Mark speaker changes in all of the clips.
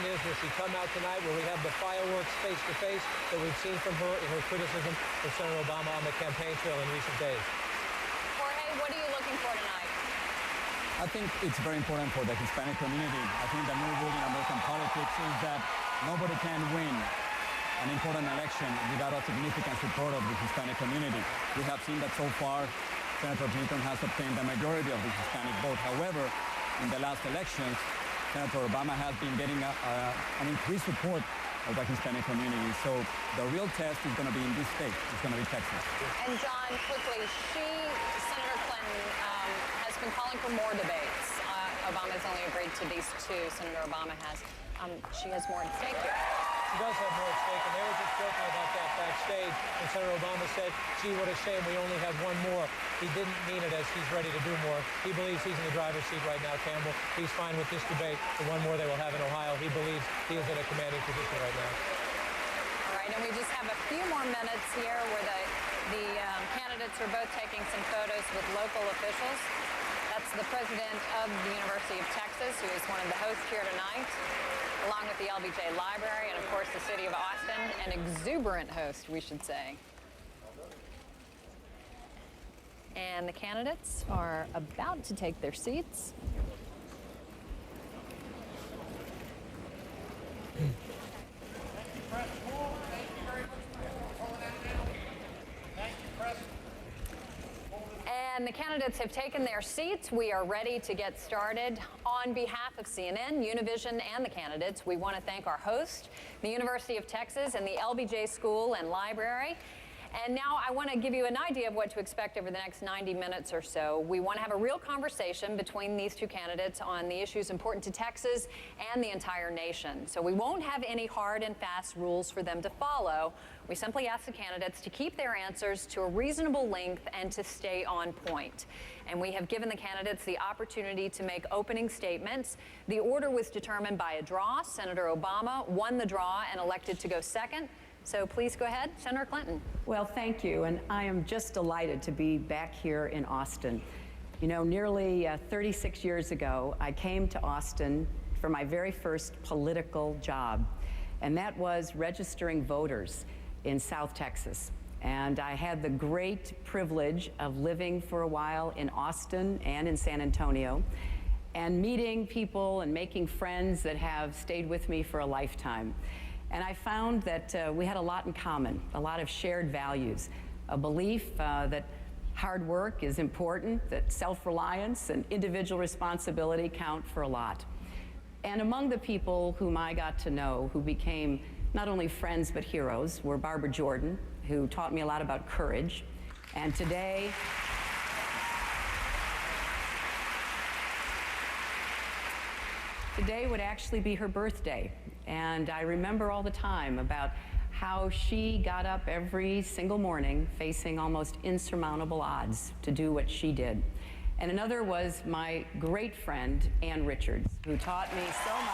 Speaker 1: Is will she come out tonight? Will we have the fireworks face-to-face that we've seen from her in her criticism of Senator Obama on the campaign trail in recent days?
Speaker 2: Jorge, what are you looking for tonight?
Speaker 3: I think it's very important for the Hispanic community. I think the new rule in American politics is that nobody can win an important election without a significant support of the Hispanic community. We have seen that so far, Senator Clinton has obtained the majority of the Hispanic vote. However, in the last elections, Senator Obama has been getting an increased support of the Hispanic community. So the real test is going to be in this state. It's going to be Texas.
Speaker 2: And John, quickly, Senator Clinton, has been calling for more debates. Obama's only agreed to these two. Senator Obama has. She has more at stake here.
Speaker 1: She does have more at stake, and they were just joking about that backstage. And Senator Obama said, gee, what a shame we only have one more. He didn't mean it as he's ready to do more. He believes he's in the driver's seat right now, Campbell. He's fine with this debate, the one more they will have in Ohio. He believes he is in a commanding position right now.
Speaker 2: All right, and we just have a few more minutes here where the candidates are both taking some photos with local officials. That's the president of the University of Texas, who is one of the hosts here tonight, along with the LBJ Library and, of course, the city of Austin, an exuberant host, we should say. And the candidates are about to take their seats. And the candidates have taken their seats. We are ready to get started. On behalf of CNN, Univision, and the candidates, we want to thank our host, the University of Texas, and the LBJ School and Library. And now I want to give you an idea of what to expect over the next 90 minutes or so. We want to have a real conversation between these two candidates on the issues important to Texas and the entire nation. So we won't have any hard and fast rules for them to follow. We simply ask the candidates to keep their answers to a reasonable length and to stay on point. And we have given the candidates the opportunity to make opening statements. The order was determined by a draw. Senator Obama won the draw and elected to go second. So please go ahead, Senator Clinton.
Speaker 4: Well, thank you, and I am just delighted to be back here in Austin. You know, nearly 36 years ago, I came to Austin for my very first political job, and that was registering voters in South Texas. And I had the great privilege of living for a while in Austin and in San Antonio, and meeting people and making friends that have stayed with me for a lifetime. And I found that we had a lot in common, a lot of shared values, a belief that hard work is important, that self-reliance and individual responsibility count for a lot. And among the people whom I got to know, who became not only friends but heroes, were Barbara Jordan, who taught me a lot about courage. And today would actually be her birthday. And I remember all the time about how she got up every single morning facing almost insurmountable odds to do what she did. And another was my great friend, Ann Richards, who taught me so much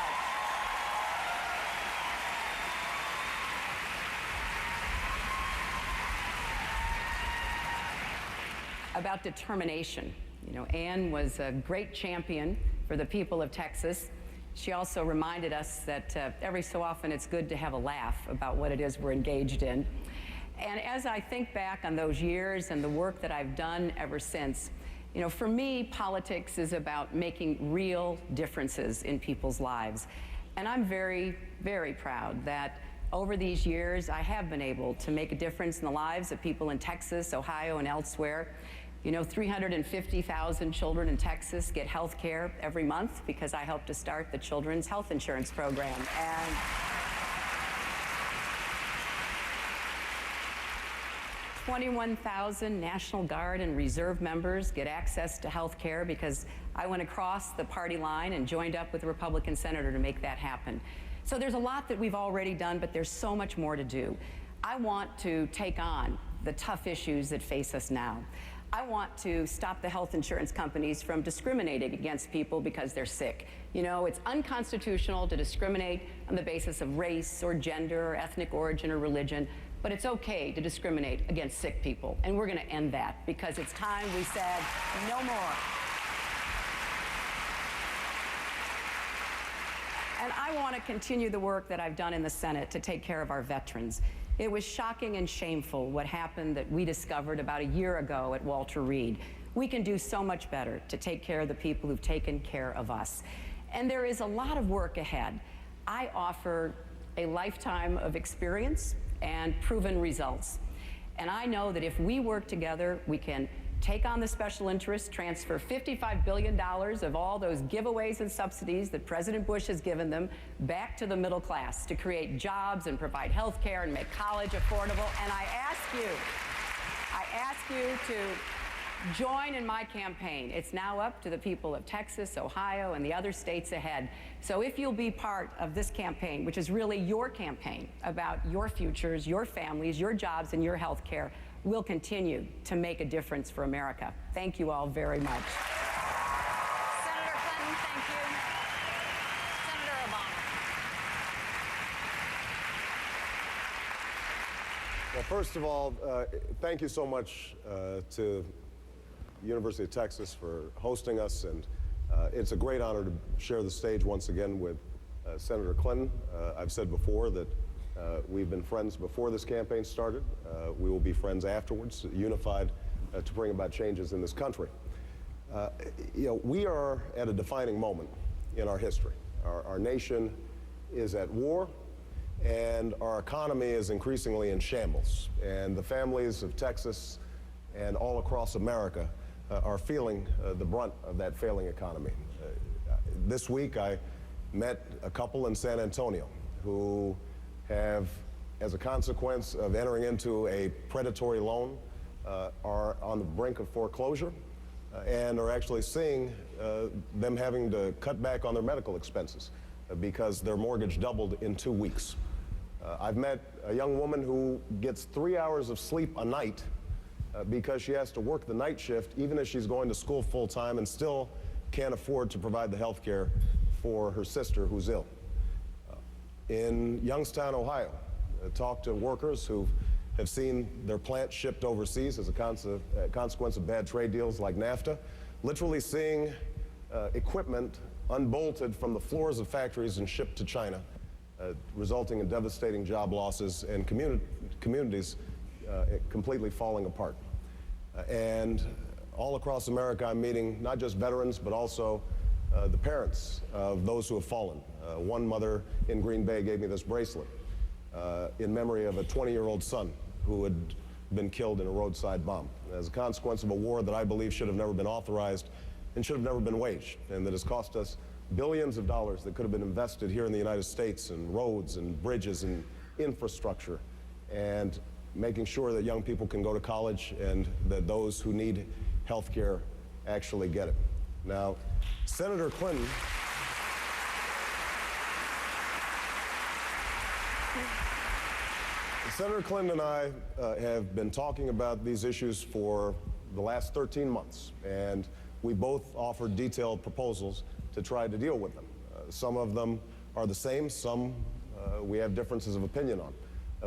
Speaker 4: about determination. You know, Ann was a great champion for the people of Texas. She also reminded us that every so often it's good to have a laugh about what it is we're engaged in. And as I think back on those years and the work that I've done ever since, you know, for me, politics is about making real differences in people's lives. And I'm very, very proud that over these years, I have been able to make a difference in the lives of people in Texas, Ohio, and elsewhere. You know, 350,000 children in Texas get health care every month because I helped to start the Children's Health Insurance Program. And 21,000 National Guard and Reserve members get access to health care because I went across the party line and joined up with a Republican senator to make that happen. So there's a lot that we've already done, but there's so much more to do. I want to take on the tough issues that face us now. I want to stop the health insurance companies from discriminating against people because they're sick. You know, it's unconstitutional to discriminate on the basis of race or gender or ethnic origin or religion, but it's okay to discriminate against sick people. And we're going to end that because it's time we said no more. And I want to continue the work that I've done in the Senate to take care of our veterans. It was shocking and shameful what happened that we discovered about a year ago at Walter Reed. We can do so much better to take care of the people who've taken care of us. And there is a lot of work ahead. I offer a lifetime of experience and proven results. And I know that if we work together, we can take on the special interests, transfer $55 billion of all those giveaways and subsidies that President Bush has given them back to the middle class to create jobs and provide health care and make college affordable. And I ask you to join in my campaign. It's now up to the people of Texas, Ohio, and the other states ahead. So if you'll be part of this campaign, which is really your campaign about your futures, your families, your jobs, and your health care, we'll continue to make a difference for America. Thank you all very much.
Speaker 2: Senator Clinton, thank you. Senator Obama.
Speaker 5: Well, first of all, thank you so much to the University of Texas for hosting us, and it's a great honor to share the stage once again with Senator Clinton. I've said before that we've been friends before this campaign started. We will be friends afterwards, unified to bring about changes in this country. We are at a defining moment in our history. Our nation is at war, and our economy is increasingly in shambles. And the families of Texas and all across America are feeling the brunt of that failing economy. This week, I met a couple in San Antonio who have, as a consequence of entering into a predatory loan, are on the brink of foreclosure and are actually seeing them having to cut back on their medical expenses because their mortgage doubled in 2 weeks. I've met a young woman who gets 3 hours of sleep a night because she has to work the night shift even as she's going to school full-time and still can't afford to provide the health care for her sister who's ill. In Youngstown, Ohio, I talked to workers who have seen their plant shipped overseas as a consequence of bad trade deals like NAFTA, literally seeing equipment unbolted from the floors of factories and shipped to China, resulting in devastating job losses and communities completely falling apart. And all across America, I'm meeting not just veterans, but also the parents of those who have fallen. One mother in Green Bay gave me this bracelet in memory of a 20-year-old son who had been killed in a roadside bomb as a consequence of a war that I believe should have never been authorized and should have never been waged, and that has cost us billions of dollars that could have been invested here in the United States in roads and bridges and infrastructure and making sure that young people can go to college and that those who need health care actually get it. Now, Senator Clinton and I have been talking about these issues for the last 13 months, and we both offered detailed proposals to try to deal with them. Some of them are the same, some we have differences of opinion on.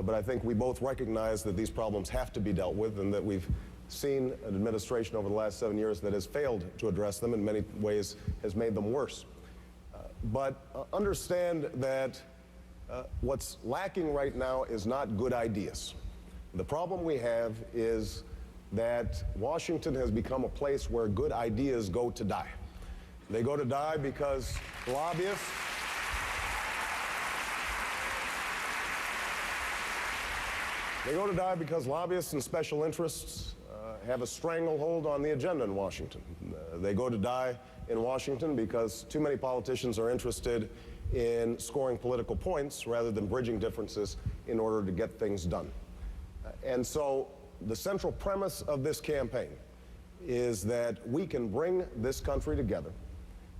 Speaker 5: But I think we both recognize that these problems have to be dealt with and that we've seen an administration over the last 7 years that has failed to address them, in many ways has made them worse. But understand that what's lacking right now is not good ideas. The problem we have is that Washington has become a place where good ideas go to die. They go to die because lobbyists and special interests have a stranglehold on the agenda in Washington. They go to die in Washington because too many politicians are interested in scoring political points rather than bridging differences in order to get things done. And so the central premise of this campaign is that we can bring this country together,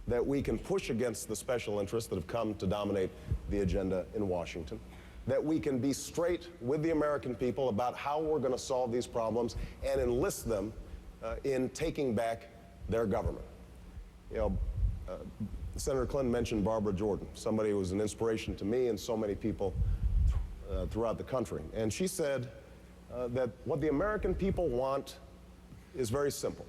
Speaker 5: that we can push against the special interests that have come to dominate the agenda in Washington, that we can be straight with the American people about how we're going to solve these problems and enlist them in taking back their government. Senator Clinton mentioned Barbara Jordan, somebody who was an inspiration to me and so many people throughout the country. And she said that what the American people want is very simple.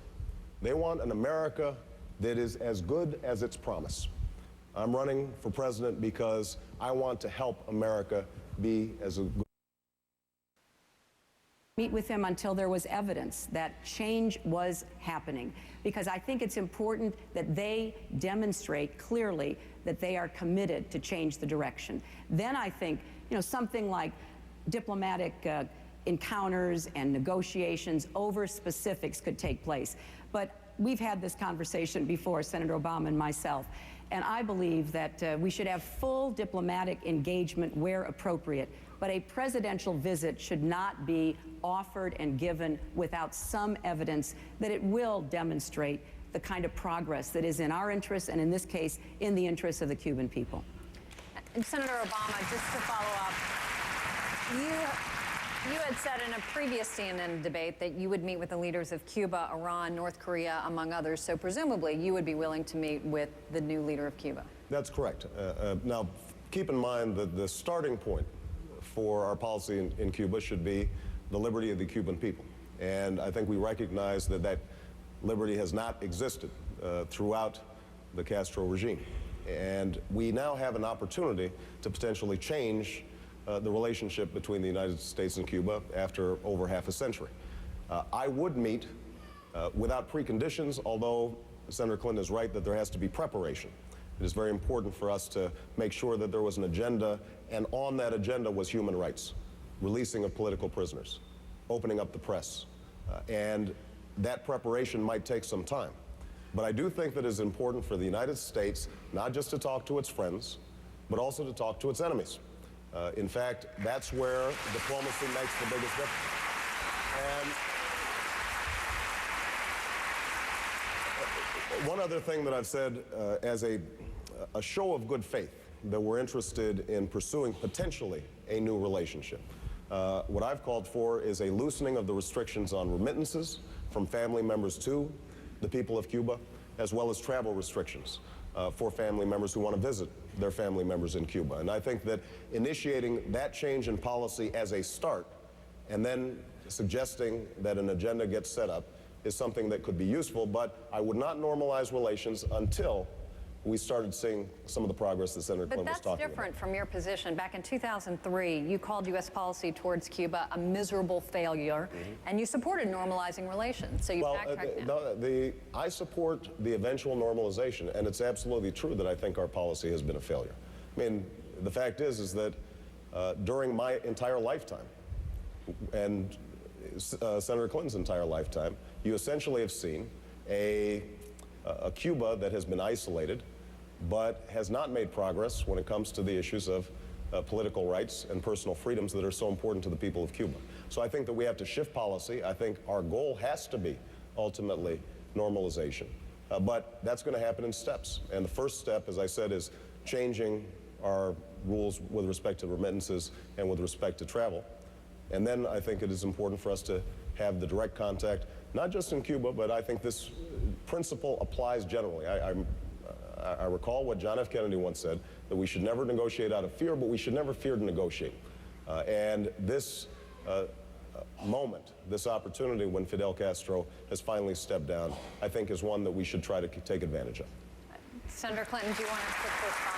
Speaker 5: They want an America that is as good as its promise. I'm running for president because I want to help America be as a good
Speaker 4: meet with him until there was evidence that change was happening, because I think it's important that they demonstrate clearly that they are committed to change the direction. Then I think, something like diplomatic encounters and negotiations over specifics could take place. But we've had this conversation before, Senator Obama and myself, and I believe that we should have full diplomatic engagement where appropriate, but a presidential visit should not be offered and given without some evidence that it will demonstrate the kind of progress that is in our interest, and in this case, in the interests of the Cuban people.
Speaker 2: And Senator Obama, just to follow up, you had said in a previous CNN debate that you would meet with the leaders of Cuba, Iran, North Korea, among others, so presumably you would be willing to meet with the new leader of Cuba.
Speaker 5: That's correct. Now, keep in mind that the starting point for our policy in Cuba should be the liberty of the Cuban people. And I think we recognize that that liberty has not existed throughout the Castro regime. And we now have an opportunity to potentially change the relationship between the United States and Cuba after over half a century. I would meet without preconditions, although Senator Clinton is right that there has to be preparation. It is very important for us to make sure that there was an agenda, and on that agenda was human rights, releasing of political prisoners, opening up the press, and that preparation might take some time. But I do think that it is important for the United States not just to talk to its friends, but also to talk to its enemies. In fact, that's where diplomacy makes the biggest difference. And one other thing that I've said as a show of good faith, that we're interested in pursuing potentially a new relationship. What I've called for is a loosening of the restrictions on remittances from family members to the people of Cuba, as well as travel restrictions for family members who want to visit their family members in Cuba. And I think that initiating that change in policy as a start, and then suggesting that an agenda gets set up, is something that could be useful, but I would not normalize relations until we started seeing some of the progress that Senator Clinton was talking about.
Speaker 2: But that's different from your position. Back in 2003, you called U.S. policy towards Cuba a miserable failure, and you supported normalizing relations. So you backtracked now.
Speaker 5: I support the eventual normalization, and it's absolutely true that I think our policy has been a failure. I mean, the fact is that during my entire lifetime, and Senator Clinton's entire lifetime, you essentially have seen a Cuba that has been isolated, but has not made progress when it comes to the issues of political rights and personal freedoms that are so important to the people of Cuba. So I think that we have to shift policy. I think our goal has to be ultimately normalization. But that's going to happen in steps. And the first step, as I said, is changing our rules with respect to remittances and with respect to travel. And then I think it is important for us to have the direct contact, not just in Cuba, but I think this principle applies generally. I recall what John F. Kennedy once said, that we should never negotiate out of fear, but we should never fear to negotiate. And this moment, this opportunity when Fidel Castro has finally stepped down, I think is one that we should try to take advantage of.
Speaker 2: Senator Clinton, do you want a quick response?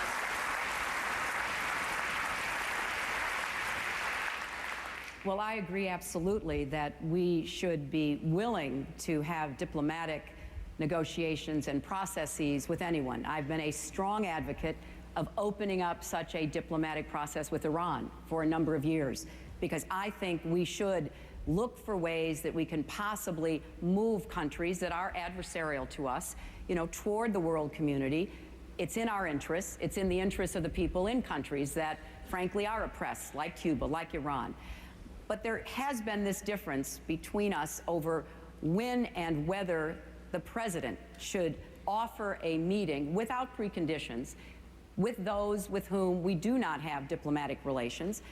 Speaker 4: Well, I agree absolutely that we should be willing to have diplomatic negotiations and processes with anyone. I've been a strong advocate of opening up such a diplomatic process with Iran for a number of years, because I think we should look for ways that we can possibly move countries that are adversarial to us, toward the world community. It's in our interests. It's in the interests of the people in countries that, frankly, are oppressed, like Cuba, like Iran. But there has been this difference between us over when and whether the president should offer a meeting without preconditions with those with whom we do not have diplomatic relations,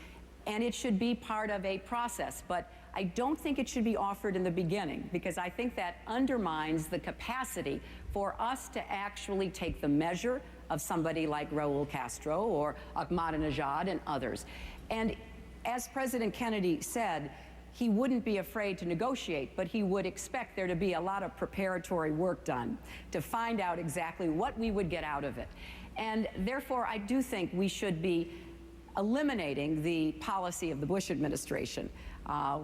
Speaker 4: and it should be part of a process. But I don't think it should be offered in the beginning, because I think that undermines the capacity for us to actually take the measure of somebody like Raul Castro or Ahmadinejad and others. And as President Kennedy said, he wouldn't be afraid to negotiate, but he would expect there to be a lot of preparatory work done to find out exactly what we would get out of it. And therefore, I do think we should be eliminating the policy of the Bush administration,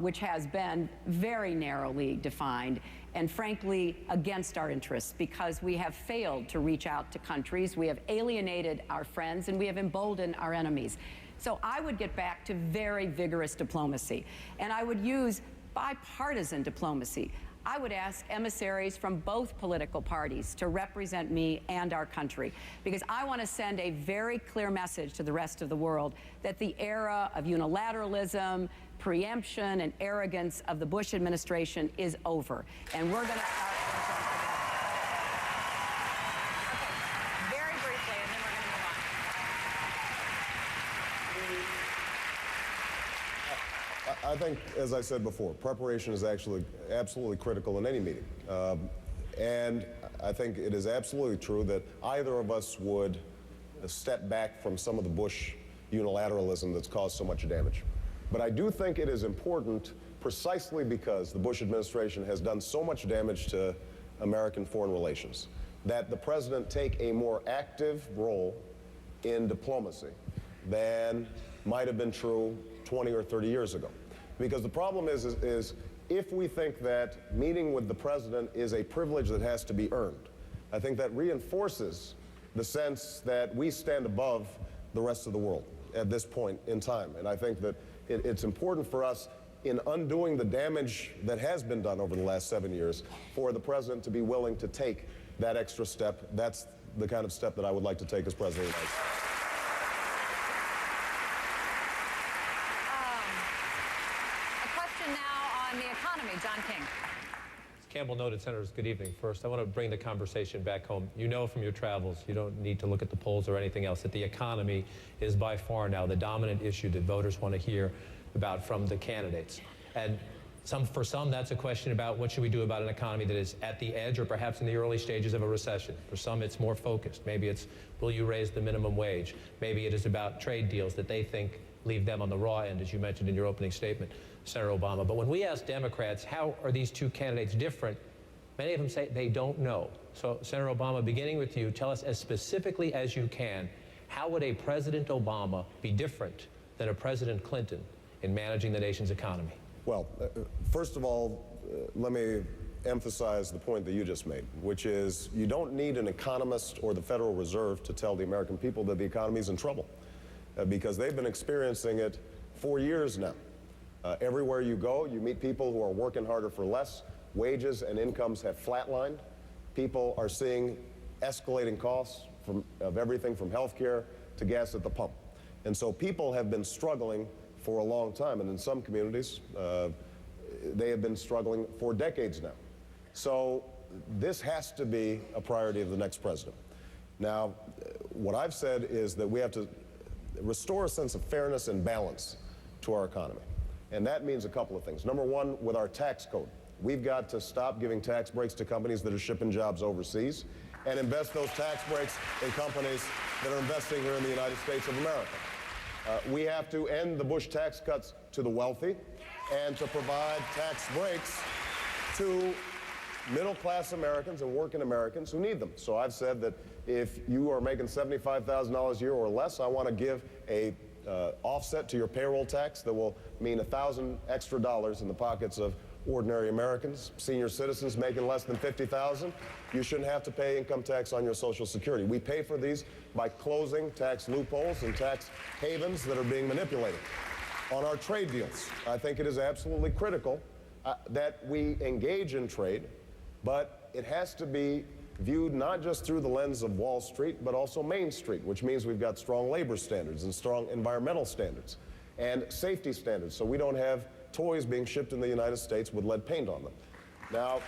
Speaker 4: which has been very narrowly defined and frankly against our interests, because we have failed to reach out to countries, we have alienated our friends, and we have emboldened our enemies. So I would get back to very vigorous diplomacy, and I would use bipartisan diplomacy. I would ask emissaries from both political parties to represent me and our country, because I want to send a very clear message to the rest of the world that the era of unilateralism, preemption, and arrogance of the Bush administration is over, and we're going to start.
Speaker 2: Okay, very briefly, and then we're going to move on.
Speaker 5: I think, as I said before, preparation is actually absolutely critical in any meeting. And I think it is absolutely true that either of us would step back from some of the Bush unilateralism that's caused so much damage. But I do think it is important, precisely because the Bush administration has done so much damage to American foreign relations, that the president take a more active role in diplomacy than might have been true 20 or 30 years ago. Because the problem is if we think that meeting with the president is a privilege that has to be earned, I think that reinforces the sense that we stand above the rest of the world at this point in time. And I think that it's important for us, in undoing the damage that has been done over the last 7 years, for the president to be willing to take that extra step. That's the kind of step that I would like to take as president of the United States.
Speaker 2: A question now on the economy. John King.
Speaker 1: As Campbell noted, Senators, good evening. First, I want to bring the conversation back home. You know from your travels, you don't need to look at the polls or anything else, that the economy is by far now the dominant issue that voters want to hear about from the candidates. And for some, that's a question about what should we do about an economy that is at the edge or perhaps in the early stages of a recession. For some, it's more focused. Maybe it's, will you raise the minimum wage? Maybe it is about trade deals that they think leave them on the raw end, as you mentioned in your opening statement, Senator Obama. But when we ask Democrats, how are these two candidates different, many of them say they don't know. So, Senator Obama, beginning with you, tell us as specifically as you can, how would a President Obama be different than a President Clinton in managing the nation's economy?
Speaker 5: Well, first of all, let me emphasize the point that you just made, which is you don't need an economist or the Federal Reserve to tell the American people that the economy is in trouble, because they've been experiencing it for years now. Everywhere you go, you meet people who are working harder for less. Wages and incomes have flatlined. People are seeing escalating costs of everything from healthcare to gas at the pump. And so people have been struggling for a long time, and in some communities, they have been struggling for decades now. So this has to be a priority of the next president. Now, what I've said is that we have to restore a sense of fairness and balance to our economy. And that means a couple of things. Number one, with our tax code, we've got to stop giving tax breaks to companies that are shipping jobs overseas and invest those tax breaks in companies that are investing here in the United States of America. We have to end the Bush tax cuts to the wealthy and to provide tax breaks to middle-class Americans and working Americans who need them. So I've said that if you are making $75,000 a year or less, I want to give a offset to your payroll tax that will mean $1,000 extra in the pockets of ordinary Americans. Senior citizens making less than $50,000, you shouldn't have to pay income tax on your Social Security. We pay for these by closing tax loopholes and tax havens that are being manipulated. On our trade deals, I think it is absolutely critical that we engage in trade, but it has to be viewed not just through the lens of Wall Street, but also Main Street, which means we've got strong labor standards and strong environmental standards and safety standards, so we don't have toys being shipped in the United States with lead paint on them. Now,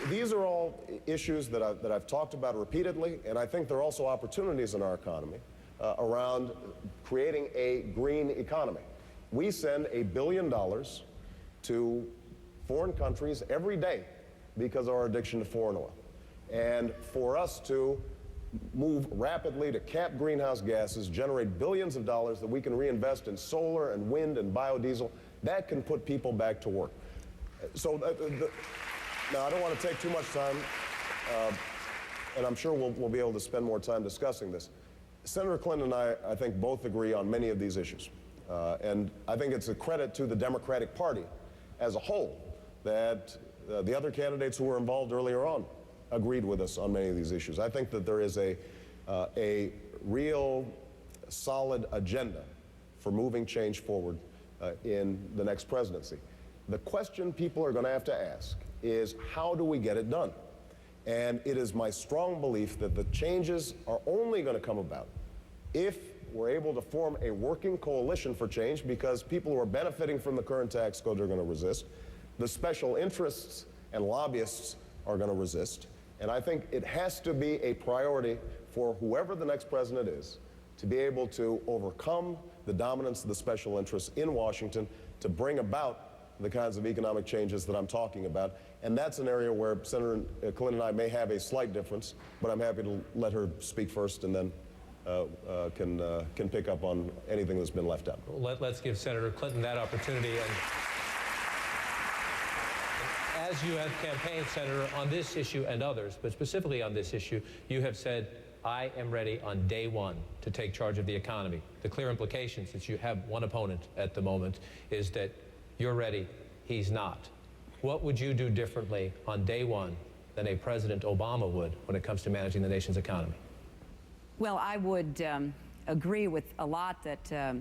Speaker 5: these are all issues that I've talked about repeatedly, and I think there are also opportunities in our economy around creating a green economy. We send $1 billion to foreign countries every day because of our addiction to foreign oil. And for us to move rapidly to cap greenhouse gases, generate billions of dollars that we can reinvest in solar and wind and biodiesel. That can put people back to work. So now, I don't want to take too much time, and I'm sure we'll be able to spend more time discussing this. Senator Clinton and I think, both agree on many of these issues. And I think it's a credit to the Democratic Party as a whole that the other candidates who were involved earlier on agreed with us on many of these issues. I think that there is a real solid agenda for moving change forward in the next presidency. The question people are going to have to ask is, how do we get it done? And it is my strong belief that the changes are only going to come about if we're able to form a working coalition for change, because people who are benefiting from the current tax code are going to resist. The special interests and lobbyists are going to resist. And I think it has to be a priority for whoever the next president is to be able to overcome the dominance of the special interests in Washington to bring about the kinds of economic changes that I'm talking about. And that's an area where Senator Clinton and I may have a slight difference, but I'm happy to let her speak first and then can pick up on anything that's been left out.
Speaker 1: Let's give Senator Clinton that opportunity. And as you have campaigned, Senator, on this issue and others, but specifically on this issue, you have said, I am ready on day one to take charge of the economy. The clear implications, since you have one opponent at the moment, is that you're ready, he's not. What would you do differently on day one than a President Obama would when it comes to managing the nation's economy?
Speaker 4: Well, I would agree with a lot that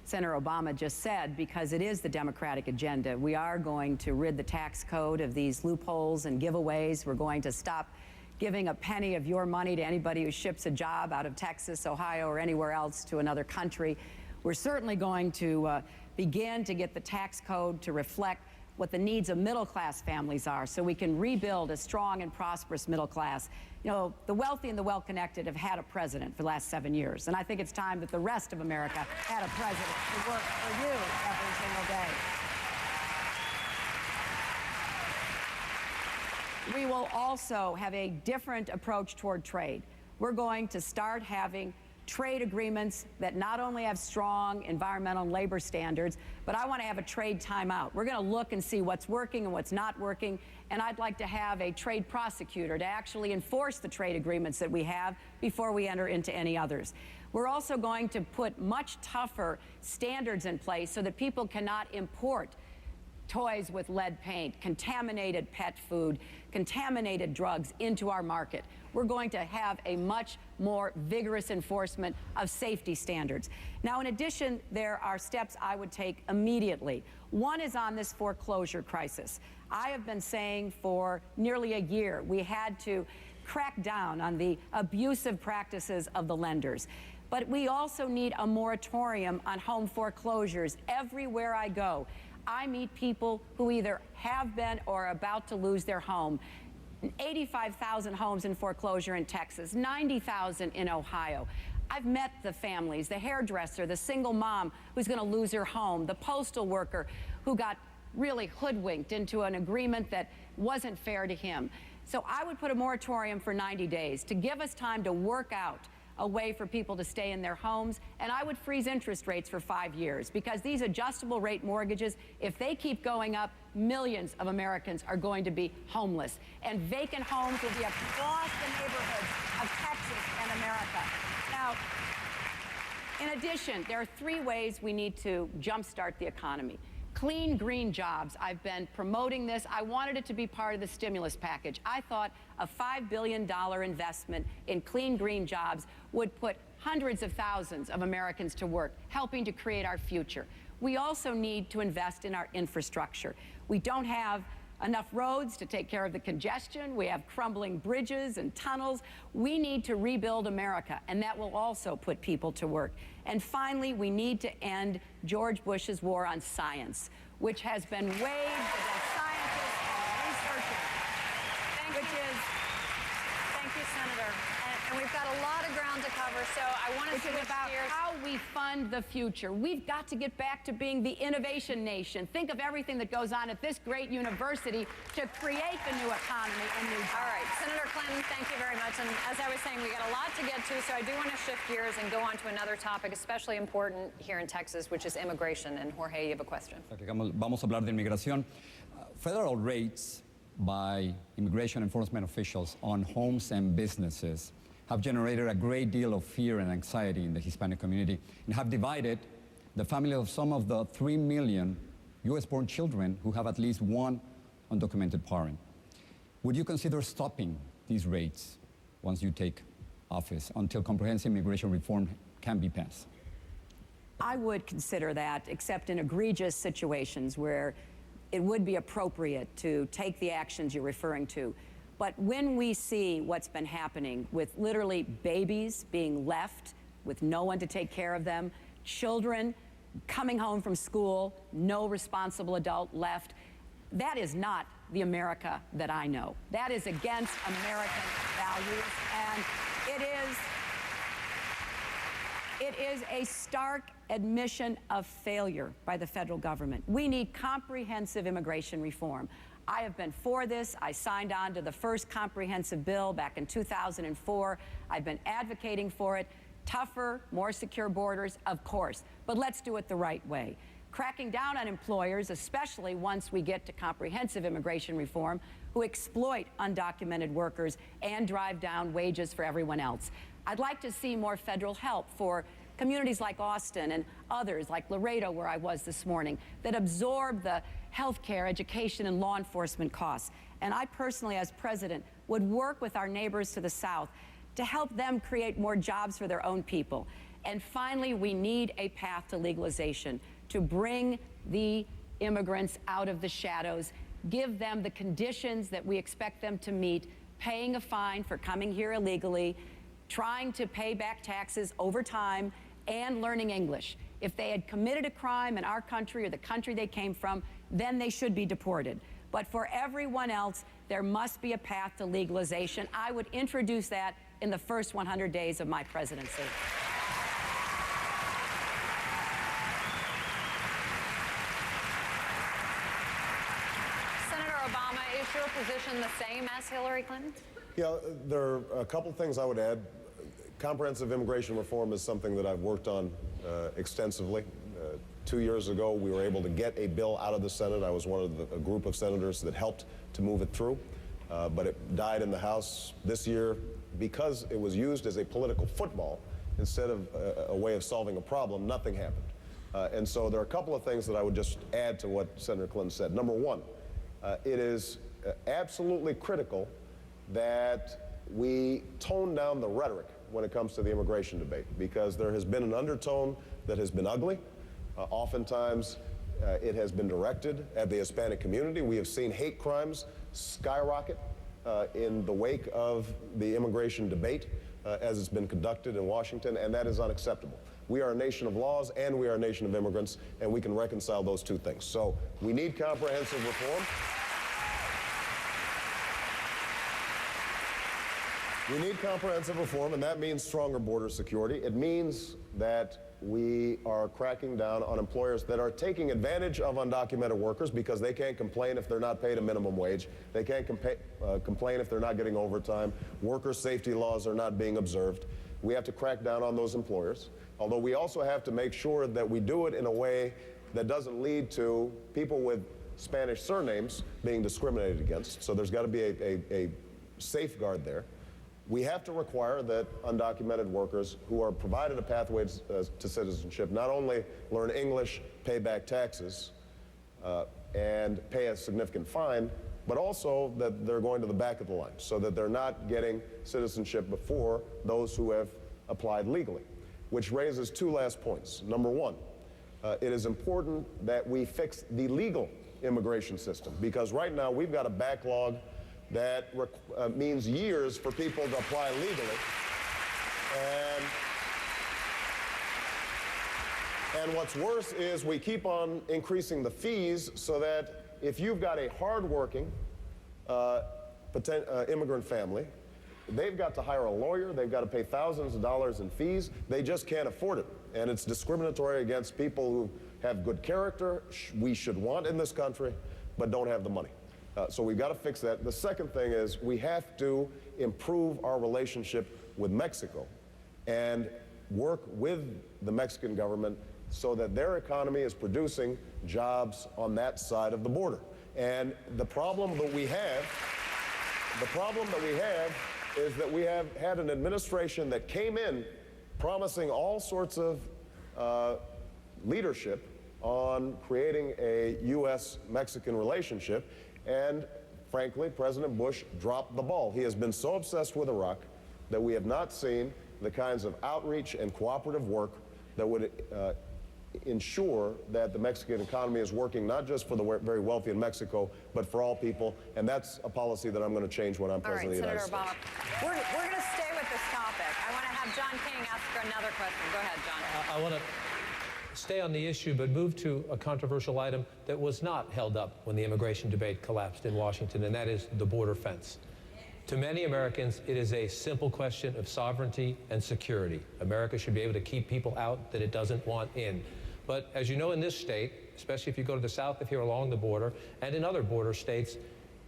Speaker 4: Senator Obama just said, because it is the Democratic agenda. We are going to rid the tax code of these loopholes and giveaways. We're going to stop giving a penny of your money to anybody who ships a job out of Texas, Ohio, or anywhere else to another country. We're certainly going to begin to get the tax code to reflect what the needs of middle-class families are, so we can rebuild a strong and prosperous middle class. You know, the wealthy and the well-connected have had a president for the last 7 years, and I think it's time that the rest of America had a president to work for you every single day. We will also have a different approach toward trade. We're going to start having trade agreements that not only have strong environmental and labor standards, but I want to have a trade timeout. We're going to look and see what's working and what's not working, and I'd like to have a trade prosecutor to actually enforce the trade agreements that we have before we enter into any others. We're also going to put much tougher standards in place so that people cannot import toys with lead paint, contaminated pet food, contaminated drugs into our market. We're going to have a much more vigorous enforcement of safety standards. Now, in addition, there are steps I would take immediately. One is on this foreclosure crisis. I have been saying for nearly a year we had to crack down on the abusive practices of the lenders. But we also need a moratorium on home foreclosures. Everywhere I go, I meet people who either have been or are about to lose their home. 85,000 homes in foreclosure in Texas, 90,000 in Ohio. I've met the families, the hairdresser, the single mom who's going to lose her home, the postal worker who got really hoodwinked into an agreement that wasn't fair to him. So I would put a moratorium for 90 days to give us time to work out a way for people to stay in their homes, and I would freeze interest rates for 5 years, because these adjustable rate mortgages, if they keep going up, millions of Americans are going to be homeless, and vacant homes will be across the neighborhoods of Texas and America. Now, in addition, there are 3 ways we need to jumpstart the economy. Clean, green jobs. I've been promoting this. I wanted it to be part of the stimulus package. I thought a $5 billion investment in clean, green jobs would put hundreds of thousands of Americans to work, helping to create our future. We also need to invest in our infrastructure. We don't have enough roads to take care of the congestion. We have crumbling bridges and tunnels. We need to rebuild America, and that will also put people to work. And finally, we need to end George Bush's war on science, which has been waged against scientists and researchers. Thank you,
Speaker 2: Senator. And we've got a lot of ground to cover, so I want to
Speaker 4: Which is about how we fund the future. We've got to get back to being the innovation nation. Think of everything that goes on at this great university to create the new economy and new jobs.
Speaker 2: All right, Senator Clinton, thank you very much. And as I was saying, we got a lot to get to, so I do want to shift gears and go on to another topic, especially important here in Texas, which is immigration. And Jorge, you have a question.
Speaker 3: Vamos a hablar de inmigración. Federal raids by immigration enforcement officials on homes and businesses have generated a great deal of fear and anxiety in the Hispanic community and have divided the family of some of the 3 million U.S.-born children who have at least one undocumented parent. Would you consider stopping these raids once you take office until comprehensive immigration reform can be passed?
Speaker 4: I would consider that, except in egregious situations where it would be appropriate to take the actions you're referring to. But when we see what's been happening with literally babies being left with no one to take care of them, children coming home from school, no responsible adult left, that is not the America that I know. That is against American values, and it is a stark admission of failure by the federal government. We need comprehensive immigration reform. I have been for this. I signed on to the first comprehensive bill back in 2004. I've been advocating for it. Tougher, more secure borders, of course, but let's do it the right way. Cracking down on employers, especially once we get to comprehensive immigration reform, who exploit undocumented workers and drive down wages for everyone else. I'd like to see more federal help for communities like Austin and others like Laredo, where I was this morning, that absorb the healthcare, education, and law enforcement costs. And I personally, as president, would work with our neighbors to the south to help them create more jobs for their own people. And finally, we need a path to legalization to bring the immigrants out of the shadows, give them the conditions that we expect them to meet, paying a fine for coming here illegally, trying to pay back taxes over time, and learning English. If they had committed a crime in our country or the country they came from, then they should be deported. But for everyone else, there must be a path to legalization. I would introduce that in the first 100 days of my presidency.
Speaker 2: Senator Obama, is your position the same as Hillary Clinton?
Speaker 5: Yeah, there are a couple things I would add. Comprehensive immigration reform is something that I've worked on extensively. 2 years ago, we were able to get a bill out of the Senate. I was one of a group of senators that helped to move it through, but it died in the House this year because it was used as a political football instead of a way of solving a problem. Nothing happened. And so there are a couple of things that I would just add to what Senator Clinton said. Number one, it is absolutely critical that we tone down the rhetoric when it comes to the immigration debate, because there has been an undertone that has been ugly. Oftentimes, it has been directed at the Hispanic community. We have seen hate crimes skyrocket in the wake of the immigration debate as it's been conducted in Washington, and that is unacceptable. We are a nation of laws and we are a nation of immigrants, and we can reconcile those two things. So we need comprehensive reform. We need comprehensive reform, and that means stronger border security. It means that we are cracking down on employers that are taking advantage of undocumented workers because they can't complain if they're not paid a minimum wage. They can't complain if they're not getting overtime. Worker safety laws are not being observed. We have to crack down on those employers, although we also have to make sure that we do it in a way that doesn't lead to people with Spanish surnames being discriminated against. So there's got to be a safeguard there. We have to require that undocumented workers who are provided a pathway to citizenship not only learn English, pay back taxes, and pay a significant fine, but also that they're going to the back of the line so that they're not getting citizenship before those who have applied legally. Which raises two last points. Number one, it is important that we fix the legal immigration system, because right now we've got a backlog that means years for people to apply legally. And what's worse is we keep on increasing the fees so that if you've got a hardworking immigrant family they've got to hire a lawyer, they've got to pay thousands of dollars in fees, they just can't afford it. And it's discriminatory against people who have good character, we should want in this country, but don't have the money. So we've got to fix that. The second thing is we have to improve our relationship with Mexico and work with the Mexican government so that their economy is producing jobs on that side of the border. And the problem that we have is that we have had an administration that came in promising all sorts of leadership on creating a U.S.-Mexican relationship, and frankly, President Bush dropped the ball. He has been so obsessed with Iraq that we have not seen the kinds of outreach and cooperative work that would ensure that the Mexican economy is working not just for the very wealthy in Mexico, but for all people. And that's a policy that I'm going to change when I'm president of the United States.
Speaker 2: We're going to stay with this topic. I want to have John King ask another question. Go ahead, John.
Speaker 1: I want to stay on the issue, but move to a controversial item that was not held up when the immigration debate collapsed in Washington, and that is the border fence. To many Americans, it is a simple question of sovereignty and security. America should be able to keep people out that it doesn't want in. But as you know, in this state, especially if you go to the south of here along the border and in other border states,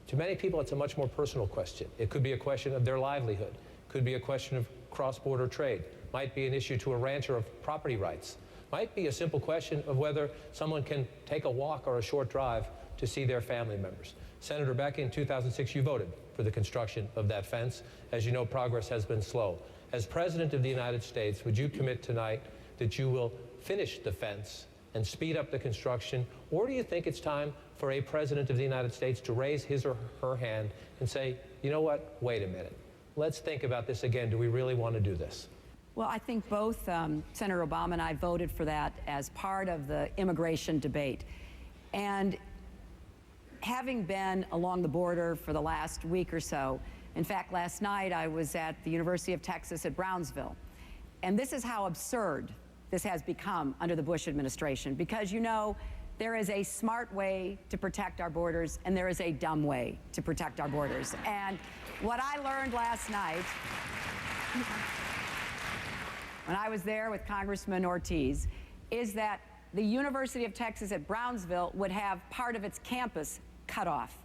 Speaker 1: to many people it's a much more personal question. It could be a question of their livelihood, could be a question of cross-border trade, might be an issue to a rancher of property rights, might be a simple question of whether someone can take a walk or a short drive to see their family members. Senator, back in 2006, you voted for the construction of that fence. As you know, progress has been slow. As President of the United States, would you commit tonight that you will finish the fence and speed up the construction, or do you think it's time for a President of the United States to raise his or her hand and say, you know what, wait a minute, let's think about this again. Do we really want to do this?
Speaker 4: Well, I think both Senator Obama and I voted for that as part of the immigration debate. And having been along the border for the last week or so, in fact, last night I was at the University of Texas at Brownsville. And this is how absurd this has become under the Bush administration, because you know there is a smart way to protect our borders and there is a dumb way to protect our borders. And what I learned last night when I was there with Congressman Ortiz is that the University of Texas at Brownsville would have part of its campus cut off.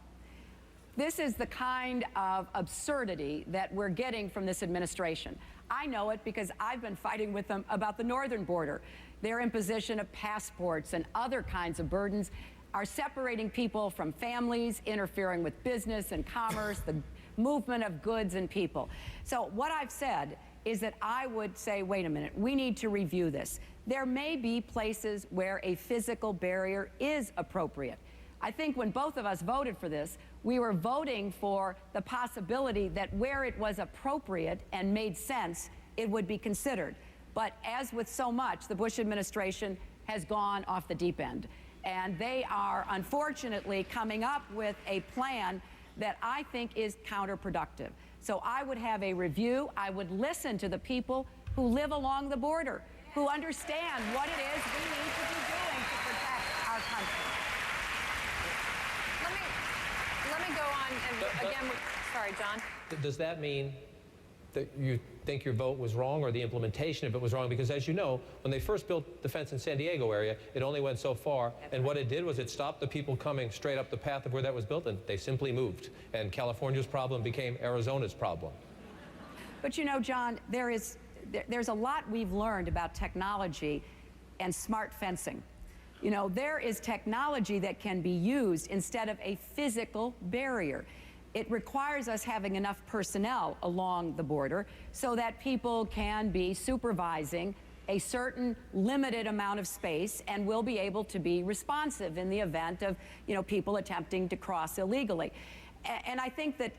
Speaker 4: This is the kind of absurdity that we're getting from this administration. I know it because I've been fighting with them about the northern border. Their imposition of passports and other kinds of burdens are separating people from families, interfering with business and commerce, the movement of goods and people. So what I've said is that I would say, wait a minute, we need to review this. There may be places where a physical barrier is appropriate. I think when both of us voted for this, we were voting for the possibility that where it was appropriate and made sense, it would be considered. But as with so much, the Bush administration has gone off the deep end. And they are unfortunately coming up with a plan that I think is counterproductive. So I would have a review. I would listen to the people who live along the border, who understand what it is we need to be doing to protect our country.
Speaker 2: Let me go on, and again, sorry, John.
Speaker 1: Does that mean that you think your vote was wrong or the implementation of it was wrong? Because as you know, when they first built the fence in San Diego area, it only went so far. And what it did was it stopped the people coming straight up the path of where that was built, and they simply moved. And California's problem became Arizona's problem.
Speaker 4: But you know, John, there's a lot we've learned about technology and smart fencing. You know, there is technology that can be used instead of a physical barrier. It requires us having enough personnel along the border so that people can be supervising a certain limited amount of space and will be able to be responsive in the event of, you know, people attempting to cross illegally. And I think that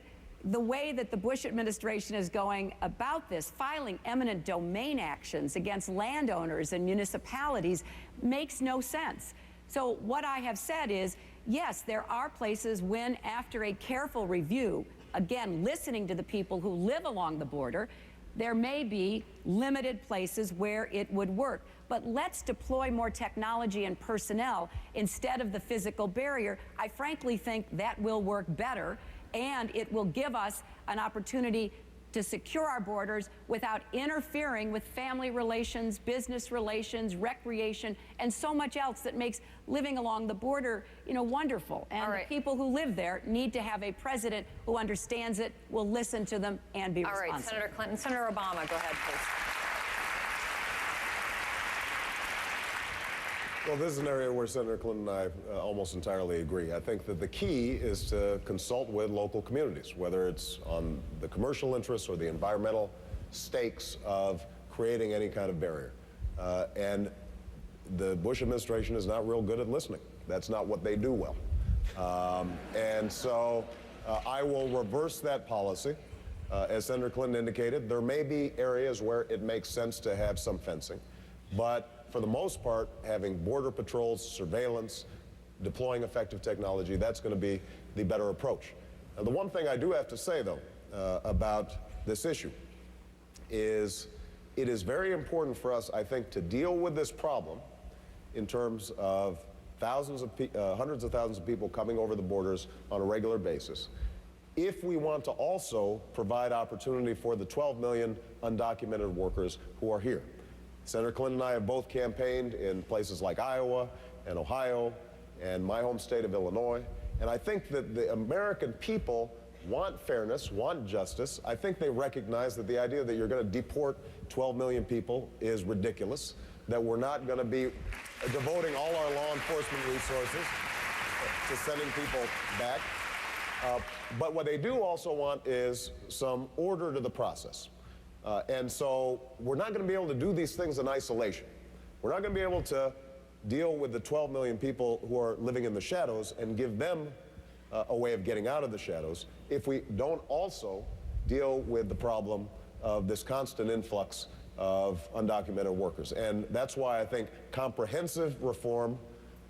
Speaker 4: the way that the Bush administration is going about this, filing eminent domain actions against landowners and municipalities, makes no sense. So what I have said is, yes, there are places when, after a careful review, again, listening to the people who live along the border, there may be limited places where it would work. But let's deploy more technology and personnel instead of the physical barrier. I frankly think that will work better, and it will give us an opportunity to secure our borders without interfering with family relations, business relations, recreation, and so much else that makes living along the border, wonderful. And the people who live there need to have a president who understands it, will listen to them, and be responsible.
Speaker 2: All right, Senator Clinton. Senator Obama, go ahead, please.
Speaker 5: Well, this is an area where Senator Clinton and I almost entirely agree. I think that the key is to consult with local communities, whether it's on the commercial interests or the environmental stakes of creating any kind of barrier. And the Bush administration is not real good at listening. That's not what they do well. And so I will reverse that policy. As Senator Clinton indicated, there may be areas where it makes sense to have some fencing, but for the most part, having border patrols, surveillance, deploying effective technology, that's going to be the better approach. Now, the one thing I do have to say, though, about this issue is it is very important for us, I think, to deal with this problem in terms of hundreds of thousands of people coming over the borders on a regular basis, if we want to also provide opportunity for the 12 million undocumented workers who are here. Senator Clinton and I have both campaigned in places like Iowa and Ohio and my home state of Illinois. And I think that the American people want fairness, want justice. I think they recognize that the idea that you're going to deport 12 million people is ridiculous, that we're not going to be devoting all our law enforcement resources to sending people back. But what they do also want is some order to the process. And so we're not going to be able to do these things in isolation. We're not going to be able to deal with the 12 million people who are living in the shadows and give them a way of getting out of the shadows if we don't also deal with the problem of this constant influx of undocumented workers. And that's why I think comprehensive reform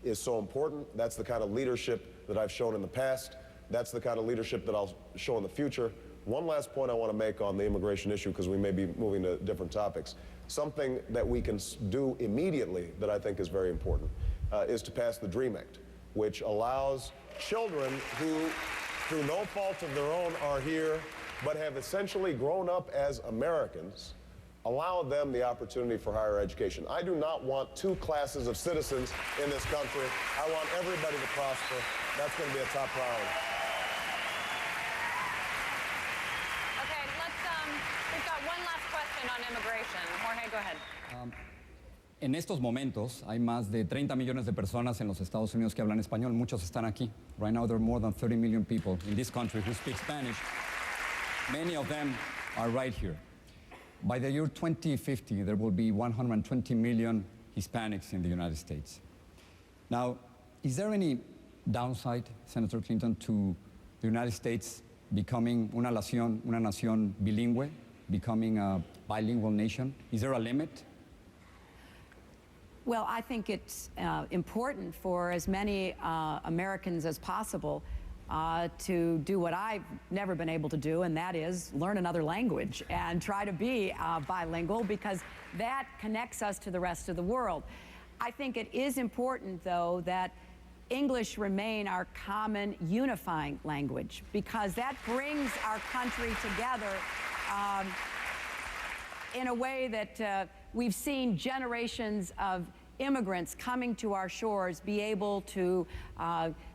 Speaker 5: is so important. That's the kind of leadership that I've shown in the past. That's the kind of leadership that I'll show in the future. One last point I want to make on the immigration issue, because we may be moving to different topics. Something that we can do immediately that I think is very important is to pass the DREAM Act, which allows children who, through no fault of their own, are here, but have essentially grown up as Americans, allow them the opportunity for higher education. I do not want two classes of citizens in this country. I want everybody to prosper. That's going to be a top priority.
Speaker 2: On immigration. Jorge, go ahead.
Speaker 3: En estos momentos hay más de 30 millones de personas en los Estados Unidos que hablan español. Muchos están aquí. Right now there are more than 30 million people in this country who speak Spanish. Many of them are right here. By the year 2050, there will be 120 million Hispanics in the United States. Now, is there any downside, Senator Clinton, to the United States becoming una nación bilingüe, becoming a bilingual nation? Is there a limit?
Speaker 4: Well, I think it's important for as many Americans as possible to do what I've never been able to do, and that is learn another language and try to be bilingual, because that connects us to the rest of the world. I think it is important, though, that English remain our common unifying language, because that brings our country together in a way that we've seen generations of immigrants coming to our shores be able to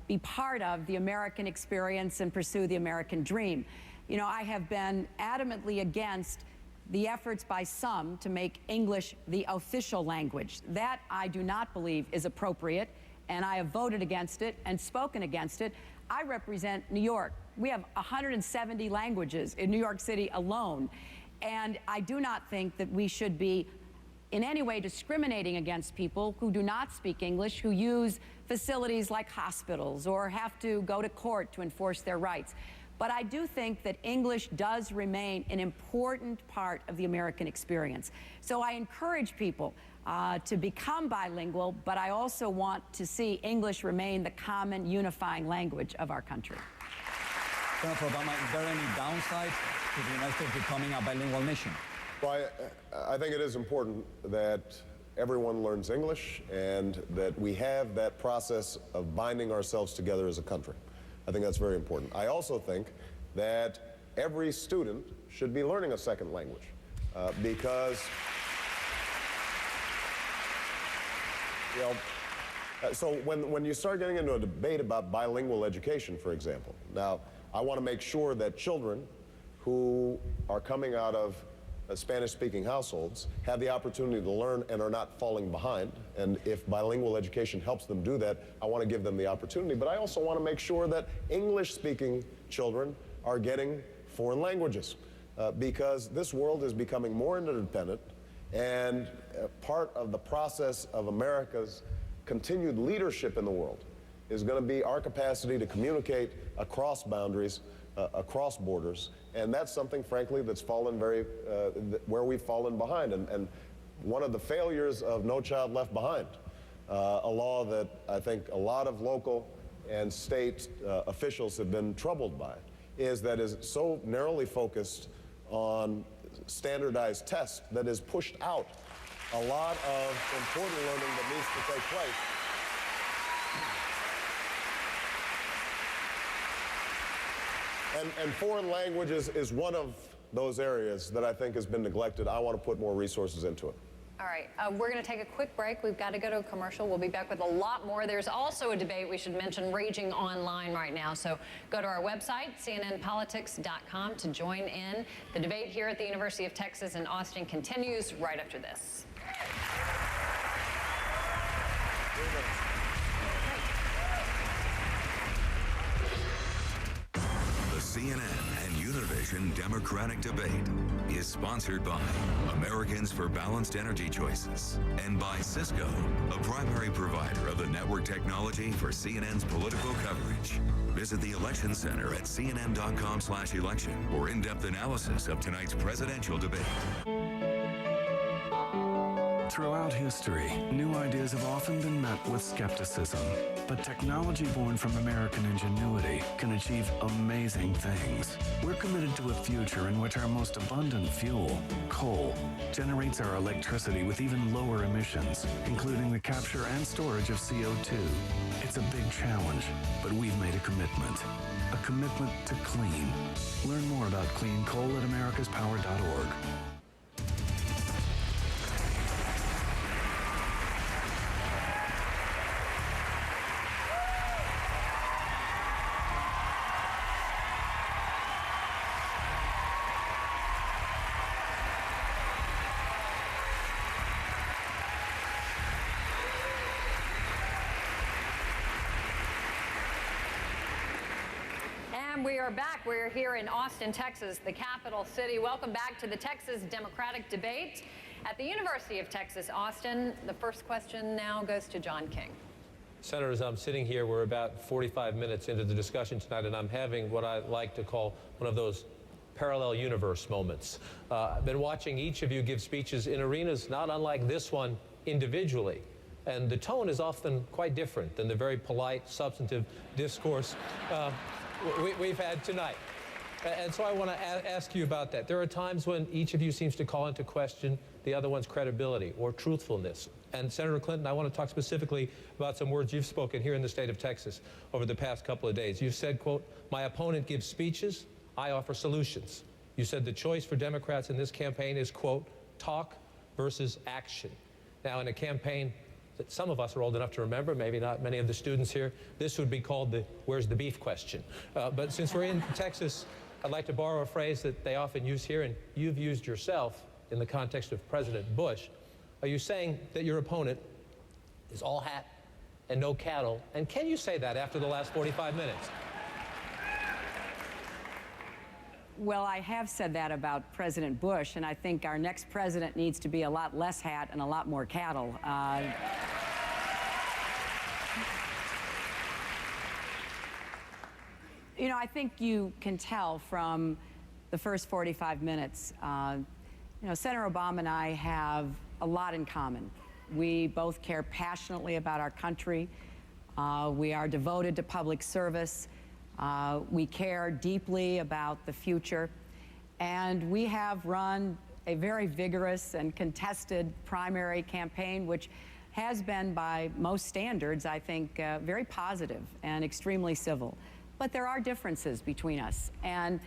Speaker 4: be part of the American experience and pursue the American dream. You know, I have been adamantly against the efforts by some to make English the official language. That I do not believe is appropriate, and I have voted against it and spoken against it. I represent New York. We have 170 languages in New York City alone, and I do not think that we should be in any way discriminating against people who do not speak English, who use facilities like hospitals or have to go to court to enforce their rights. But I do think that English does remain an important part of the American experience. So I encourage people to become bilingual, but I also want to see English remain the common unifying language of our country.
Speaker 3: Senator Obama, is there any downside to the United States becoming a bilingual nation?
Speaker 5: Well, I think it is important that everyone learns English and that we have that process of binding ourselves together as a country. I think that's very important. I also think that every student should be learning a second language because, you know, so when you start getting into a debate about bilingual education, for example, now I want to make sure that children who are coming out of Spanish-speaking households have the opportunity to learn and are not falling behind. And if bilingual education helps them do that, I want to give them the opportunity. But I also want to make sure that English-speaking children are getting foreign languages because this world is becoming more interdependent, and part of the process of America's continued leadership in the world is going to be our capacity to communicate across boundaries, across borders, and that's something, frankly, that's fallen where we've fallen behind. And one of the failures of No Child Left Behind, a law that I think a lot of local and state officials have been troubled by, is that is so narrowly focused on standardized tests that has pushed out a lot of important learning that needs to take place. And foreign languages is one of those areas that I think has been neglected. I want to put more resources into it.
Speaker 2: All right, we're going to take a quick break. We've got to go to a commercial. We'll be back with a lot more. There's also a debate we should mention raging online right now. So go to our website, cnnpolitics.com, to join in. The debate here at the University of Texas in Austin continues right after this.
Speaker 6: The CNN and Univision Democratic Debate is sponsored by Americans for Balanced Energy Choices and by Cisco, a primary provider of the network technology for CNN's political coverage. Visit the Election Center at cnn.com/election for in-depth analysis of tonight's presidential debate.
Speaker 7: Throughout history, new ideas have often been met with skepticism. But technology born from American ingenuity can achieve amazing things. We're committed to a future in which our most abundant fuel, coal, generates our electricity with even lower emissions, including the capture and storage of CO2. It's a big challenge, but we've made a commitment to clean. Learn more about clean coal at americaspower.org.
Speaker 2: We are back. We're here in Austin, Texas, the capital city. Welcome back to the Texas Democratic Debate at the University of Texas, Austin. The first question now goes to John King.
Speaker 1: Senators, I'm sitting here. We're about 45 minutes into the discussion tonight, and I'm having what I like to call one of those parallel universe moments. I've been watching each of you give speeches in arenas not unlike this one individually. And the tone is often quite different than the very polite, substantive discourse we've had tonight. And so I want to ask you about that. There are times when each of you seems to call into question the other one's credibility or truthfulness. And Senator Clinton, I want to talk specifically about some words you've spoken here in the state of Texas over the past couple of days. You've said, quote, "My opponent gives speeches, I offer solutions." You said the choice for Democrats in this campaign is, quote, talk versus action. Now, in a campaign that some of us are old enough to remember, maybe not many of the students here, this would be called the where's the beef question. But since we're in Texas, I'd like to borrow a phrase that they often use here, and you've used yourself in the context of President Bush. Are you saying that your opponent is all hat and no cattle? And can you say that after the last 45 minutes?
Speaker 4: Well, I have said that about President Bush, and I think our next president needs to be a lot less hat and a lot more cattle. You know, I think you can tell from the first 45 minutes, you know, Senator Obama and I have a lot in common. We both care passionately about our country. We are devoted to public service. We care deeply about the future. And we have run a very vigorous and contested primary campaign, which has been, by most standards, I think, very positive and extremely civil. But there are differences between us. And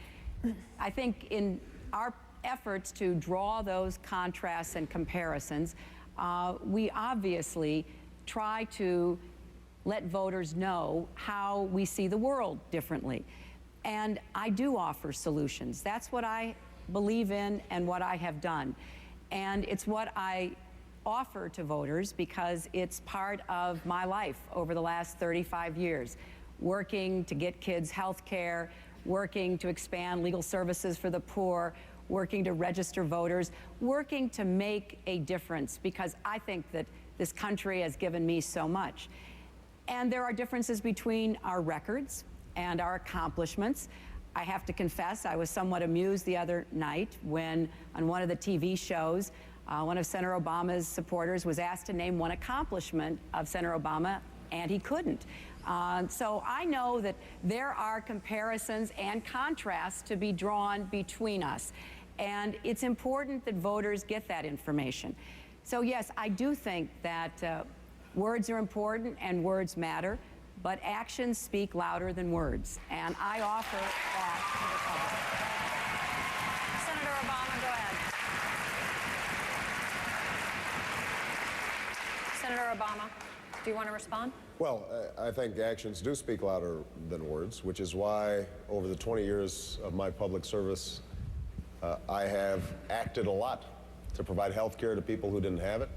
Speaker 4: I think in our efforts to draw those contrasts and comparisons, we obviously try to let voters know how we see the world differently. And I do offer solutions. That's what I believe in and what I have done. And it's what I offer to voters because it's part of my life over the last 35 years, working to get kids health care, working to expand legal services for the poor, working to register voters, working to make a difference because I think that this country has given me so much. And there are differences between our records and our accomplishments. I have to confess, I was somewhat amused the other night when on one of the TV shows, one of Senator Obama's supporters was asked to name one accomplishment of Senator Obama, and he couldn't. So I know that there are comparisons and contrasts to be drawn between us. And it's important that voters get that information. So yes, I do think that words are important and words matter, but actions speak louder than words. And I offer that to the public.
Speaker 2: Senator Obama, go ahead. Senator Obama, do you want to respond?
Speaker 5: Well, I think actions do speak louder than words, which is why over the 20 years of my public service, I have acted a lot to provide health care to people who didn't have it,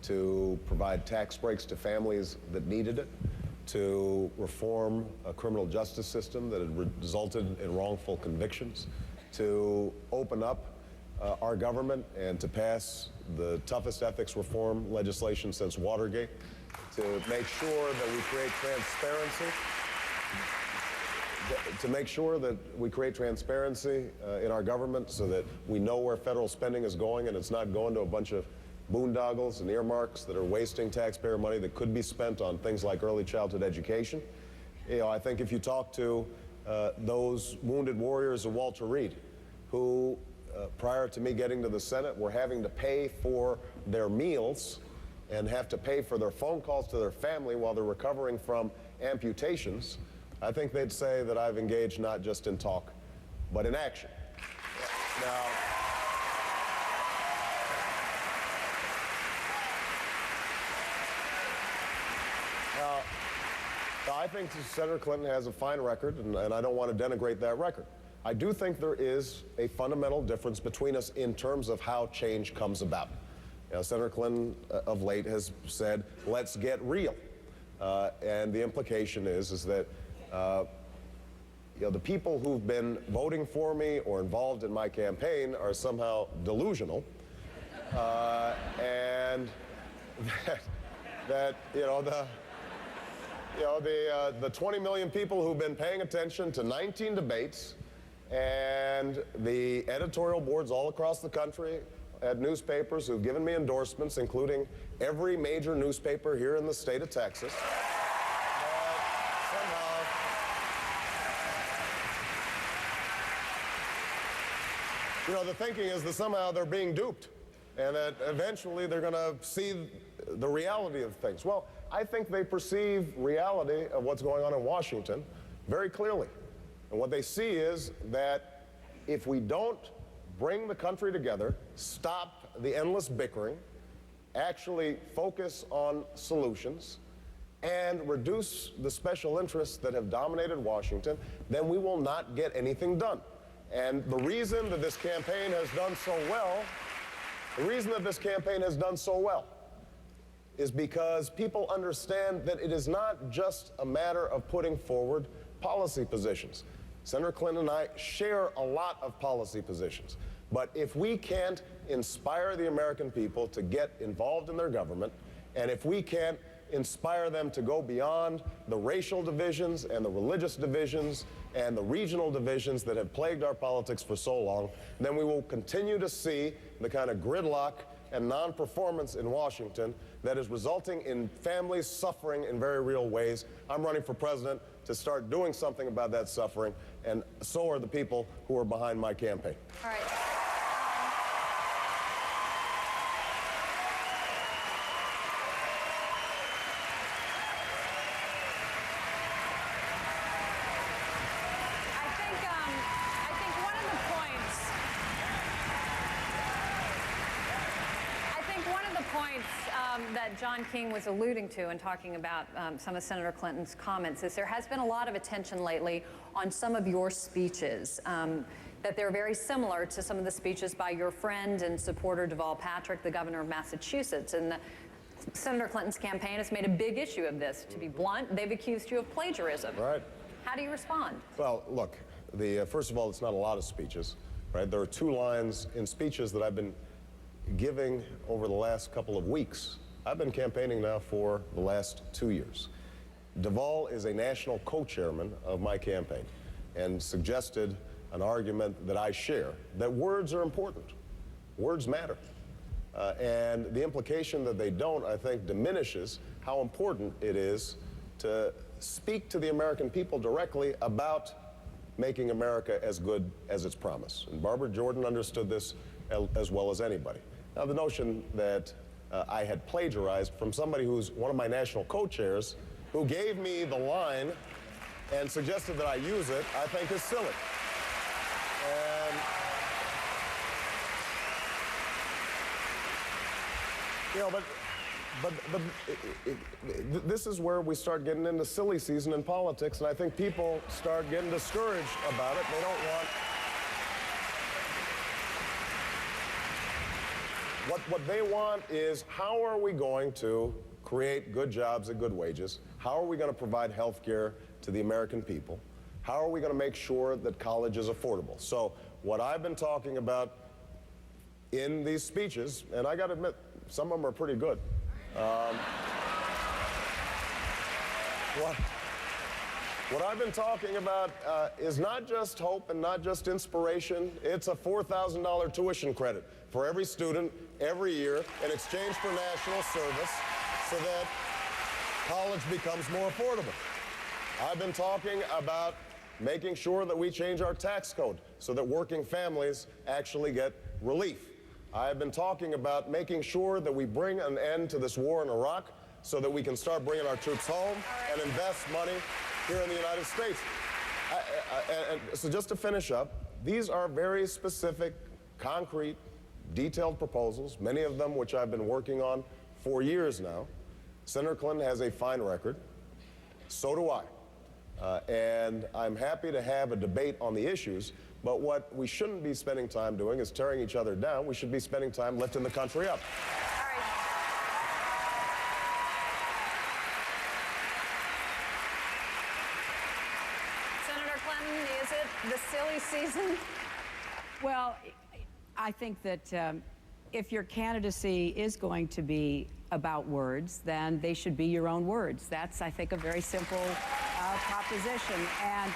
Speaker 5: to provide tax breaks to families that needed it, to reform a criminal justice system that had resulted in wrongful convictions, to open up our government and to pass the toughest ethics reform legislation since Watergate, to make sure that we create transparency, in our government so that we know where federal spending is going and it's not going to a bunch of boondoggles and earmarks that are wasting taxpayer money that could be spent on things like early childhood education. You know, I think if you talk to those wounded warriors of Walter Reed who, prior to me getting to the Senate, were having to pay for their meals and have to pay for their phone calls to their family while they're recovering from amputations, I think they'd say that I've engaged not just in talk, but in action. Now, I think Senator Clinton has a fine record, and I don't want to denigrate that record. I do think there is a fundamental difference between us in terms of how change comes about. You know, Senator Clinton of late has said, let's get real. And the implication is that you know, the people who've been voting for me or involved in my campaign are somehow delusional. And that you know, the 20 million people who've been paying attention to 19 debates and the editorial boards all across the country at newspapers who've given me endorsements, including every major newspaper here in the state of Texas, you know, the thinking is that somehow they're being duped and that eventually they're going to see the reality of things. Well, I think they perceive reality of what's going on in Washington very clearly. And what they see is that if we don't bring the country together, stop the endless bickering, actually focus on solutions, and reduce the special interests that have dominated Washington, then we will not get anything done. And the reason that this campaign has done so well, is because people understand that it is not just a matter of putting forward policy positions. Senator Clinton and I share a lot of policy positions. But if we can't inspire the American people to get involved in their government, and if we can't inspire them to go beyond the racial divisions and the religious divisions and the regional divisions that have plagued our politics for so long, then we will continue to see the kind of gridlock and non-performance in Washington that is resulting in families suffering in very real ways. I'm running for president to start doing something about that suffering, and so are the people who are behind my campaign.
Speaker 2: All right. I think one of the points that John King was alluding to in talking about some of Senator Clinton's comments is there has been a lot of attention lately on some of your speeches, that they're very similar to some of the speeches by your friend and supporter Deval Patrick, the governor of Massachusetts. And Senator Clinton's campaign has made a big issue of this. To be blunt, they've accused you of plagiarism.
Speaker 5: Right.
Speaker 2: How do you respond?
Speaker 5: Well, look, first of all, it's not a lot of speeches, right? There are 2 lines in speeches that I've been giving over the last couple of weeks. I've been campaigning now for the last 2 years. Deval is a national co-chairman of my campaign and suggested an argument that I share, that words are important. Words matter. And the implication that they don't, I think, diminishes how important it is to speak to the American people directly about making America as good as its promise. And Barbara Jordan understood this as well as anybody. Now, the notion that I had plagiarized from somebody who's one of my national co-chairs, who gave me the line and suggested that I use it, I think is silly. And, you know, but this is where we start getting into silly season in politics, and I think people start getting discouraged about it. They don't want... What they want is, how are we going to create good jobs at good wages? How are we going to provide health care to the American people? How are we going to make sure that college is affordable? So what I've been talking about in these speeches, and I got to admit, some of them are pretty good. What I've been talking about is not just hope and not just inspiration. It's a $4,000 tuition credit for every student every year in exchange for national service so that college becomes more affordable. I've been talking about making sure that we change our tax code so that working families actually get relief. I've been talking about making sure that we bring an end to this war in Iraq so that we can start bringing our troops home and invest money here in the United States. So just to finish up, these are very specific, concrete, detailed proposals, many of them which I've been working on for years now. Senator Clinton has a fine record. So do I. And I'm happy to have a debate on the issues, but what we shouldn't be spending time doing is tearing each other down. We should be spending time lifting the country up.
Speaker 2: Senator Clinton, is it the silly season?
Speaker 4: Well, I think that if your candidacy is going to be about words, then they should be your own words. That's, I think, a very simple proposition. And,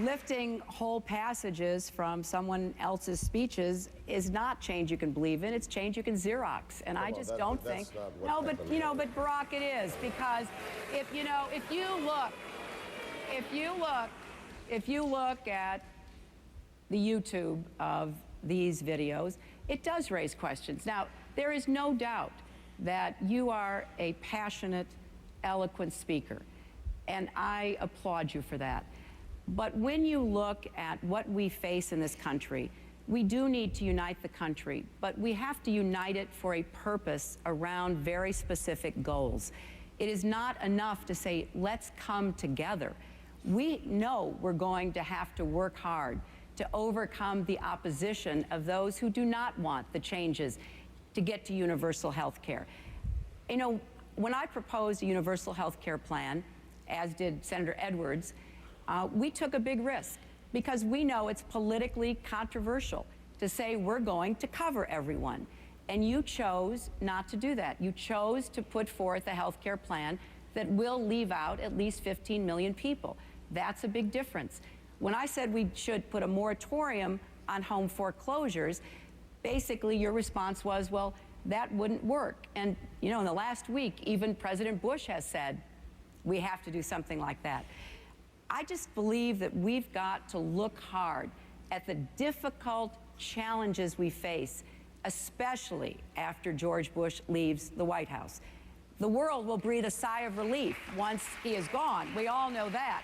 Speaker 4: lifting whole passages from someone else's speeches is not change you can believe in. It's change you can Xerox. And I just don't think. No, but but Barack, it is, because if you look at the YouTube of these videos, it does raise questions. Now, there is no doubt that you are a passionate, eloquent speaker, and I applaud you for that. But when you look at what we face in this country, we do need to unite the country, but we have to unite it for a purpose around very specific goals. It is not enough to say, let's come together. We know we're going to have to work hard to overcome the opposition of those who do not want the changes to get to universal health care. When I proposed a universal health care plan, as did Senator Edwards, we took a big risk because we know it's politically controversial to say we're going to cover everyone. And you chose not to do that. You chose to put forth a health care plan that will leave out at least 15 million people. That's a big difference. When I said we should put a moratorium on home foreclosures, basically your response was, well, that wouldn't work. And, in the last week, even President Bush has said we have to do something like that. I just believe that we've got to look hard at the difficult challenges we face, especially after George Bush leaves the White House. The world will breathe a sigh of relief once he is gone. We all know that.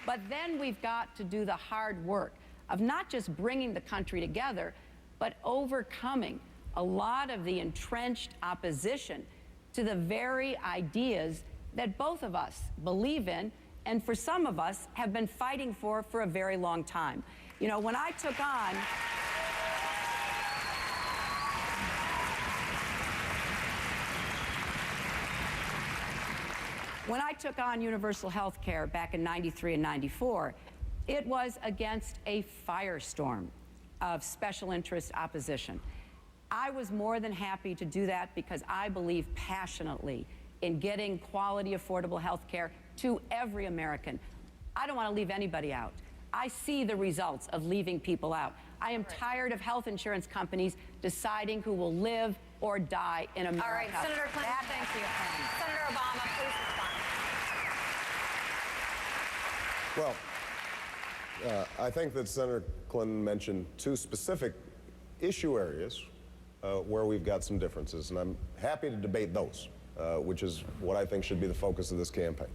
Speaker 4: But then we've got to do the hard work of not just bringing the country together, but overcoming a lot of the entrenched opposition to the very ideas that both of us believe in, and for some of us have been fighting for a very long time. You know, when I took on universal health care back in '93 and '94, it was against a firestorm of special interest opposition. I was more than happy to do that because I believe passionately in getting quality, affordable health care to every American. I don't want to leave anybody out. I see the results of leaving people out. I am tired of health insurance companies deciding who will live or die in America.
Speaker 2: All right, Senator Clinton, thank you. Senator Obama, please respond.
Speaker 5: Well, I think that Senator Clinton mentioned two specific issue areas where we've got some differences, and I'm happy to debate those, which is what I think should be the focus of this campaign.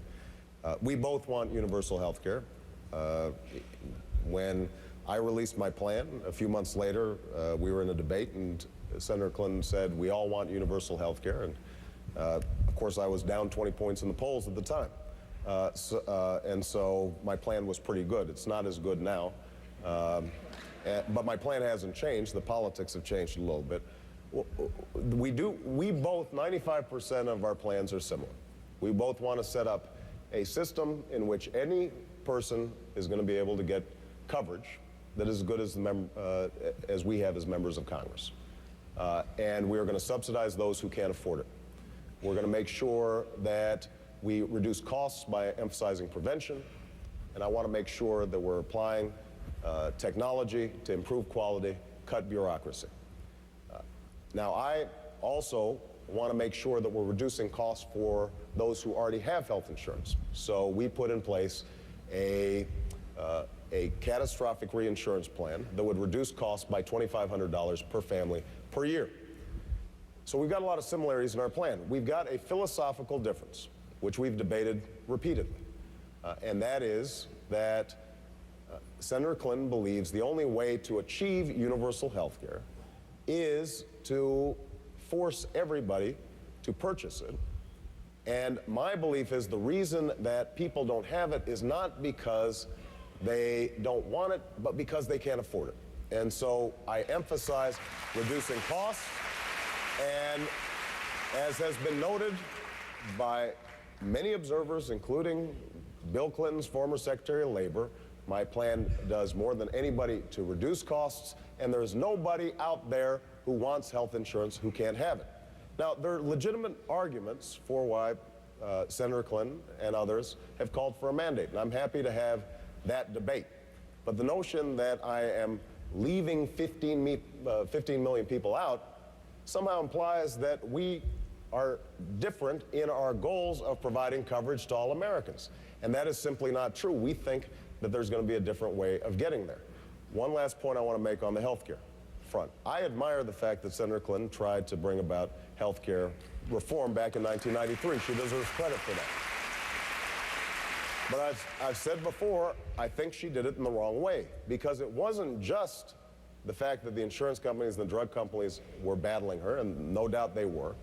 Speaker 5: We both want universal health care. When I released my plan, a few months later, we were in a debate, and Senator Clinton said, we all want universal health care. And of course, I was down 20 points in the polls at the time. And so my plan was pretty good. It's not as good now. But my plan hasn't changed. The politics have changed a little bit. We both, 95% of our plans are similar. We both want to set up a system in which any person is going to be able to get coverage that is as good as we have as members of Congress. And we are going to subsidize those who can't afford it. We're going to make sure that we reduce costs by emphasizing prevention, and I want to make sure that we're applying technology to improve quality, cut bureaucracy. Now, I also want to make sure that we're reducing costs for those who already have health insurance. So we put in place a catastrophic reinsurance plan that would reduce costs by $2,500 per family per year. So we've got a lot of similarities in our plan. We've got a philosophical difference, which we've debated repeatedly, and that is that Senator Clinton believes the only way to achieve universal health care is to force everybody to purchase it. And my belief is the reason that people don't have it is not because they don't want it, but because they can't afford it. And so I emphasize reducing costs, and as has been noted by many observers, including Bill Clinton's former Secretary of Labor, my plan does more than anybody to reduce costs, and there's nobody out there who wants health insurance who can't have it. Now, there are legitimate arguments for why Senator Clinton and others have called for a mandate, and I'm happy to have that debate. But the notion that I am leaving 15 million people out somehow implies that we are different in our goals of providing coverage to all Americans. And that is simply not true. We think that there's going to be a different way of getting there. One last point I want to make on the health care front. I admire the fact that Senator Clinton tried to bring about health care reform back in 1993. She deserves credit for that. But I've said before, I think she did it in the wrong way, because it wasn't just the fact that the insurance companies and the drug companies were battling her, and no doubt they were.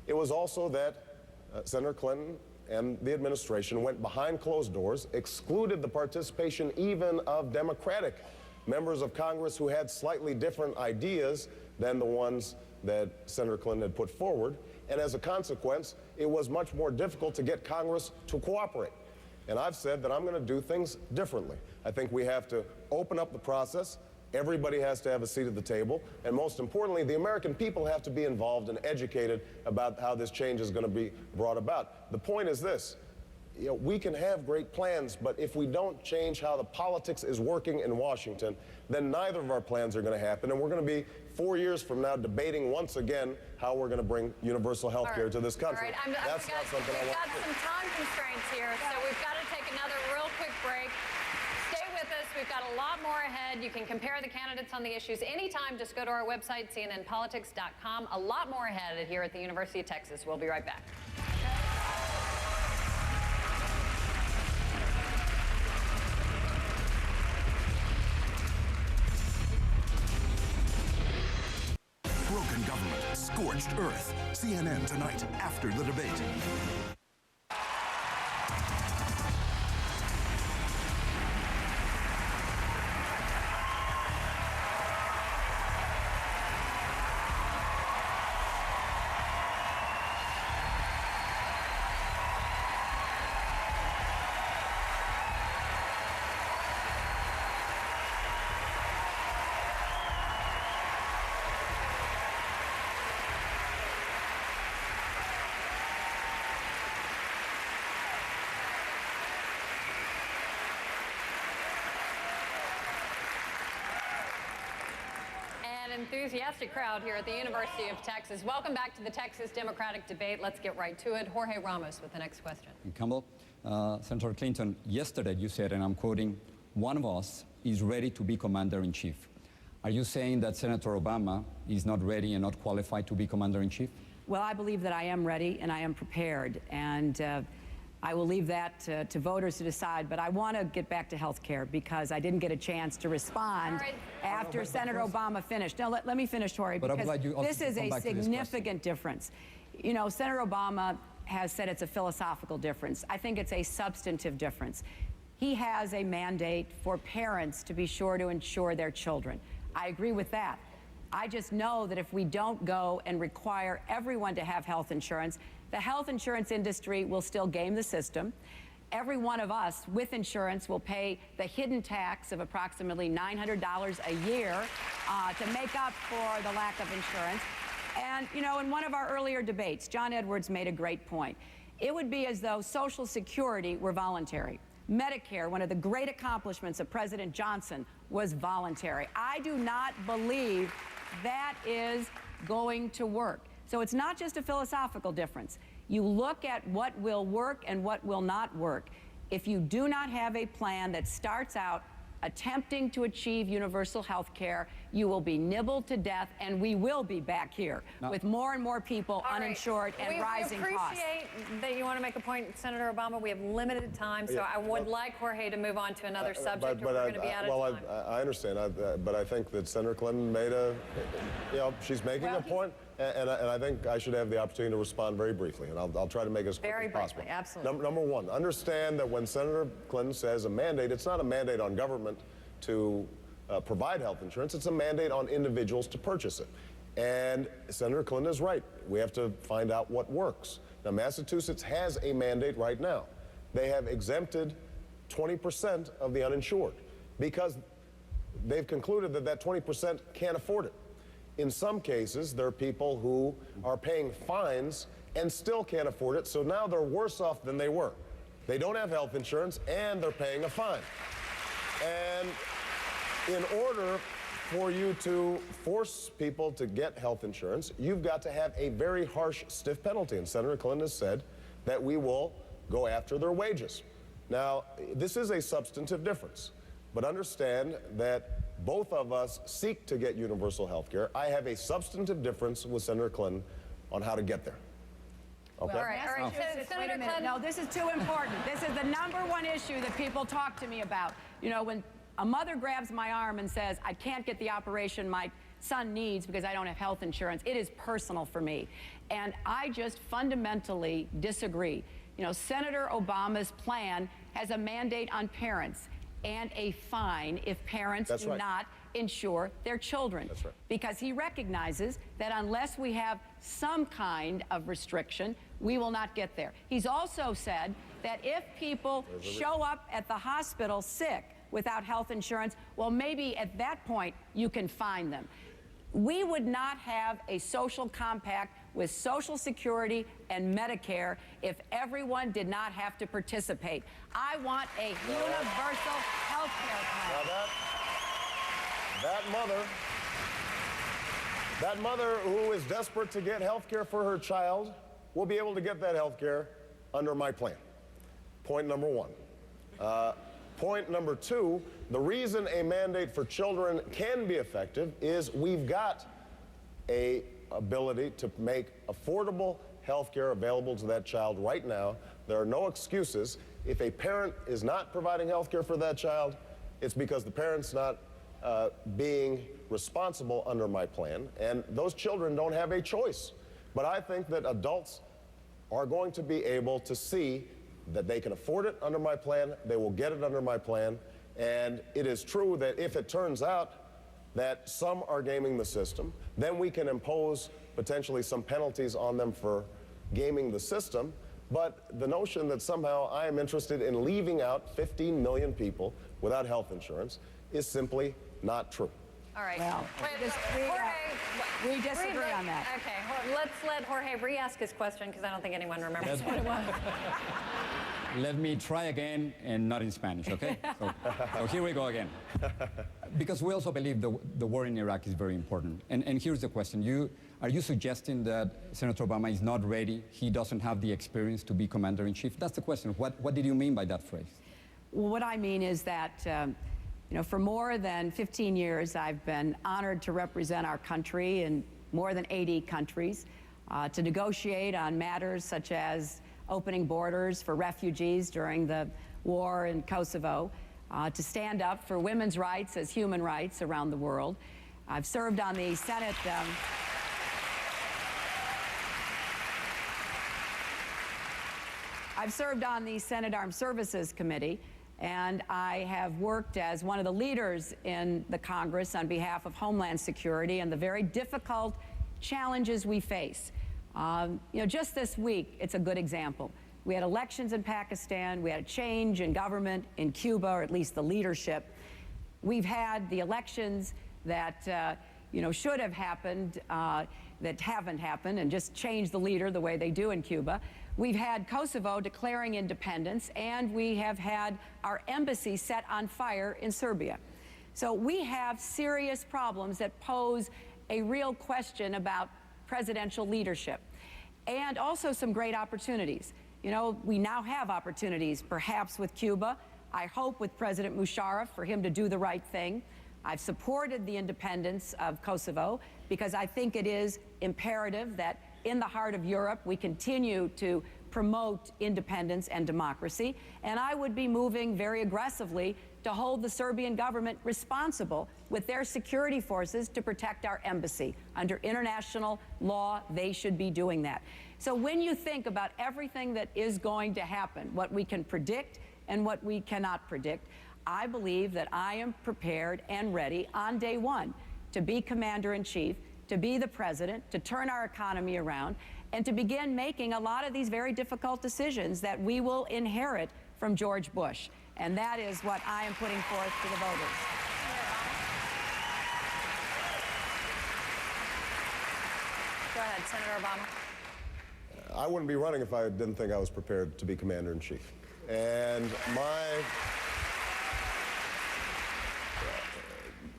Speaker 5: It was also that Senator Clinton and the administration went behind closed doors, excluded the participation even of Democratic members of Congress who had slightly different ideas than the ones that Senator Clinton had put forward. And as a consequence, it was much more difficult to get Congress to cooperate. And I've said that I'm going to do things differently. I think we have to open up the process. Everybody has to have a seat at the table. And most importantly, the American people have to be involved and educated about how this change is going to be brought about. The point is this. You know, we can have great plans, but if we don't change how the politics is working in Washington, then neither of our plans are going to happen. And we're going to be 4 years from now debating once again how we're going to bring universal health care to this country.
Speaker 2: All right,
Speaker 5: That's not something I want to do.
Speaker 2: We've got some time constraints here, so we've got to take another real quick break. Stay with us. We've got a lot more ahead. You can compare the candidates on the issues anytime. Just go to our website, cnnpolitics.com. A lot more ahead here at the University of Texas. We'll be right back.
Speaker 6: Broken government
Speaker 8: Scorched Earth. CNN tonight after the debate.
Speaker 2: Enthusiastic crowd here at the University of Texas. Welcome back to the Texas Democratic debate. Let's get right to it. Jorge Ramos with the next question.
Speaker 3: Campbell, Senator Clinton, yesterday you said, and I'm quoting, "One of us is ready to be commander-in-chief." Are you saying that Senator Obama is not ready and not qualified to be commander-in-chief?
Speaker 4: Well, I believe that I am ready and I am prepared, and I will leave that to voters to decide. But I want to get back to health care because I didn't get a chance to respond after Senator Obama finished. Now, let me finish, Tori, because this is a significant difference. You know, Senator Obama has said it's a philosophical difference. I think it's a substantive difference. He has a mandate for parents to be sure to insure their children. I agree with that. I just know that if we don't go and require everyone to have health insurance, the health insurance industry will still game the system. Every one of us with insurance will pay the hidden tax of approximately $900 a year to make up for the lack of insurance. And, you know, in one of our earlier debates, John Edwards made a great point. It would be as though Social Security were voluntary. Medicare, one of the great accomplishments of President Johnson, was voluntary. I do not believe that is going to work. So it's not just a philosophical difference. You look at what will work and what will not work. If you do not have a plan that starts out attempting to achieve universal health care, you will be nibbled to death, and we will be back here with more and more people uninsured and rising costs.
Speaker 2: We appreciate that you want to make a point, Senator Obama. We have limited time, so I would like Jorge to move on to another subject, or we're going to be out of time.
Speaker 5: I understand, but I think that Senator Clinton made she's making a point, and I think I should have the opportunity to respond very briefly, and I'll try to make it as quick as possible.
Speaker 2: Absolutely.
Speaker 5: Number one, understand that when Senator Clinton says a mandate, it's not a mandate on government to provide health insurance. It's a mandate on individuals to purchase it. And Senator Clinton is right. We have to find out what works. Now, Massachusetts has a mandate right now. They have exempted 20% of the uninsured because they've concluded that that 20% can't afford it. In some cases, there are people who are paying fines and still can't afford it, so now they're worse off than they were. They don't have health insurance and they're paying a fine. And in order for you to force people to get health insurance, you've got to have a very harsh, stiff penalty. And Senator Clinton has said that we will go after their wages. Now, this is a substantive difference, but understand that both of us seek to get universal health care. I have a substantive difference with Senator Clinton on how to get there. Okay.
Speaker 2: All right.
Speaker 4: Wait a minute. No, this is too important. This is the number one issue that people talk to me about. You know, when a mother grabs my arm and says, I can't get the operation my son needs because I don't have health insurance, it is personal for me. And I just fundamentally disagree. You know, Senator Obama's plan has a mandate on parents and a fine if parents do not insure their children.
Speaker 5: That's right.
Speaker 4: Because he recognizes that unless we have some kind of restriction, we will not get there. He's also said that if people show up at the hospital sick without health insurance, well, maybe at that point you can fine them. We would not have a social compact with Social Security and Medicare if everyone did not have to participate. I want a universal health care plan.
Speaker 5: Now that mother who is desperate to get health care for her child will be able to get that health care under my plan. Point number one. Point number two, the reason a mandate for children can be effective is we've got an ability to make affordable health care available to that child right now. There are no excuses. If a parent is not providing health care for that child, it's because the parent's not being responsible under my plan, and those children don't have a choice. But I think that adults are going to be able to see that they can afford it under my plan, they will get it under my plan, and it is true that if it turns out that some are gaming the system, then we can impose potentially some penalties on them for gaming the system. But the notion that somehow I am interested in leaving out 15 million people without health insurance is simply not true.
Speaker 2: All right.
Speaker 4: Well, we disagree on that.
Speaker 2: Okay, let's let Jorge re-ask his question because I don't think anyone remembers what it was.
Speaker 3: Let me try again, and not in Spanish, okay? So here we go again. Because we also believe the war in Iraq is very important. And here's the question. Are you suggesting that Senator Obama is not ready, he doesn't have the experience to be commander-in-chief? That's the question. What did you mean by that phrase?
Speaker 4: Well, what I mean is that, for more than 15 years, I've been honored to represent our country in more than 80 countries, to negotiate on matters such as opening borders for refugees during the war in Kosovo, to stand up for women's rights as human rights around the world. I've served on the Senate. I've served on the Senate Armed Services Committee, and I have worked as one of the leaders in the Congress on behalf of Homeland Security and the very difficult challenges we face. Just this week, it's a good example. We had elections in Pakistan, we had a change in government in Cuba, or at least the leadership. We've had the elections that should have happened, that haven't happened, and just changed the leader the way they do in Cuba. We've had Kosovo declaring independence, and we have had our embassy set on fire in Serbia. So we have serious problems that pose a real question about presidential leadership, and also some great opportunities. We now have opportunities, perhaps with Cuba. I hope with President Musharraf for him to do the right thing. I've supported the independence of Kosovo because I think it is imperative that in the heart of Europe we continue to promote independence and democracy. And I would be moving very aggressively to hold the Serbian government responsible with their security forces to protect our embassy. Under international law, they should be doing that. So when you think about everything that is going to happen, what we can predict and what we cannot predict, I believe that I am prepared and ready on day one to be commander-in-chief, to be the president, to turn our economy around, and to begin making a lot of these very difficult decisions that we will inherit from George Bush. And that is what I am putting forth to the voters.
Speaker 2: Go ahead, Senator Obama.
Speaker 5: I wouldn't be running if I didn't think I was prepared to be commander-in-chief. And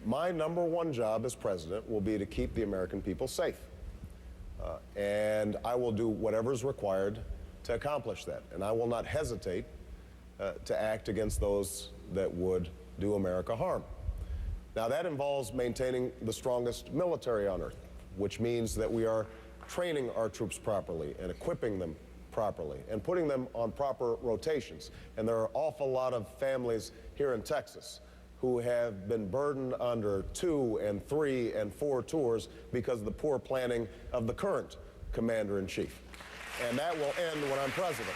Speaker 5: my number one job as president will be to keep the American people safe. And I will do whatever is required to accomplish that. And I will not hesitate to act against those that would do America harm. Now, that involves maintaining the strongest military on earth, which means that we are training our troops properly and equipping them properly and putting them on proper rotations. And there are an awful lot of families here in Texas who have been burdened under 2 and 3 and 4 tours because of the poor planning of the current commander-in-chief. And that will end when I'm president.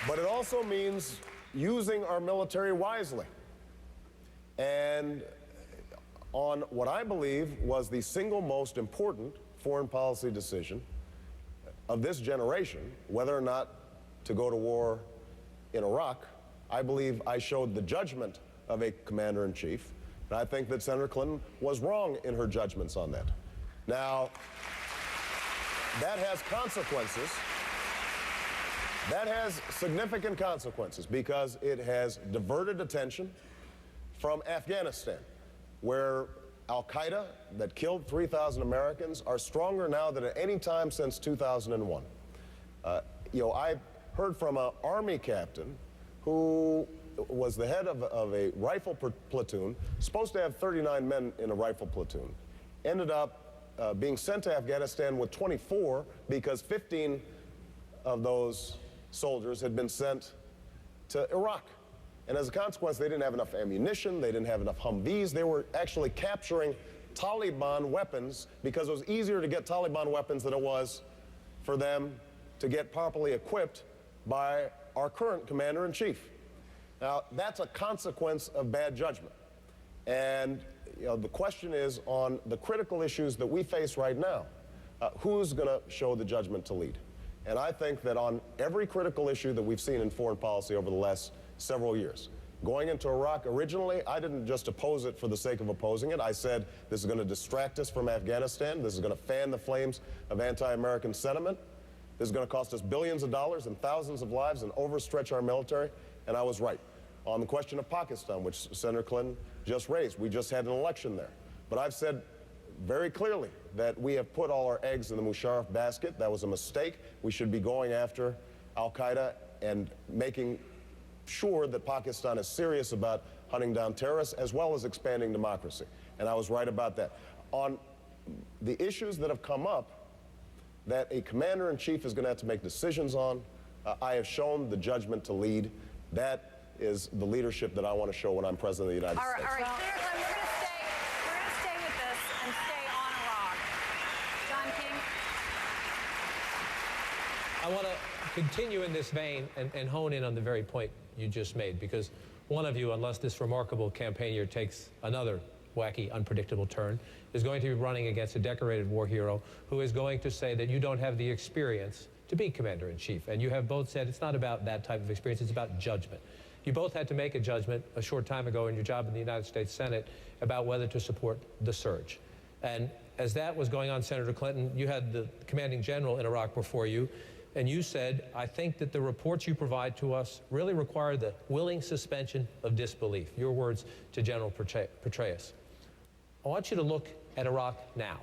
Speaker 5: But it also means using our military wisely. And on what I believe was the single most important foreign policy decision of this generation, whether or not to go to war in Iraq, I believe I showed the judgment of a commander-in-chief, and I think that Senator Clinton was wrong in her judgments on that. Now, that has consequences. That has significant consequences because it has diverted attention from Afghanistan, where Al-Qaeda that killed 3,000 Americans are stronger now than at any time since 2001. I heard from an Army captain who was the head of a rifle platoon, supposed to have 39 men in a rifle platoon, ended up being sent to Afghanistan with 24 because 15 of those soldiers had been sent to Iraq. And as a consequence, they didn't have enough ammunition, they didn't have enough Humvees. They were actually capturing Taliban weapons because it was easier to get Taliban weapons than it was for them to get properly equipped by our current commander-in-chief. Now, that's a consequence of bad judgment. And the question is, on the critical issues that we face right now, who's going to show the judgment to lead? And I think that on every critical issue that we've seen in foreign policy over the last several years, going into Iraq, originally, I didn't just oppose it for the sake of opposing it. I said, this is going to distract us from Afghanistan. This is going to fan the flames of anti-American sentiment. This is going to cost us billions of dollars and thousands of lives and overstretch our military. And I was right. On the question of Pakistan, which Senator Clinton just raised, we just had an election there. But I've said very clearly that we have put all our eggs in the Musharraf basket. That was a mistake. We should be going after al-Qaeda and making sure that Pakistan is serious about hunting down terrorists as well as expanding democracy. And I was right about that. On the issues that have come up that a commander-in-chief is going to have to make decisions on, I have shown the judgment to lead. That is the leadership that I want to show when I'm president of the United States.
Speaker 2: All right, Senator Clinton, we're going to stay with this and stay on Iraq. John King?
Speaker 1: I want to continue in this vein and hone in on the very point you just made, because one of you, unless this remarkable campaign year takes another wacky, unpredictable turn, is going to be running against a decorated war hero who is going to say that you don't have the experience to be commander-in-chief. And you have both said it's not about that type of experience, it's about judgment. You both had to make a judgment a short time ago in your job in the United States Senate about whether to support the surge. And as that was going on, Senator Clinton, you had the commanding general in Iraq before you, and you said, I think that the reports you provide to us really require the willing suspension of disbelief. Your words to General Petraeus. I want you to look at Iraq now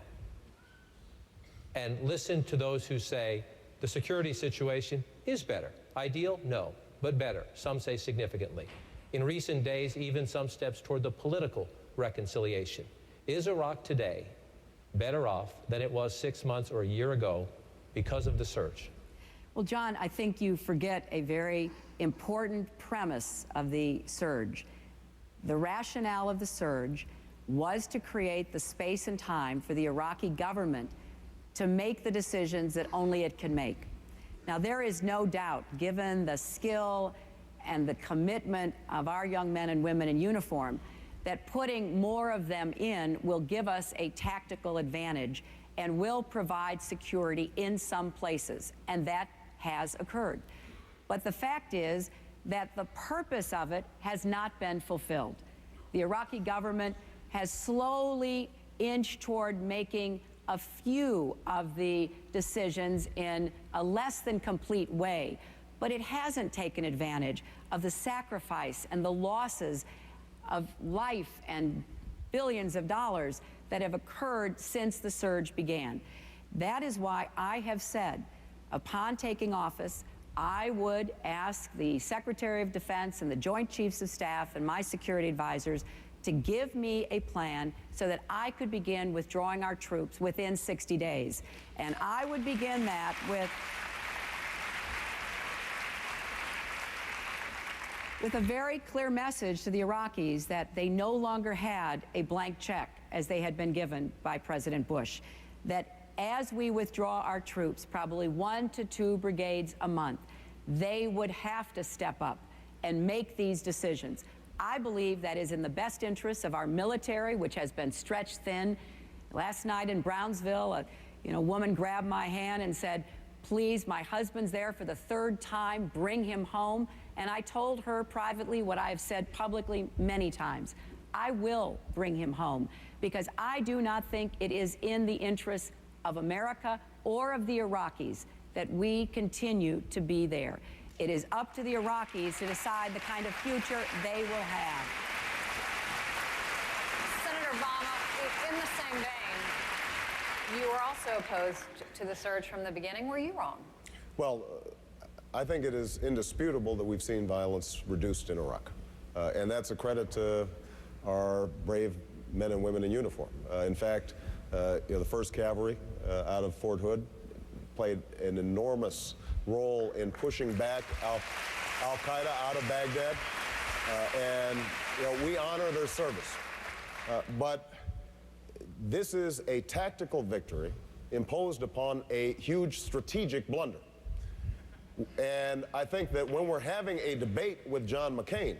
Speaker 1: and listen to those who say the security situation is better. Ideal? No, but better. Some say significantly. In recent days, even some steps toward the political reconciliation. Is Iraq today better off than it was 6 months or a year ago because of the surge?
Speaker 4: Well, John, I think you forget a very important premise of the surge. The rationale of the surge was to create the space and time for the Iraqi government to make the decisions that only it can make. Now, there is no doubt, given the skill and the commitment of our young men and women in uniform, that putting more of them in will give us a tactical advantage and will provide security in some places, and that has occurred. But the fact is that the purpose of it has not been fulfilled. The Iraqi government has slowly inched toward making a few of the decisions in a less than complete way, but it hasn't taken advantage of the sacrifice and the losses of life and billions of dollars that have occurred since the surge began. That is why I have said, upon taking office, I would ask the Secretary of Defense and the Joint Chiefs of Staff and my security advisors to give me a plan so that I could begin withdrawing our troops within 60 days. And I would begin that with a very clear message to the Iraqis that they no longer had a blank check as they had been given by President Bush. That as we withdraw our troops, probably 1 to 2 brigades a month, they would have to step up and make these decisions. I believe that is in the best interest of our military, which has been stretched thin. Last night in Brownsville, a woman grabbed my hand and said, please, my husband's there for the 3rd time, bring him home. And I told her privately what I have said publicly many times. I will bring him home because I do not think it is in the interest of America or of the Iraqis that we continue to be there. It is up to the Iraqis to decide the kind of future they will have.
Speaker 2: Senator Obama, in the same vein, you were also opposed to the surge from the beginning. Were you wrong?
Speaker 5: Well, I think it is indisputable that we've seen violence reduced in Iraq. And that's a credit to our brave men and women in uniform. In fact, the 1st Cavalry out of Fort Hood played an enormous role in pushing back al-Qaeda out of Baghdad. and we honor their service. But this is a tactical victory imposed upon a huge strategic blunder. And I think that when we're having a debate with John McCain,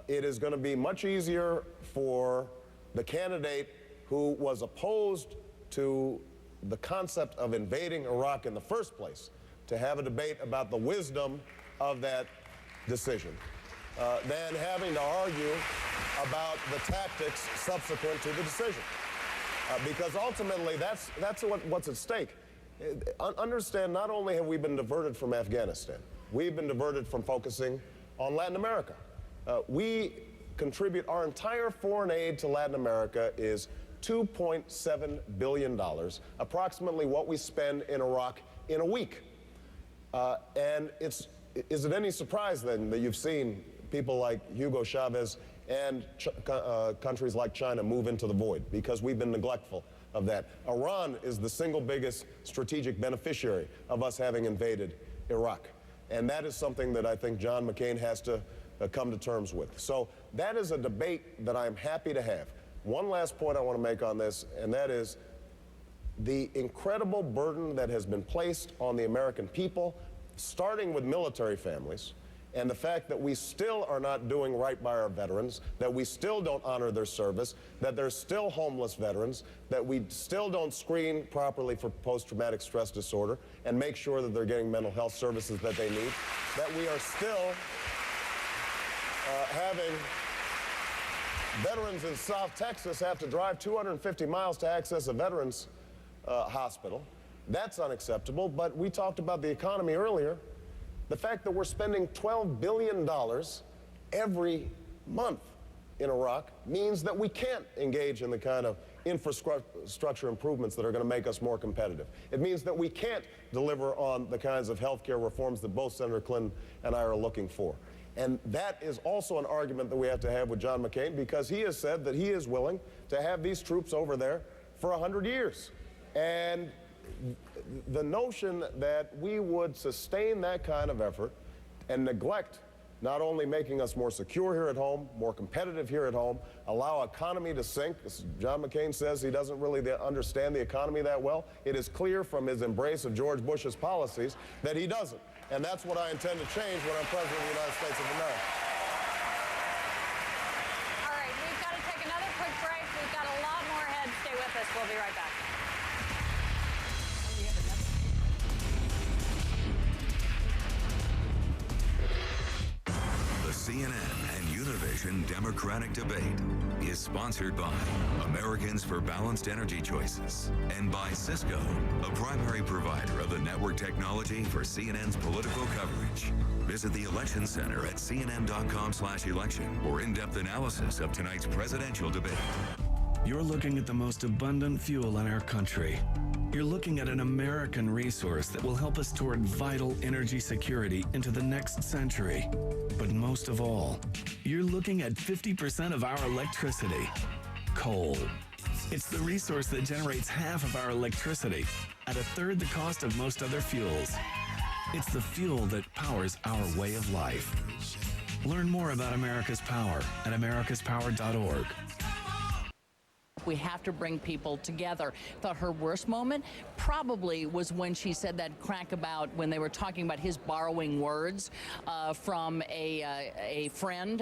Speaker 5: it is going to be much easier for the candidate who was opposed to the concept of invading Iraq in the first place to have a debate about the wisdom of that decision than having to argue about the tactics subsequent to the decision. Because ultimately, that's what's at stake. Understand, not only have we been diverted from Afghanistan, we've been diverted from focusing on Latin America. We contribute, our entire foreign aid to Latin America is $2.7 billion, approximately what we spend in Iraq in a week. And is it any surprise then that you've seen people like Hugo Chavez and countries like China move into the void because we've been neglectful of that? Iran is the single biggest strategic beneficiary of us having invaded Iraq. And that is something that I think John McCain has to come to terms with. So that is a debate that I'm happy to have. One last point I want to make on this, and that is the incredible burden that has been placed on the American people, starting with military families, and the fact that we still are not doing right by our veterans, that we still don't honor their service, that there's still homeless veterans, that we still don't screen properly for post-traumatic stress disorder and make sure that they're getting mental health services that they need, that we are still having veterans in South Texas have to drive 250 miles to access a veterans hospital. That's unacceptable, but we talked about the economy earlier. The fact that we're spending $12 billion every month in Iraq means that we can't engage in the kind of infrastructure improvements that are going to make us more competitive. It means that we can't deliver on the kinds of health care reforms that both Senator Clinton and I are looking for. And that is also an argument that we have to have with John McCain, because he has said that he is willing to have these troops over there for 100 years. And the notion that we would sustain that kind of effort and neglect not only making us more secure here at home, more competitive here at home, allow economy to sink. John McCain says he doesn't really understand the economy that well. It is clear from his embrace of George Bush's policies that he doesn't. And that's what I intend to change when I'm President of the United States of America.
Speaker 2: All right, we've got to take another quick break. We've got a lot more ahead. Stay with us. We'll be right back.
Speaker 6: The CNN and Univision Democratic Debate is sponsored by Americans for Balanced Energy Choices and by Cisco, a primary provider of the network technology for CNN's political coverage. Visit the Election Center at cnn.com/election for in-depth analysis of tonight's presidential debate.
Speaker 7: You're looking at the most abundant fuel in our country. You're looking at an American resource that will help us toward vital energy security into the next century. But most of all, you're looking at 50% of our electricity, coal. It's the resource that generates half of our electricity at a third the cost of most other fuels. It's the fuel that powers our way of life. Learn more about America's Power at americaspower.org.
Speaker 9: We have to bring people together. Thought her worst moment probably was when she said that crack about when they were talking about his borrowing words from a friend,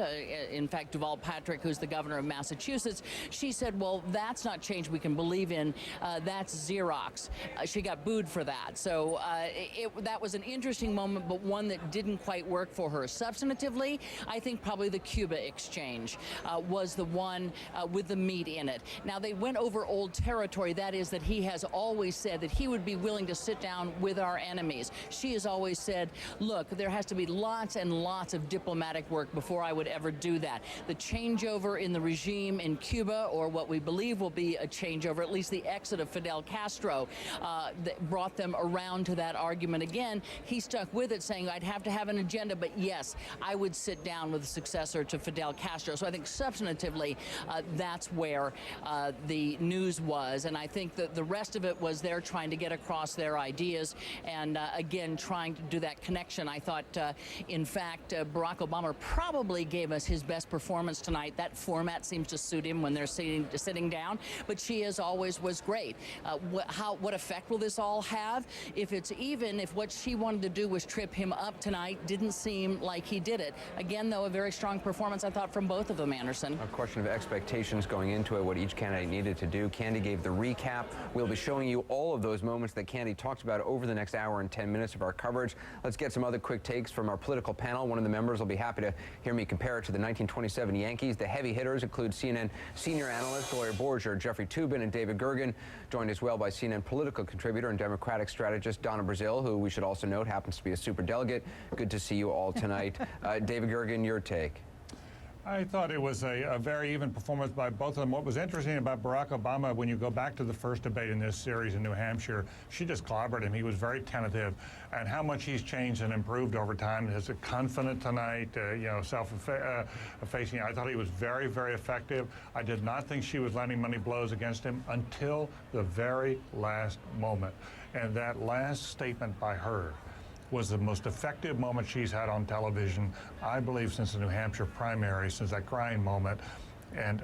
Speaker 9: in fact, Deval Patrick, who's the governor of Massachusetts. She said, well, that's not change we can believe in. That's Xerox. She got booed for that. So that was an interesting moment, but one that didn't quite work for her. Substantively, I think probably the Cuba exchange was the one with the meat in it. Now, they went over old territory. That is that he has always said that he would be willing to sit down with our enemies. She has always said, look, there has to be lots and lots of diplomatic work before I would ever do that. The changeover in the regime in Cuba, or what we believe will be a changeover, at least the exit of Fidel Castro, that brought them around to that argument again. He stuck with it, saying I'd have to have an agenda, but yes, I would sit down with the successor to Fidel Castro. So I think substantively, that's where the news was. And I think that the rest of it was they're trying to get across their ideas and, again, trying to do that connection. I thought, in fact, Barack Obama probably gave us his best performance tonight. That format seems to suit him when they're sitting down. But she, as always, was great. What effect will this all have? If what she wanted to do was trip him up tonight, didn't seem like he did it. Again, though, a very strong performance, I thought, from both of them, Anderson.
Speaker 10: A question of expectations going into it, what each candidate needed to do. Candy gave the recap. We'll be showing you all of those moments that Candy talks about over the next hour and 10 minutes of our coverage. Let's get some other quick takes from our political panel. One of the members will be happy to hear me compare it to the 1927 Yankees. The heavy hitters include CNN senior analyst Gloria Borger, Jeffrey Toobin, and David Gergen, joined as well by CNN political contributor and Democratic strategist Donna Brazile, who we should also note happens to be a superdelegate. Good to see you all tonight. David Gergen, your take.
Speaker 11: I thought it was a very even performance by both of them. What was interesting about Barack Obama, when you go back to the first debate in this series in New Hampshire, she just clobbered him. He was very tentative, and how much he's changed and improved over time. Is confident tonight, self-effacing. I thought he was very, very effective. I did not think she was landing money blows against him until the very last moment. And that last statement by her was the most effective moment she's had on television, I believe, since the New Hampshire primary, since that crying moment. And,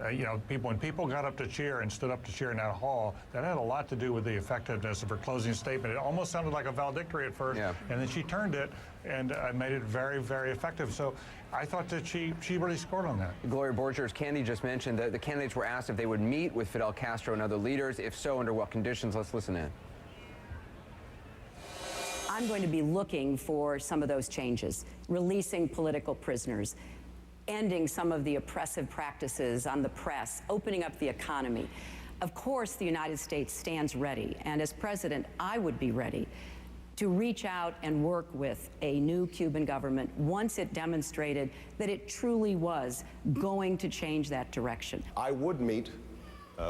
Speaker 11: when people got up to cheer and stood up to cheer in that hall, that had a lot to do with the effectiveness of her closing statement. It almost sounded like a valedictory at first, and then she turned it and made it very, very effective. So I thought that she really scored on that.
Speaker 10: Gloria Borger, as Candy just mentioned, the candidates were asked if they would meet with Fidel Castro and other leaders. If so, under what conditions? Let's listen in.
Speaker 4: I'm going to be looking for some of those changes, releasing political prisoners, ending some of the oppressive practices on the press, opening up the economy. Of course, the United States stands ready, and as president, I would be ready to reach out and work with a new Cuban government once it demonstrated that it truly was going to change that direction.
Speaker 5: I would meet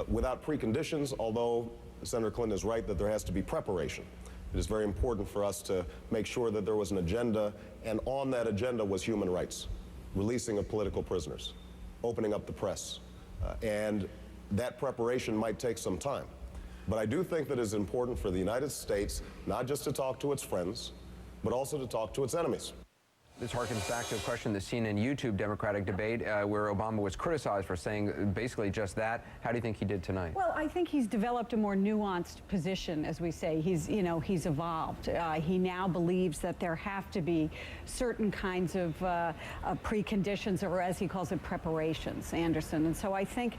Speaker 5: without preconditions, although Senator Clinton is right that there has to be preparation. It is very important for us to make sure that there was an agenda, and on that agenda was human rights, releasing of political prisoners, opening up the press, and that preparation might take some time. But I do think that it is important for the United States not just to talk to its friends, but also to talk to its enemies.
Speaker 10: This harkens back to a question in the CNN YouTube Democratic debate where Obama was criticized for saying basically just that. How do you think he did tonight?
Speaker 12: Well, I think he's developed a more nuanced position, as we say. He's evolved. He now believes that there have to be certain kinds of preconditions, or as he calls it, preparations, Anderson. And so I think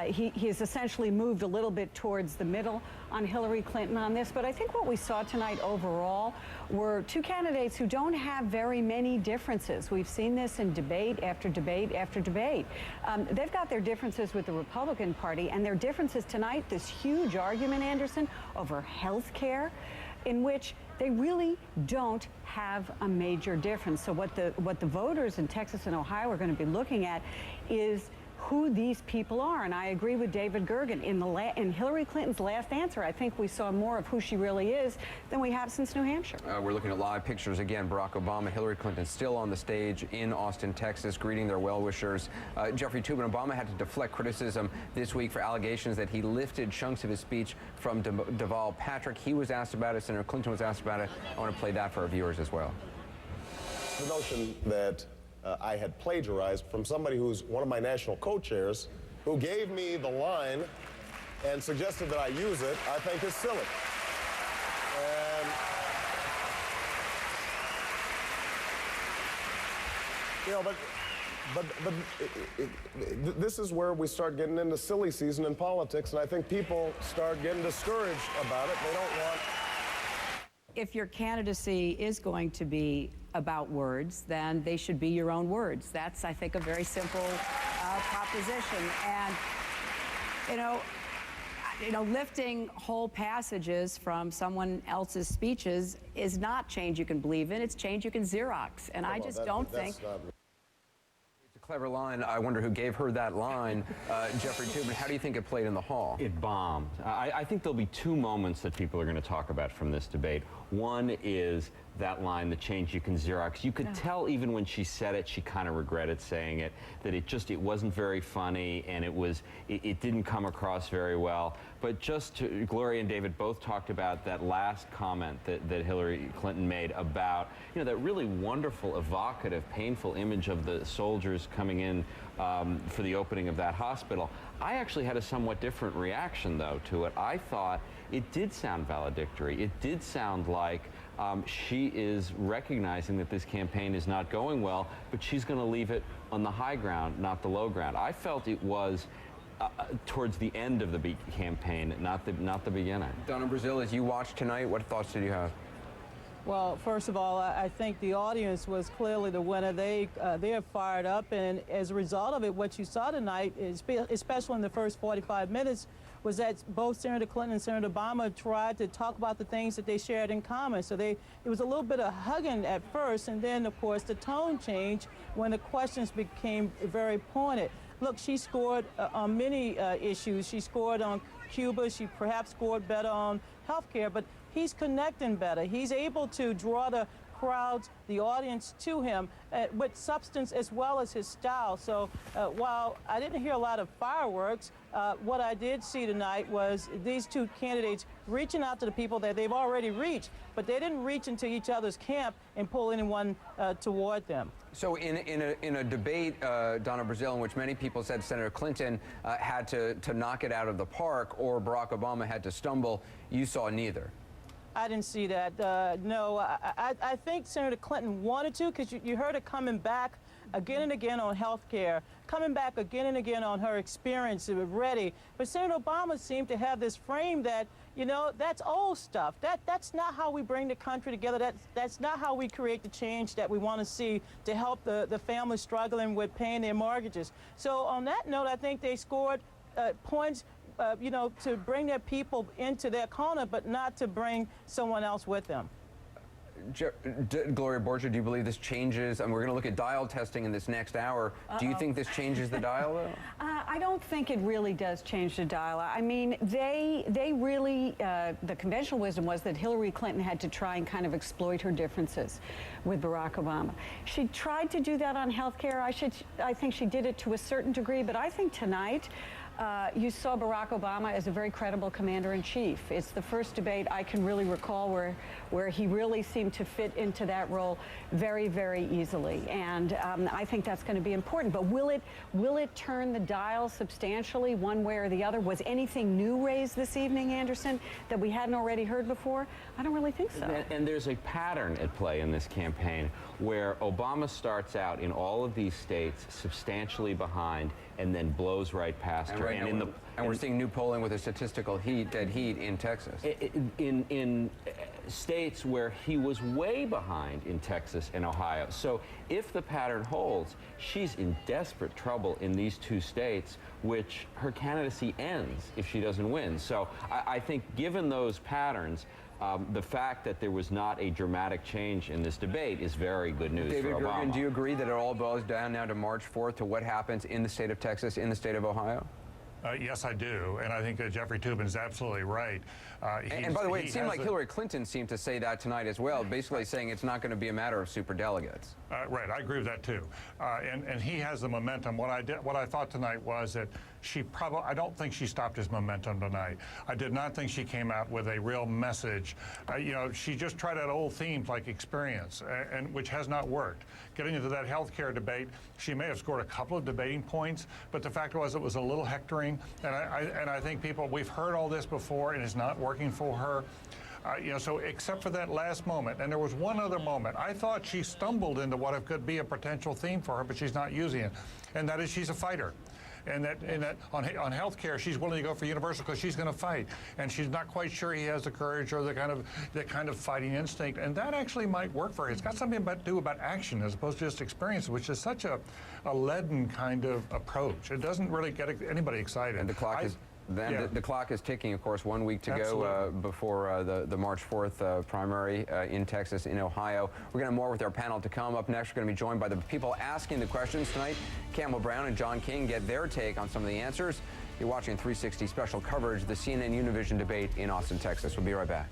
Speaker 12: he has essentially moved a little bit towards the middle on Hillary Clinton on this. But I think what we saw tonight overall were two candidates who don't have very many differences. We've seen this in debate after debate after debate. They've got their differences with the Republican Party, and their differences tonight, this huge argument, Anderson, over health care, in which they really don't have a major difference. So what the voters in Texas and Ohio are going to be looking at is who these people are. And I agree with David Gergen. In Hillary Clinton's last answer, I think we saw more of who she really is than we have since New Hampshire.
Speaker 10: We're looking at live pictures again. Barack Obama, Hillary Clinton still on the stage in Austin, Texas, greeting their well-wishers. Jeffrey Toobin, Obama had to deflect criticism this week for allegations that he lifted chunks of his speech from Deval Patrick. He was asked about it. Senator Clinton was asked about it. I want to play that for our viewers as well.
Speaker 5: The notion that I had plagiarized from somebody who's one of my national co-chairs, who gave me the line and suggested that I use it, I think is silly. And but this is where we start getting into silly season in politics, and I think people start getting discouraged about it. They don't want.
Speaker 4: If your candidacy is going to be about words, then they should be your own words. That's, I think, a very simple proposition. And, lifting whole passages from someone else's speeches is not change you can believe in. It's change you can Xerox. And I just don't think.
Speaker 10: It's a clever line. I wonder who gave her that line. Jeffrey Toobin, how do you think it played in the hall?
Speaker 13: It bombed. I think there'll be two moments that people are going to talk about from this debate. One is that line, the change you can Xerox. You could tell even when she said it, she kind of regretted saying it, that it wasn't very funny, and it didn't come across very well. But Gloria and David both talked about that last comment that Hillary Clinton made about, that really wonderful, evocative, painful image of the soldiers coming in for the opening of that hospital. I actually had a somewhat different reaction, though, to it. I thought it did sound valedictory. It did sound like she is recognizing that this campaign is not going well, but she's going to leave it on the high ground, not the low ground. I felt it was towards the end of the campaign, not the beginning.
Speaker 10: Donna Brazile, as you watched tonight, what thoughts did you have?
Speaker 14: Well, first of all, I think the audience was clearly the winner. They are fired up, and as a result of it, what you saw tonight, especially in the first 45 minutes, was that both Senator Clinton and Senator Obama tried to talk about the things that they shared in common. So it was a little bit of hugging at first, and then, of course, the tone changed when the questions became very pointed. Look, she scored on many issues. She scored on Cuba. She perhaps scored better on health care, but he's connecting better. He's able to draw the crowds, the audience to him with substance as well as his style. So while I didn't hear a lot of fireworks, what I did see tonight was these two candidates reaching out to the people that they've already reached, but they didn't reach into each other's camp and pull anyone toward them.
Speaker 10: So in a debate, Donna Brazile, in which many people said Senator Clinton had to knock it out of the park or Barack Obama had to stumble, you saw neither.
Speaker 14: I didn't see that. No, I think Senator Clinton wanted to, because you heard her coming back again and again on health care, coming back again and again on her experience ready. But Senator Obama seemed to have this frame that, that's old stuff. That's not how we bring the country together. That's not how we create the change that we want to see to help the families struggling with paying their mortgages. So on that note, I think they scored points to bring their people into their corner, but not to bring someone else with them.
Speaker 10: Gloria Borgia, do you believe this changes? And we're going to look at dial testing in this next hour. Do you think this changes the dial, though?
Speaker 12: I don't think it really does change the dial. I mean, they really, the conventional wisdom was that Hillary Clinton had to try and kind of exploit her differences with Barack Obama. She tried to do that on health care. I think she did it to a certain degree, but I think tonight, you saw Barack Obama as a very credible commander-in-chief. It's the first debate I can really recall where he really seemed to fit into that role very, very easily. And I think that's going to be important. But will it turn the dial substantially one way or the other? Was anything new raised this evening, Anderson, that we hadn't already heard before? I don't really think so.
Speaker 13: And there's a pattern at play in this campaign where Obama starts out in all of these states substantially behind and then blows right past her.
Speaker 10: And we're seeing new polling with a statistical dead heat in Texas.
Speaker 13: In states where he was way behind in Texas and Ohio. So if the pattern holds, she's in desperate trouble in these two states, which her candidacy ends if she doesn't win. So I think given those patterns, the fact that there was not a dramatic change in this debate is very good news
Speaker 10: David
Speaker 13: for Obama.
Speaker 10: Gergen, do you agree that it all boils down now to March 4th, to what happens in the state of Texas, in the state of Ohio?
Speaker 11: Yes, I do, and I think that Jeffrey Toobin is absolutely right.
Speaker 10: And by the way, it seemed like Hillary Clinton seemed to say that tonight as well, basically saying it's not going to be a matter of superdelegates.
Speaker 11: Right, I agree with that too. And he has the momentum. What I thought tonight was that I don't think she stopped his momentum tonight. I did not think she came out with a real message. She just tried out old themes like experience, and which has not worked. Getting into that health care debate, she may have scored a couple of debating points, but the fact was it was a little hectoring. And I think we've heard all this before, and it's not working for her. So except for that last moment, and there was one other moment, I thought she stumbled into what could be a potential theme for her, but she's not using it, and that is she's a fighter. And that on health care, she's willing to go for universal because she's going to fight, and she's not quite sure he has the courage or the kind of fighting instinct, and that actually might work for her. It's got something to do about action as opposed to just experience, which is such a leaden kind of approach. It doesn't really get anybody excited.
Speaker 10: And the clock is. The clock is ticking, of course, 1 week to go before the March 4th primary in Texas, in Ohio. We're going to have more with our panel to come. Up next, we're going to be joined by the people asking the questions tonight. Campbell Brown and John King get their take on some of the answers. You're watching 360 special coverage of the CNN Univision debate in Austin, Texas. We'll be right back.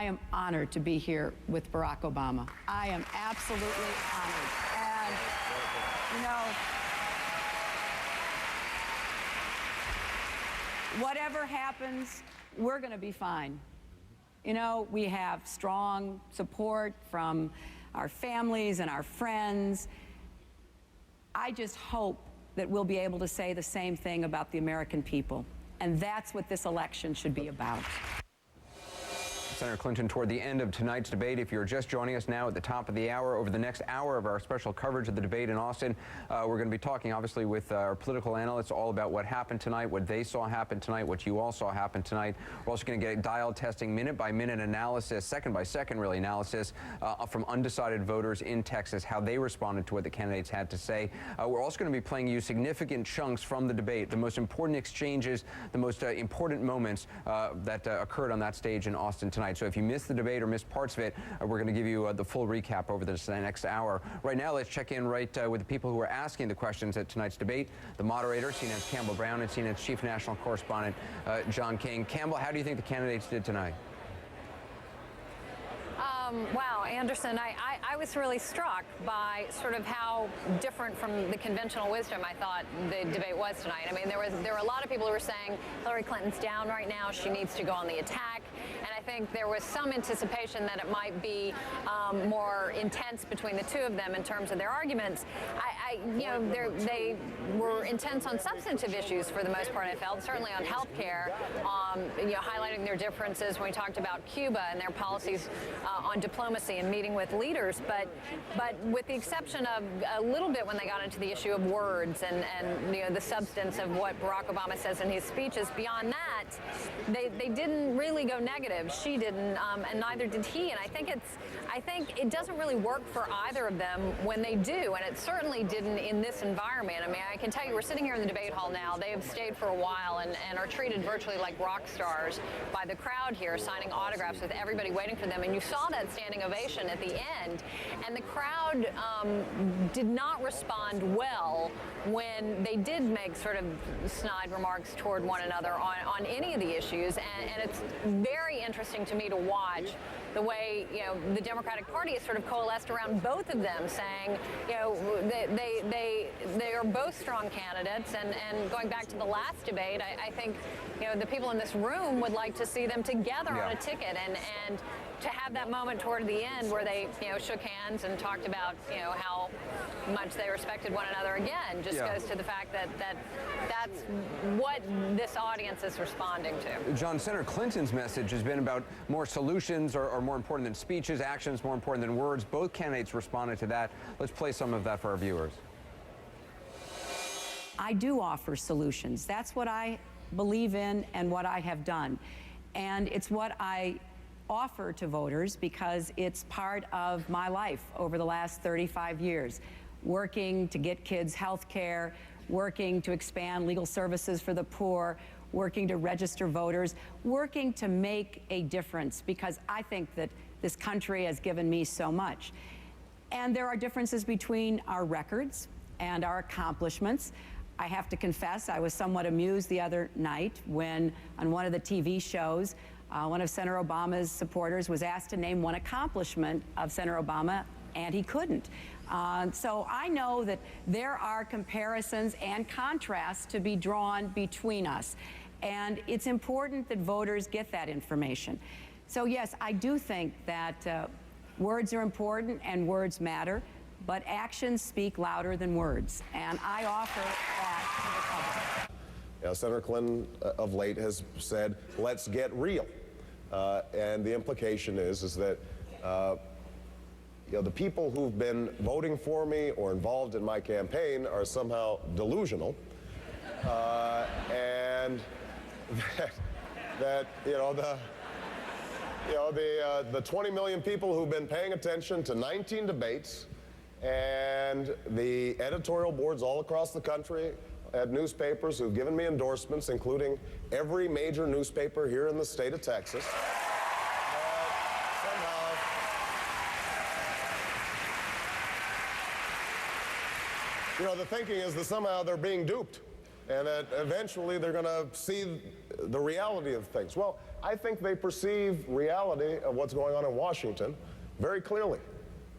Speaker 4: I am honored to be here with Barack Obama. I am absolutely honored. And, you know, whatever happens, we're going to be fine. You know, we have strong support from our families and our friends. I just hope that we'll be able to say the same thing about the American people. And that's what this election should be about.
Speaker 10: Senator Clinton toward the end of tonight's debate. If you're just joining us now at the top of the hour, over the next hour of our special coverage of the debate in Austin, we're going to be talking obviously with our political analysts all about what happened tonight, what they saw happen tonight, what you all saw happen tonight. We're also going to get dial testing, minute by minute analysis, second by second really analysis from undecided voters in Texas, how they responded to what the candidates had to say. We're also going to be playing you significant chunks from the debate, the most important exchanges, the most important moments that occurred on that stage in Austin tonight. So if you missed the debate or missed parts of it, we're going to give you the full recap over this next hour. Right now, let's check in with the people who are asking the questions at tonight's debate. The moderator, CNN's Campbell Brown, and CNN's chief national correspondent, John King. Campbell, how do you think the candidates did tonight?
Speaker 2: Wow, Anderson, I was really struck by sort of how different from the conventional wisdom I thought the debate was tonight. I mean, there were a lot of people who were saying Hillary Clinton's down right now. She needs to go on the attack. And I think there was some anticipation that it might be more intense between the two of them in terms of their arguments. You know, they were intense on substantive issues for the most part, I felt, certainly on health care, you know, highlighting their differences when we talked about Cuba and their policies on diplomacy and meeting with leaders, but with the exception of a little bit when they got into the issue of words and you know, the substance of what Barack Obama says in his speeches, beyond that, they didn't really go negative. She didn't, and neither did he. And I think it doesn't really work for either of them when they do, and it certainly didn't in this environment. I mean, I can tell you, we're sitting here in the debate hall now. They have stayed for a while and are treated virtually like rock stars by the crowd here, signing autographs with everybody waiting for them. And you saw that standing ovation at the end, and the crowd did not respond well when they did make sort of snide remarks toward one another on any of the issues. And it's very interesting to me to watch the way, you know, the Democratic Party has sort of coalesced around both of them, saying, you know, they are both strong candidates. And going back to the last debate, I think, you know, the people in this room would like to see them together on a ticket, and to have that moment toward the end where they, you know, shook hands and talked about, you know, how much they respected one another again just goes to the fact that that's what this audience is responding to.
Speaker 10: John, Senator Clinton's message has been about more solutions are more important than speeches, actions more important than words. Both candidates responded to that. Let's play some of that for our viewers.
Speaker 4: I do offer solutions. That's what I believe in and what I have done. And it's what I offer to voters because it's part of my life over the last 35 years, working to get kids health care, working to expand legal services for the poor, working to register voters, working to make a difference, because I think that this country has given me so much. And there are differences between our records and our accomplishments. I have to confess, I was somewhat amused the other night when on one of the TV shows, one of Senator Obama's supporters was asked to name one accomplishment of Senator Obama, and he couldn't. So I know that there are comparisons and contrasts to be drawn between us. And it's important that voters get that information. So yes, I do think that words are important and words matter, but actions speak louder than words. And I offer that to the public.
Speaker 5: Yeah, Senator Clinton of late has said, let's get real. And the implication is that you know, the people who've been voting for me or involved in my campaign are somehow delusional, and that you know the 20 million people who've been paying attention to 19 debates, and the editorial boards all across the country at newspapers who've given me endorsements, including every major newspaper here in the state of Texas. You know, the thinking is that somehow they're being duped, and that eventually they're going to see the reality of things? Well, I think they perceive reality of what's going on in Washington very clearly.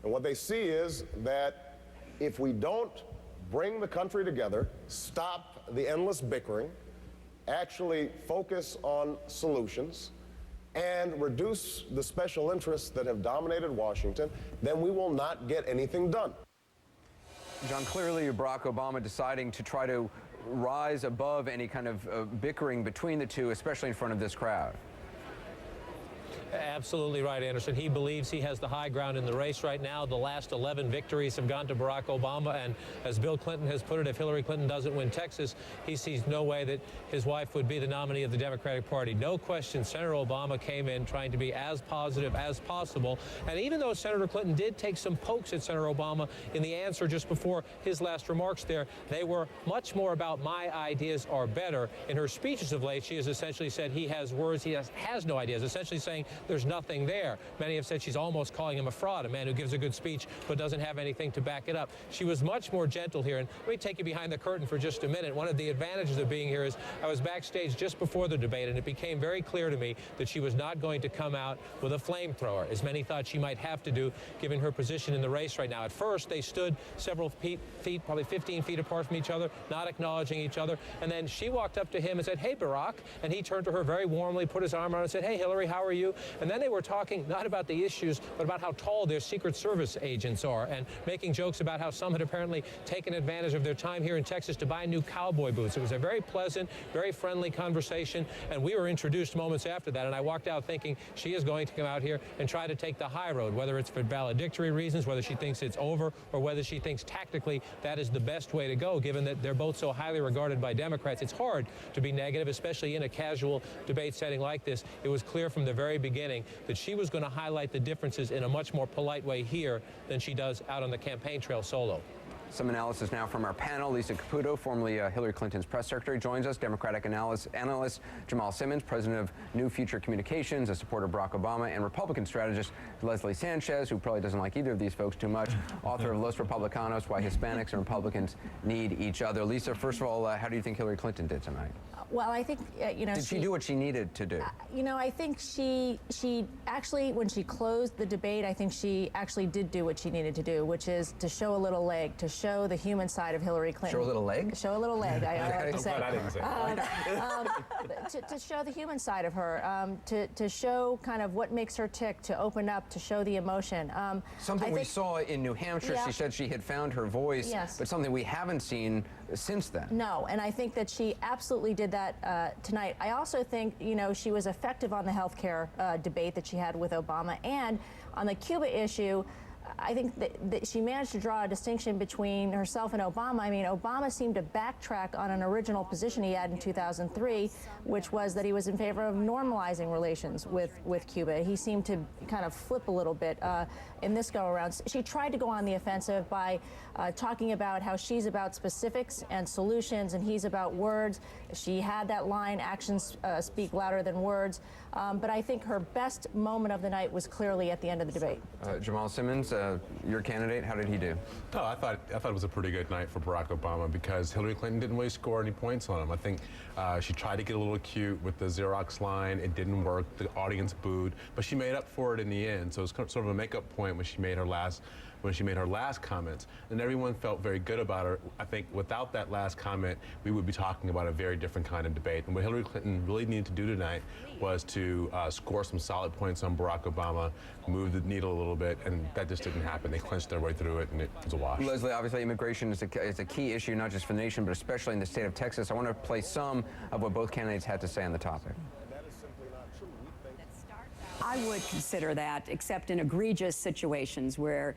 Speaker 5: And what they see is that if we don't bring the country together, stop the endless bickering, actually focus on solutions, and reduce the special interests that have dominated Washington, then we will not get anything done.
Speaker 10: John, clearly Barack Obama deciding to try to rise above any kind of bickering between the two, especially in front of this crowd.
Speaker 1: Absolutely right, Anderson. He believes he has the high ground in the race right now. The last 11 victories have gone to Barack Obama, and as Bill Clinton has put it, if Hillary Clinton doesn't win Texas, he sees no way that his wife would be the nominee of the Democratic Party. No question, Senator Obama came in trying to be as positive as possible, and even though Senator Clinton did take some pokes at Senator Obama in the answer just before his last remarks there, they were much more about my ideas are better. In her speeches of late, she has essentially said he has words, he has no ideas, essentially saying there's nothing there. Many have said she's almost calling him a fraud, a man who gives a good speech but doesn't have anything to back it up. She was much more gentle here. And let me take you behind the curtain for just a minute. One of the advantages of being here is I was backstage just before the debate, and it became very clear to me that she was not going to come out with a flamethrower, as many thought she might have to do given her position in the race right now. At first, they stood several feet, probably 15 feet apart from each other, not acknowledging each other. And then she walked up to him and said, "Hey, Barack." And he turned to her very warmly, put his arm around her and said, "Hey, Hillary, how are you?" And then they were talking not about the issues, but about how tall their Secret Service agents are, and making jokes about how some had apparently taken advantage of their time here in Texas to buy new cowboy boots. It was a very pleasant, very friendly conversation, and we were introduced moments after that, and I walked out thinking she is going to come out here and try to take the high road, whether it's for valedictory reasons, whether she thinks it's over, or whether she thinks tactically that is the best way to go, given that they're both so highly regarded by Democrats. It's hard to be negative, especially in a casual debate setting like this. It was clear from the very beginning that she was going to highlight the differences in a much more polite way here than she does out on the campaign trail solo.
Speaker 10: Some analysis now from our panel. Lisa Caputo, formerly Hillary Clinton's press secretary, joins us. Democratic analyst Jamal Simmons, president of New Future Communications, a supporter of Barack Obama, and Republican strategist Leslie Sanchez, who probably doesn't like either of these folks too much, author of Los Republicanos, Why Hispanics and Republicans Need Each Other. Lisa, first of all, how do you think Hillary Clinton did tonight?
Speaker 15: Well, I think,
Speaker 10: Did she do what she needed to do?
Speaker 15: I think she actually, when she closed the debate, I think she actually did do what she needed to do, which is to show a little leg, to show the human side of Hillary Clinton.
Speaker 10: Show a little leg?
Speaker 15: Show a little leg, I like to say.
Speaker 10: I didn't say
Speaker 15: to show the human side of her, to show kind of what makes her tick, to open up, to show the emotion.
Speaker 10: Something we saw in New Hampshire, she said she had found her voice, but something we haven't seen since then.
Speaker 15: No, and I think that she absolutely did that tonight. I also think, she was effective on the health care debate that she had with Obama, and on the Cuba issue, I think that she managed to draw a distinction between herself and Obama. I mean, Obama seemed to backtrack on an original position he had in 2003, which was that he was in favor of normalizing relations with Cuba. He seemed to kind of flip a little bit in this go-around. She tried to go on the offensive by talking about how she's about specifics and solutions, and he's about words. She had that line, actions speak louder than words. But I think her best moment of the night was clearly at the end of the debate.
Speaker 10: Jamal Simmons, your candidate, how did he do?
Speaker 16: No, I thought it was a pretty good night for Barack Obama because Hillary Clinton didn't really score any points on him. I think she tried to get a little cute with the Xerox line. It didn't work. The audience booed, but she made up for it in the end. So it was sort of a make-up point when she made her last comments, and everyone felt very good about her. I think without that last comment, we would be talking about a very different kind of debate. And what Hillary Clinton really needed to do tonight was to score some solid points on Barack Obama, move the needle a little bit, and that just didn't happen. They clinched their way through it, and it was a wash.
Speaker 10: Leslie, obviously immigration is a key issue, not just for the nation, but especially in the state of Texas. I want to play some of what both candidates had to say on the topic.
Speaker 4: I would consider that, except in egregious situations where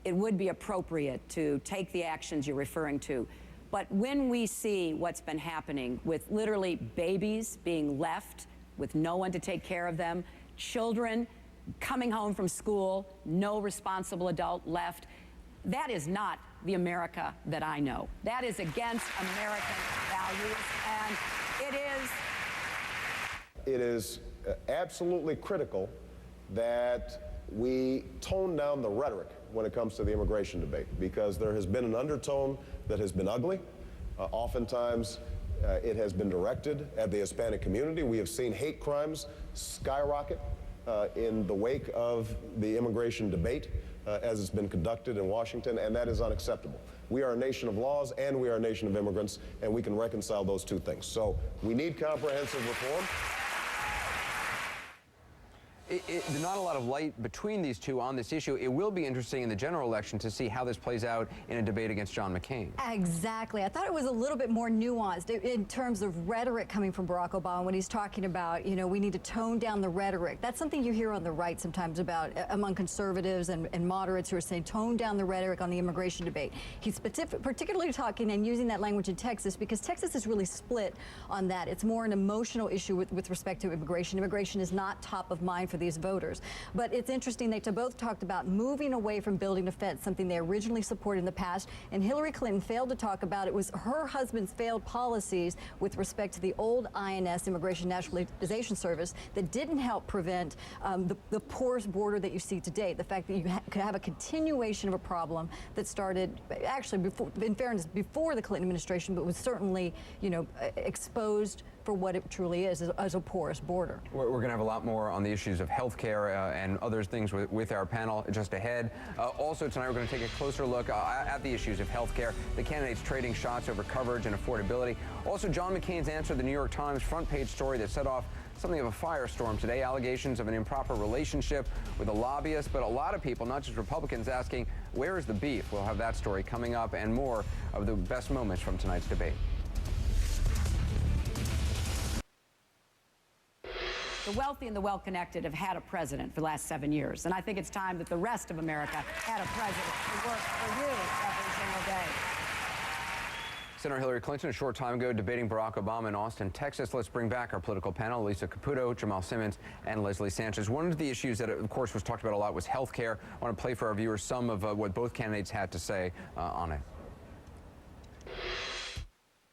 Speaker 4: it would be appropriate to take the actions you're referring to. But when we see what's been happening with literally babies being left with no one to take care of them, children coming home from school, no responsible adult left, that is not the America that I know. That is against American values, and
Speaker 5: it is absolutely critical that we tone down the rhetoric when it comes to the immigration debate, because there has been an undertone that has been ugly. Oftentimes, It has been directed at the Hispanic community. We have seen hate crimes skyrocket in the wake of the immigration debate as it's been conducted in Washington, and that is unacceptable. We are a nation of laws and we are a nation of immigrants, and we can reconcile those two things. So we need comprehensive reform.
Speaker 10: There's not a lot of light between these two on this issue. It will be interesting in the general election to see how this plays out in a debate against John McCain.
Speaker 17: Exactly. I thought it was a little bit more nuanced in terms of rhetoric coming from Barack Obama when he's talking about, you know, we need to tone down the rhetoric. That's something you hear on the right sometimes about among conservatives and moderates who are saying tone down the rhetoric on the immigration debate. He's particularly talking and using that language in Texas because Texas is really split on that. It's more an emotional issue with respect to immigration. Immigration is not top of mind for these voters. But it's interesting, they both talked about moving away from building a fence, something they originally supported in the past, and Hillary Clinton failed to talk about. It was her husband's failed policies with respect to the old INS, Immigration Naturalization Service, that didn't help prevent the porous border that you see today. The fact that you could have a continuation of a problem that started, actually, before, in fairness, before the Clinton administration, but was certainly, you know, exposed for what it truly is, as a porous border.
Speaker 10: We're going to have a lot more on the issues of health care and other things with our panel just ahead. Also tonight, we're going to take a closer look at the issues of health care, the candidates trading shots over coverage and affordability. Also, John McCain's answer to the New York Times front page story that set off something of a firestorm today, allegations of an improper relationship with a lobbyist, but a lot of people, not just Republicans, asking, where is the beef? We'll have that story coming up and more of the best moments from tonight's debate.
Speaker 18: The wealthy and the well-connected have had a president for the last 7 years, and I think it's time that the rest of America had a president who works for you every single day.
Speaker 10: Senator Hillary Clinton a short time ago debating Barack Obama in Austin, Texas. Let's bring back our political panel, Lisa Caputo, Jamal Simmons, and Leslie Sanchez. One of the issues that, of course, was talked about a lot was health care. I want to play for our viewers some of what both candidates had to say on it.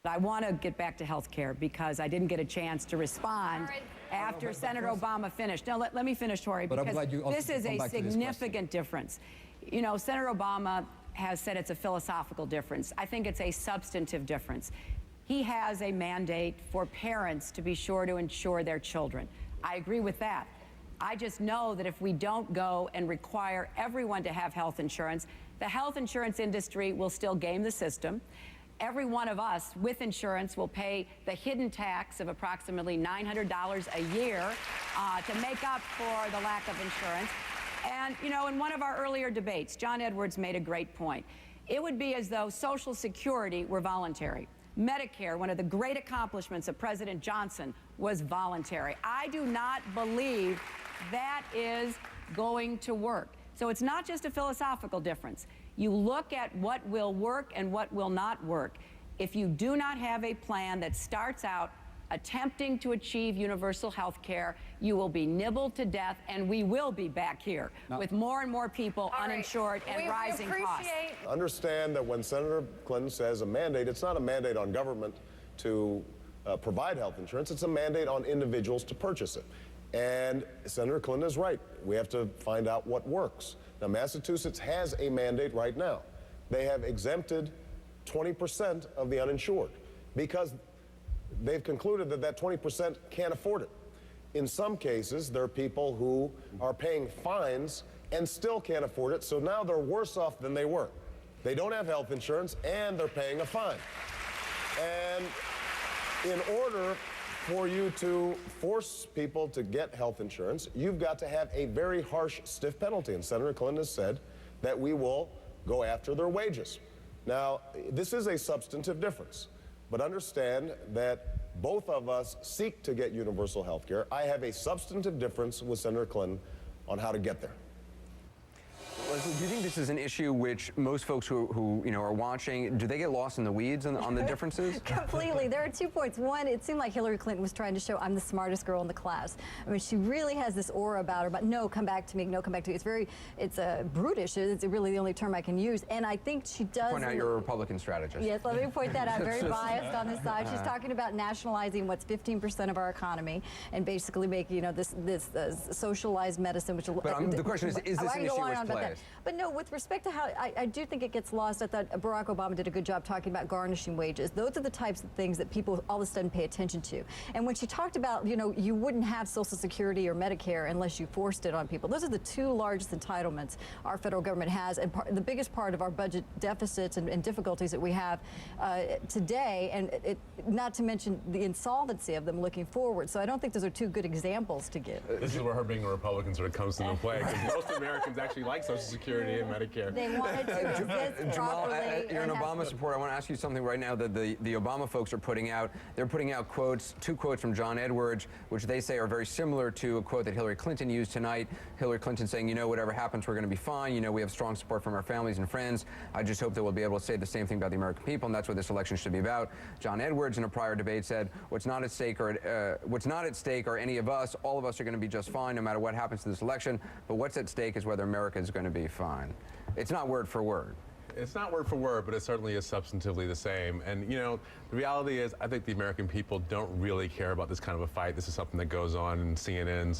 Speaker 18: I want to get back to health care because I didn't get a chance to respond after Senator Obama finished. No, let me finish, Tori, because this is a significant difference. You know, Senator Obama has said it's a philosophical difference. I think it's a substantive difference. He has a mandate for parents to be sure to insure their children. I agree with that. I just know that if we don't go and require everyone to have health insurance, the health insurance industry will still game the system. Every one of us with insurance will pay the hidden tax of approximately $900 a year to make up for the lack of insurance. And, you know, in one of our earlier debates, John Edwards made a great point. It would be as though Social Security were voluntary. Medicare, one of the great accomplishments of President Johnson, was voluntary. I do not believe that is going to work. So it's not just a philosophical difference. You look at what will work and what will not work. If you do not have a plan that starts out attempting to achieve universal health care, you will be nibbled to death, and we will be back here with more and more people uninsured and rising costs.
Speaker 5: Understand that when Senator Clinton says a mandate, it's not a mandate on government to provide health insurance. It's a mandate on individuals to purchase it. And Senator Clinton is right. We have to find out what works. Now, Massachusetts has a mandate right now. They have exempted 20% of the uninsured because they've concluded that that 20% can't afford it. In some cases, there are people who are paying fines and still can't afford it, so now they're worse off than they were. They don't have health insurance and they're paying a fine. And in order for you to force people to get health insurance, you've got to have a very harsh, stiff penalty. And Senator Clinton has said that we will go after their wages. Now, this is a substantive difference, but understand that both of us seek to get universal health care. I have a substantive difference with Senator Clinton on how to get there.
Speaker 10: Leslie, do you think this is an issue which most folks who are watching, do they get lost in the weeds on the differences?
Speaker 17: Completely. There are 2 points. One, it seemed like Hillary Clinton was trying to show I'm the smartest girl in the class. I mean, she really has this aura about her, but no, come back to me, no, come back to me. It's brutish. It's really the only term I can use. And I think she does.
Speaker 10: Point out you're a Republican strategist.
Speaker 17: Yes, let me point that out. Very biased on this side. She's talking about nationalizing what's 15% of our economy and basically making, this socialized medicine, which.
Speaker 10: But the question is this an issue worth playing?
Speaker 17: that. But no, with respect to how, I do think it gets lost. I thought Barack Obama did a good job talking about garnishing wages. Those are the types of things that people all of a sudden pay attention to. And when she talked about, you know, you wouldn't have Social Security or Medicare unless you forced it on people. Those are the two largest entitlements our federal government has, and the biggest part of our budget deficits and difficulties that we have today, and not to mention the insolvency of them looking forward. So I don't think those are two good examples to give.
Speaker 16: This is where her being a Republican sort of comes into play, because most Americans actually like Social Security and Medicare.
Speaker 17: They wanted to exist
Speaker 10: Jamal,
Speaker 17: properly.
Speaker 10: you're an Obama supporter. I want to ask you something right now that the Obama folks are putting out. They're putting out quotes, two quotes from John Edwards, which they say are very similar to a quote that Hillary Clinton used tonight. Hillary Clinton saying, you know, whatever happens, we're going to be fine. You know, we have strong support from our families and friends. I just hope that we'll be able to say the same thing about the American people, and that's what this election should be about. John Edwards, in a prior debate, said, what's not at stake are any of us. All of us are going to be just fine no matter what happens to this election. But what's at stake is whether America is going to be fine. It's not word for word.
Speaker 16: It's not word for word, but it certainly is substantively the same. And, you know, the reality is, I think the American people don't really care about this kind of a fight. This is something that goes on in CNN's,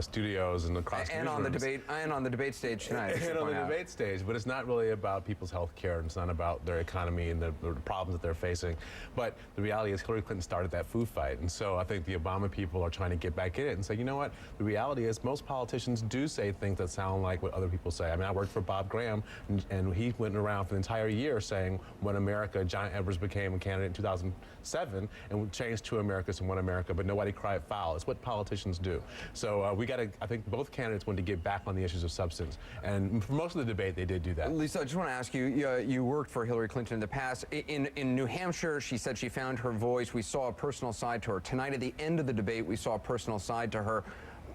Speaker 16: studios and across
Speaker 10: and on the debate stage tonight.
Speaker 16: And on the debate stage, but it's not really about people's health care, and it's not about their economy and the problems that they're facing. But the reality is, Hillary Clinton started that food fight, and so I think the Obama people are trying to get back in it and say, you know what? The reality is, most politicians do say things that sound like what other people say. I mean, I worked for Bob Graham, and he went around for the entire year saying, when America, John Edwards became a candidate in 2007, and changed to America to one America, but nobody cried foul. It's what politicians do. So we got to, I think both candidates wanted to get back on the issues of substance. And for most of the debate, they did do that.
Speaker 10: Lisa, I just want to ask you, you worked for Hillary Clinton in the past. In New Hampshire, she said she found her voice. We saw a personal side to her. Tonight, at the end of the debate, we saw a personal side to her.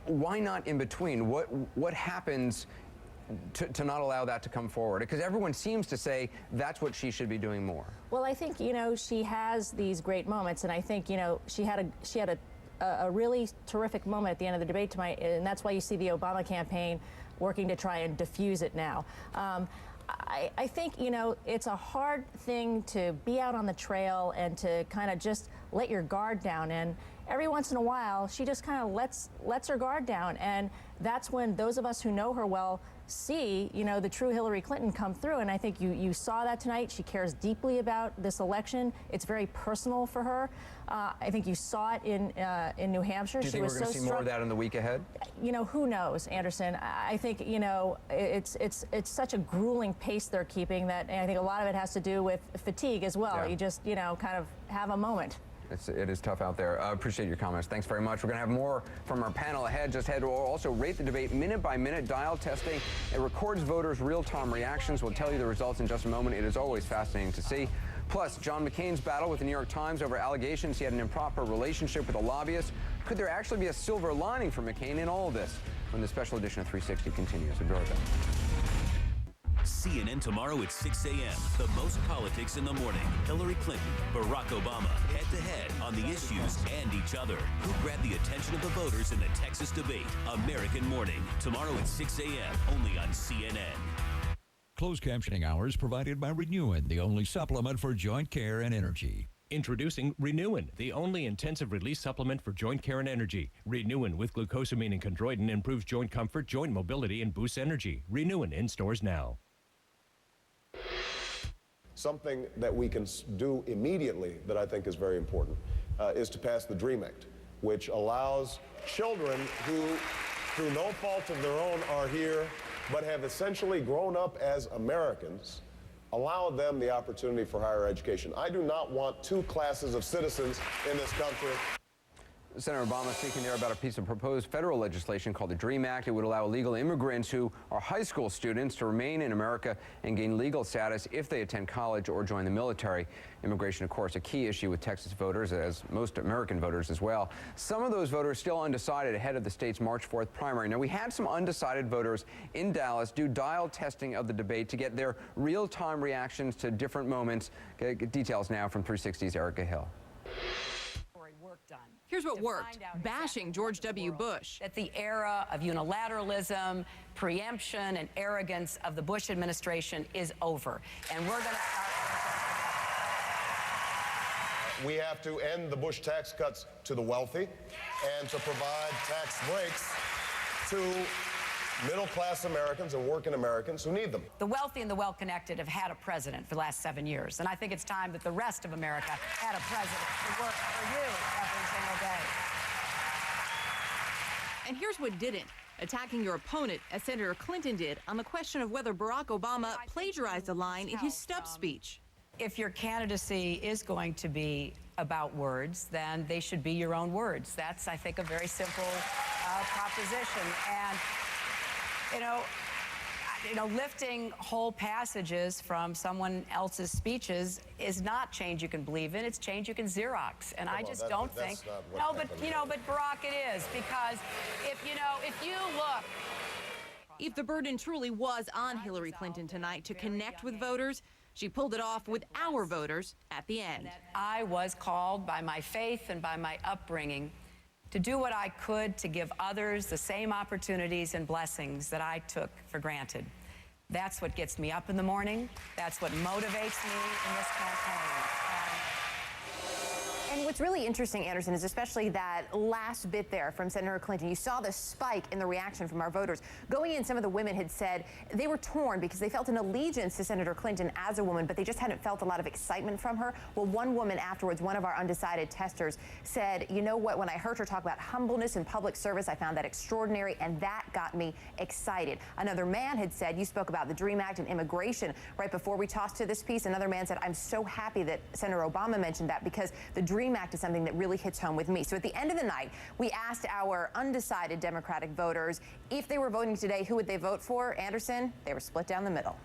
Speaker 10: Why not in between? What happens to not allow that to come forward? Because everyone seems to say that's what she should be doing more.
Speaker 15: Well, I think, you know, she has these great moments, and I think, you know, she had a really terrific moment at the end of the debate tonight, and that's why you see the Obama campaign working to try and diffuse it now. I think, you know, it's a hard thing to be out on the trail and to kind of just let your guard down, and every once in a while she just kind of lets her guard down, and that's when those of us who know her well see, you know, the true Hillary Clinton come through. And I think you saw that tonight. She cares deeply about this election. It's very personal for her. I think you saw it in New Hampshire.
Speaker 10: Do you think we're going to see more of that in the week ahead?
Speaker 15: You know, who knows, Anderson? I think, you know, it's such a grueling pace they're keeping that, and I think a lot of it has to do with fatigue as well.
Speaker 10: Yeah.
Speaker 15: You just, you know, kind of have a moment.
Speaker 10: It is tough out there. I appreciate your comments. Thanks very much. We're going to have more from our panel ahead. Just head to also Rate the Debate minute by minute dial testing. It records voters' real-time reactions. We'll tell you the results in just a moment. It is always fascinating to see. Plus, John McCain's battle with the New York Times over allegations he had an improper relationship with a lobbyist. Could there actually be a silver lining for McCain in all of this? When the special edition of 360 continues. Be right back.
Speaker 19: CNN tomorrow at 6 a.m. The most politics in the morning. Hillary Clinton, Barack Obama, head-to-head on the issues and each other. Who grabbed the attention of the voters in the Texas debate? American Morning. Tomorrow at 6 a.m. Only on CNN.
Speaker 20: Closed captioning hours provided by Renewin, the only supplement for joint care and energy.
Speaker 21: Introducing Renewin, the only intensive release supplement for joint care and energy. Renewin with glucosamine and chondroitin improves joint comfort, joint mobility, and boosts energy. Renewin in stores now.
Speaker 5: Something that we can do immediately that I think is very important is to pass the DREAM Act, which allows children who, through no fault of their own, are here but have essentially grown up as Americans, allow them the opportunity for higher education. I do not want two classes of citizens in this country.
Speaker 10: Senator Obama speaking there about a piece of proposed federal legislation called the DREAM Act. It would allow illegal immigrants who are high school students to remain in America and gain legal status if they attend college or join the military. Immigration, of course, a key issue with Texas voters, as most American voters as well. Some of those voters still undecided ahead of the state's March 4th primary. Now, we had some undecided voters in Dallas do dial testing of the debate to get their real-time reactions to different moments. Details now from 360's Erica Hill.
Speaker 22: Here's what worked, bashing George W. Bush.
Speaker 18: That the era of unilateralism, preemption, and arrogance of the Bush administration is over. And we're going to...
Speaker 5: We have to end the Bush tax cuts to the wealthy and to provide tax breaks to middle-class Americans and working Americans who need them.
Speaker 18: The wealthy and the well-connected have had a president for the last 7 years, and I think it's time that the rest of America had a president to work for you every single day.
Speaker 22: And here's what didn't. Attacking your opponent, as Senator Clinton did, on the question of whether Barack Obama plagiarized a line in his stump speech.
Speaker 18: If your candidacy is going to be about words, then they should be your own words. That's, I think, a very simple proposition. And, lifting whole passages from someone else's speeches is not change you can believe in. It's change you can Xerox. And I just don't think. No, but but Barack, it is, because if you look.
Speaker 22: If the burden truly was on Hillary Clinton tonight to connect with voters, she pulled it off with our voters at the end.
Speaker 18: I was called by my faith and by my upbringing to do what I could to give others the same opportunities and blessings that I took for granted. That's what gets me up in the morning. That's what motivates me in this campaign.
Speaker 3: And what's really interesting, Anderson, is especially that last bit there from Senator Clinton. You saw the spike in the reaction from our voters. Going in, some of the women had said they were torn because they felt an allegiance to Senator Clinton as a woman, but they just hadn't felt a lot of excitement from her. Well, one woman afterwards, one of our undecided testers, said, you know what, when I heard her talk about humbleness and public service, I found that extraordinary, and that got me excited. Another man had said, you spoke about the DREAM Act and immigration right before we tossed to this piece. Another man said, I'm so happy that Senator Obama mentioned that, because the DREAM Act is something that really hits home with me. So at the end of the night, we asked our undecided Democratic voters if they were voting today, who would they vote for? Anderson, they were split down the middle.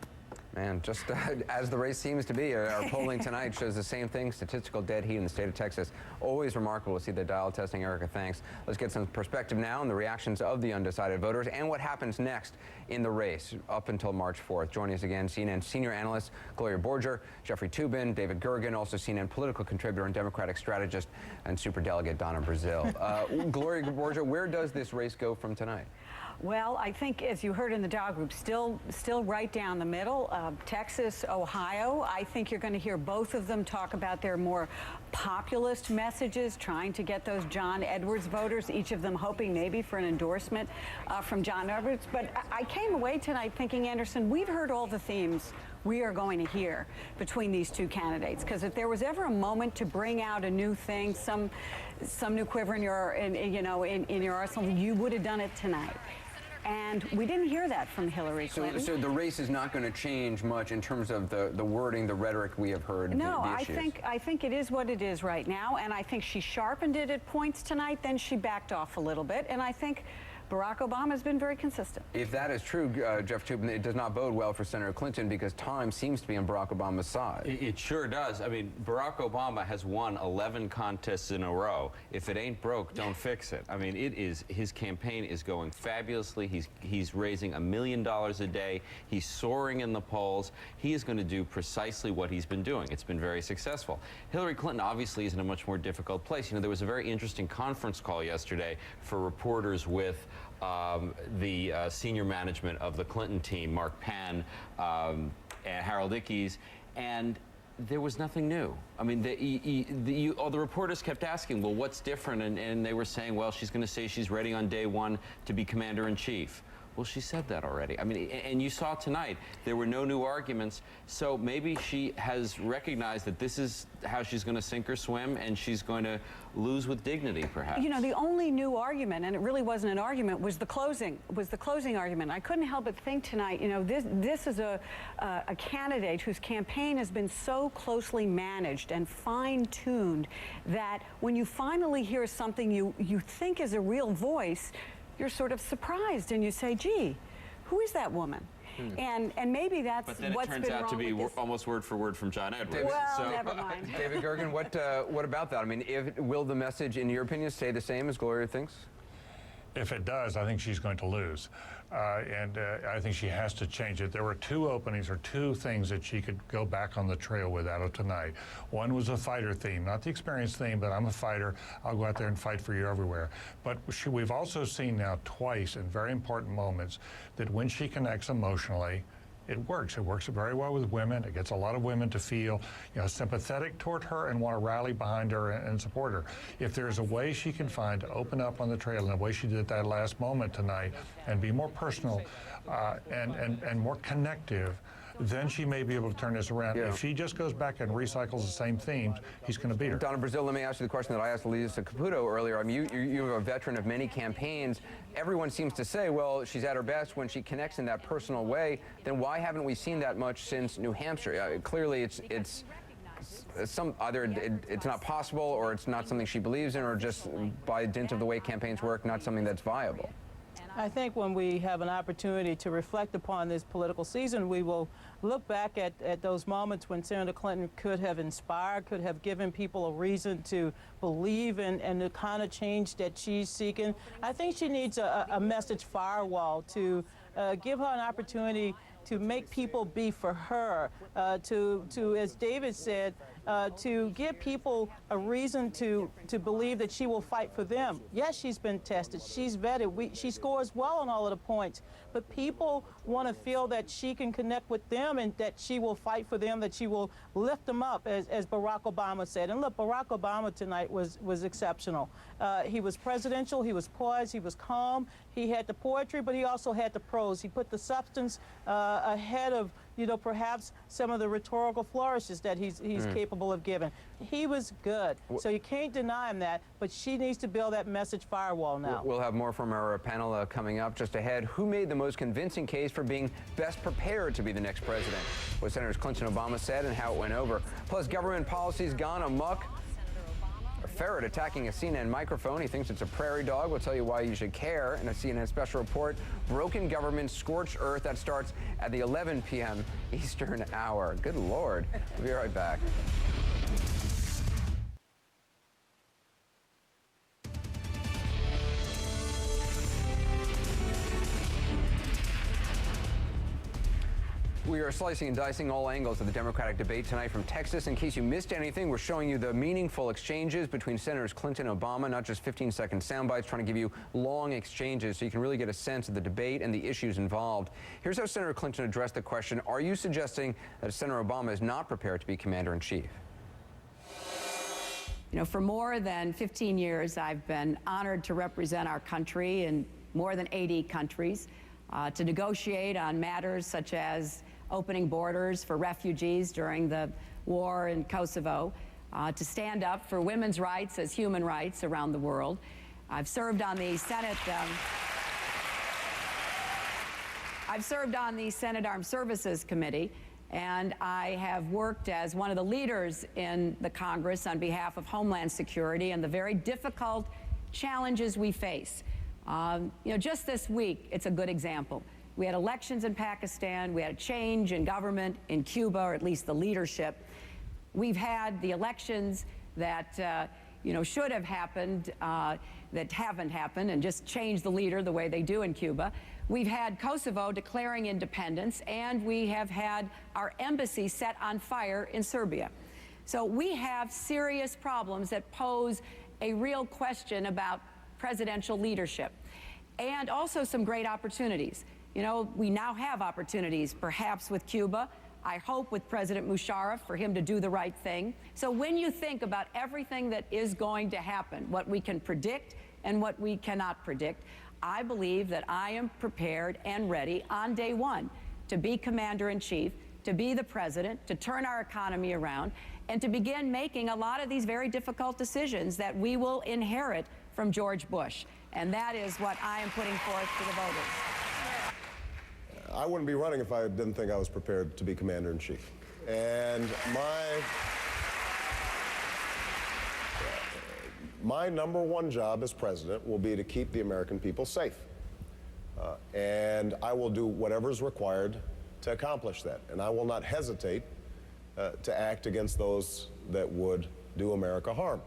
Speaker 10: Man, just as the race seems to be, our polling tonight shows the same thing. Statistical dead heat in the state of Texas. Always remarkable to see the dial testing. Erica, thanks. Let's get some perspective now on the reactions of the undecided voters and what happens next in the race up until March 4th. Joining us again, CNN senior analyst Gloria Borger, Jeffrey Toobin, David Gergen, also CNN political contributor and Democratic strategist, and superdelegate Donna Brazil. Gloria Borger, where does this race go from tonight?
Speaker 12: Well, I think, as you heard in the dial group, still right down the middle. Texas, Ohio, I think you're going to hear both of them talk about their more populist messages, trying to get those John Edwards voters, each of them hoping maybe for an endorsement from John Edwards. But I came away tonight thinking, Anderson, we've heard all the themes we are going to hear between these two candidates, because if there was ever a moment to bring out a new thing, some new quiver in your arsenal, you would have done it tonight. And we didn't hear that from Hillary Clinton.
Speaker 10: So the race is not going to change much in terms of the wording, the rhetoric we have heard.
Speaker 12: No, I think it is what it is right now, and I think she sharpened it at points tonight, then she backed off a little bit, and I think Barack Obama has been very consistent.
Speaker 10: If that is true, Jeff Toobin, it does not bode well for Senator Clinton, because time seems to be on Barack Obama's side.
Speaker 13: It sure does. I mean, Barack Obama has won 11 contests in a row. If it ain't broke, don't fix it. I mean, his campaign is going fabulously. He's raising $1 million a day. He's soaring in the polls. He is going to do precisely what he's been doing. It's been very successful. Hillary Clinton obviously is in a much more difficult place. You know, there was a very interesting conference call yesterday for reporters with the senior management of the Clinton team, Mark Penn, and Harold Ickes, and there was nothing new. I mean, the reporters kept asking, well, what's different? And they were saying, well, she's going to say she's ready on day one to be commander-in-chief. Well, she said that already. I mean, and you saw tonight, there were no new arguments. So maybe she has recognized that this is how she's going to sink or swim, and she's going to lose with dignity, perhaps.
Speaker 12: You know, the only new argument, and it really wasn't an argument, was the closing argument. I couldn't help but think tonight, you know, this is a candidate whose campaign has been so closely managed and fine-tuned that when you finally hear something you think is a real voice, you're sort of surprised and you say, gee, who is that woman? And maybe that's what's been wrong.
Speaker 13: But then it turns out to be almost word for word from John Edwards.
Speaker 12: Well, never mind.
Speaker 10: David Gergen, what about that? I mean, will the message, in your opinion, stay the same as Gloria thinks?
Speaker 11: If it does, I think she's going to lose. And I think she has to change it. There were two openings or two things that she could go back on the trail with out of tonight. One was a fighter theme, not the experience theme, but I'm a fighter. I'll go out there and fight for you everywhere. But we've also seen now twice in very important moments that when she connects emotionally, it works. It works very well with women. It gets a lot of women to feel, sympathetic toward her and want to rally behind her and support her. If there's a way she can find to open up on the trail in the way she did that last moment tonight and be more personal and more connective, then she may be able to turn this around.
Speaker 10: Yeah.
Speaker 11: If she just goes back and recycles the same themes, he's going to beat her.
Speaker 10: Donna Brazil, let me ask you the question that I asked Lisa Caputo earlier. I mean, you're a veteran of many campaigns. Everyone seems to say, well, she's at her best when she connects in that personal way. Then why haven't we seen that much since New Hampshire? Clearly, it's either it's not possible, or it's not something she believes in, or just by dint of the way campaigns work, not something that's viable.
Speaker 14: I think when we have an opportunity to reflect upon this political season, we will look back at those moments when Senator Clinton could have inspired, could have given people a reason to believe in the kind of change that she's seeking. I think she needs a message firewall to give her an opportunity to make people be for her, to as David said, to give people a reason to believe that she will fight for them. Yes, she's been tested. She's vetted. She scores well on all of the points. But people want to feel that she can connect with them and that she will fight for them, that she will lift them up, as Barack Obama said. And look, Barack Obama tonight was exceptional. He was presidential. He was poised. He was calm. He had the poetry, but he also had the prose. He put the substance ahead of, perhaps some of the rhetorical flourishes that he's capable of giving. He was good. So you can't deny him that, but she needs to build that message firewall now.
Speaker 10: We'll have more from our panel coming up just ahead. Who made the most convincing case for being best prepared to be the next president? What Senators Clinton and Obama said and how it went over. Plus, government policies gone amok. A ferret attacking a CNN microphone. He thinks it's a prairie dog. We'll tell you why you should care in a CNN special report. Broken government, scorched earth. That starts at the 11 p.m. Eastern hour. Good Lord. We'll be right back. We are slicing and dicing all angles of the Democratic debate tonight from Texas. In case you missed anything, we're showing you the meaningful exchanges between Senators Clinton and Obama, not just 15-second sound bites, trying to give you long exchanges so you can really get a sense of the debate and the issues involved. Here's how Senator Clinton addressed the question, are you suggesting that Senator Obama is not prepared to be commander-in-chief?
Speaker 18: For more than 15 years, I've been honored to represent our country in more than 80 countries, to negotiate on matters such as opening borders for refugees during the war in Kosovo, to stand up for women's rights as human rights around the world. I've served on the Senate Armed Services Committee, and I have worked as one of the leaders in the Congress on behalf of Homeland Security and the very difficult challenges we face. Just this week, it's a good example. We had elections in Pakistan. We had a change in government in Cuba, or at least the leadership. We've had the elections that should have happened, that haven't happened, and just changed the leader the way they do in Cuba. We've had Kosovo declaring independence, and we have had our embassy set on fire in Serbia. So we have serious problems that pose a real question about presidential leadership, and also some great opportunities. We now have opportunities, perhaps with Cuba, I hope with President Musharraf, for him to do the right thing. So when you think about everything that is going to happen, what we can predict and what we cannot predict, I believe that I am prepared and ready on day one to be commander-in-chief, to be the president, to turn our economy around, and to begin making a lot of these very difficult decisions that we will inherit from George Bush. And that is what I am putting forth to the voters.
Speaker 5: I wouldn't be running if I didn't think I was prepared to be commander-in-chief. And my number one job as president will be to keep the American people safe. And I will do whatever is required to accomplish that. And I will not hesitate to act against those that would do America harm.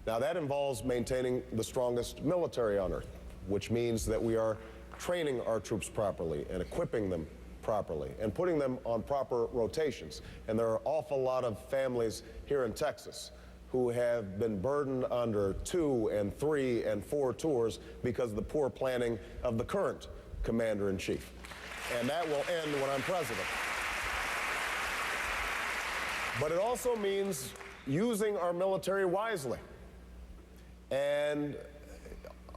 Speaker 5: Now, that involves maintaining the strongest military on earth, which means that we are training our troops properly and equipping them properly and putting them on proper rotations. And there are an awful lot of families here in Texas who have been burdened under 2 and 3 and 4 tours because of the poor planning of the current commander-in-chief. and that will end when I'm president. But it also means using our military wisely. And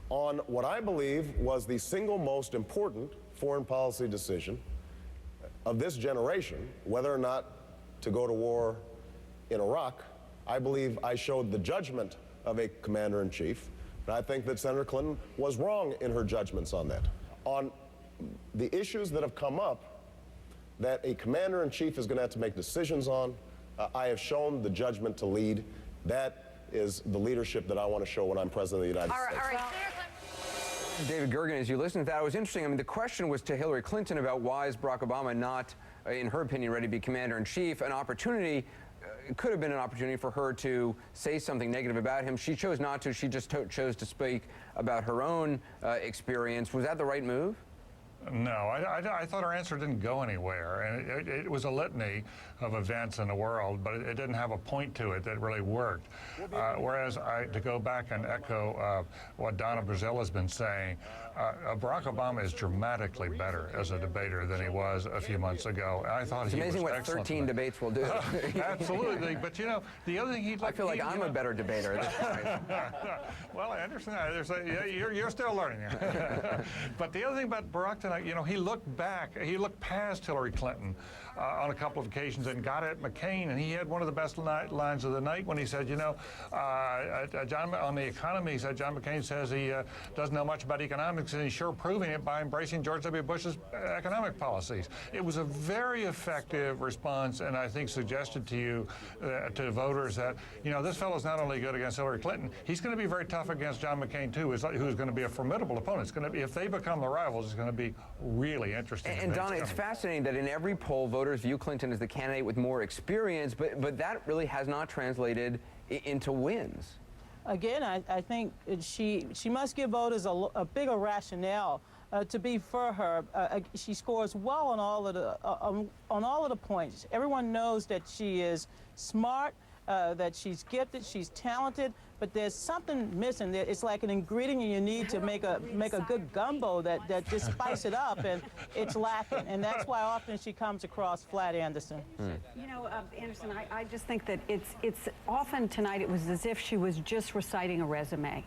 Speaker 5: on what I believe was the single most important foreign policy decision of this generation, whether or not to go to war in Iraq, I believe I showed the judgment of a commander-in-chief, and I think that Senator Clinton was wrong in her judgments on that. On the issues that have come up that a commander-in-chief is going to have to make decisions on, I have shown the judgment to lead. That is the leadership that I want to show when I'm president of the United States.
Speaker 2: All right.
Speaker 10: David Gergen, as you listen to that, it was interesting. I mean, the question was to Hillary Clinton about why is Barack Obama not, in her opinion, ready to be commander-in-chief. An opportunity, it could have been an opportunity for her to say something negative about him. She chose not to. She just chose to speak about her own experience. Was that the right move?
Speaker 11: No, I thought her answer didn't go anywhere, and it was a litany of events in the world, but it didn't have a point to it that really worked. Whereas, to go back and echo what Donna Brazile has been saying, Barack Obama is dramatically better as a debater than he was a few months ago. I thought
Speaker 10: it's
Speaker 11: he was
Speaker 10: amazing what
Speaker 11: excellent.
Speaker 10: 13 debates will do.
Speaker 11: Absolutely, but you know, the other thing
Speaker 10: I feel like I'm a better debater at this point.
Speaker 11: Well, I understand. You're still learning. But the other thing about Barack tonight, you know, he looked back, he looked past Hillary Clinton on a couple of occasions and got at McCain, and he had one of the best lines of the night when he said, you know, on the economy, he said, John McCain says he doesn't know much about economics, and he's sure proving it by embracing George W. Bush's economic policies. It was a very effective response, and I think suggested to you, to voters, that, you know, this fellow's not only good against Hillary Clinton, he's going to be very tough against John McCain, too, who's going to be a formidable opponent. It's going to be, if they become the rivals, it's going to be really interesting.
Speaker 10: And Donna, it's fascinating that in every poll, voters view Clinton as the candidate with more experience, but that really has not translated into wins.
Speaker 14: Again, I think she must give voters a bigger rationale to be for her. She scores well on all of the points. Everyone knows that she is smart, that she's gifted, she's talented, but there's something missing. It's like an ingredient you need to make a good gumbo that just spice it up, and it's lacking. And that's why often she comes across flat, Anderson.
Speaker 12: You know, Anderson, I just think that it's often tonight it was as if she was just reciting a resume.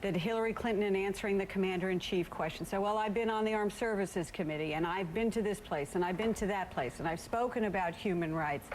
Speaker 12: That Hillary Clinton, in answering the commander-in-chief question, said, well, I've been on the Armed Services Committee, and I've been to this place, and I've been to that place, and I've spoken about human rights.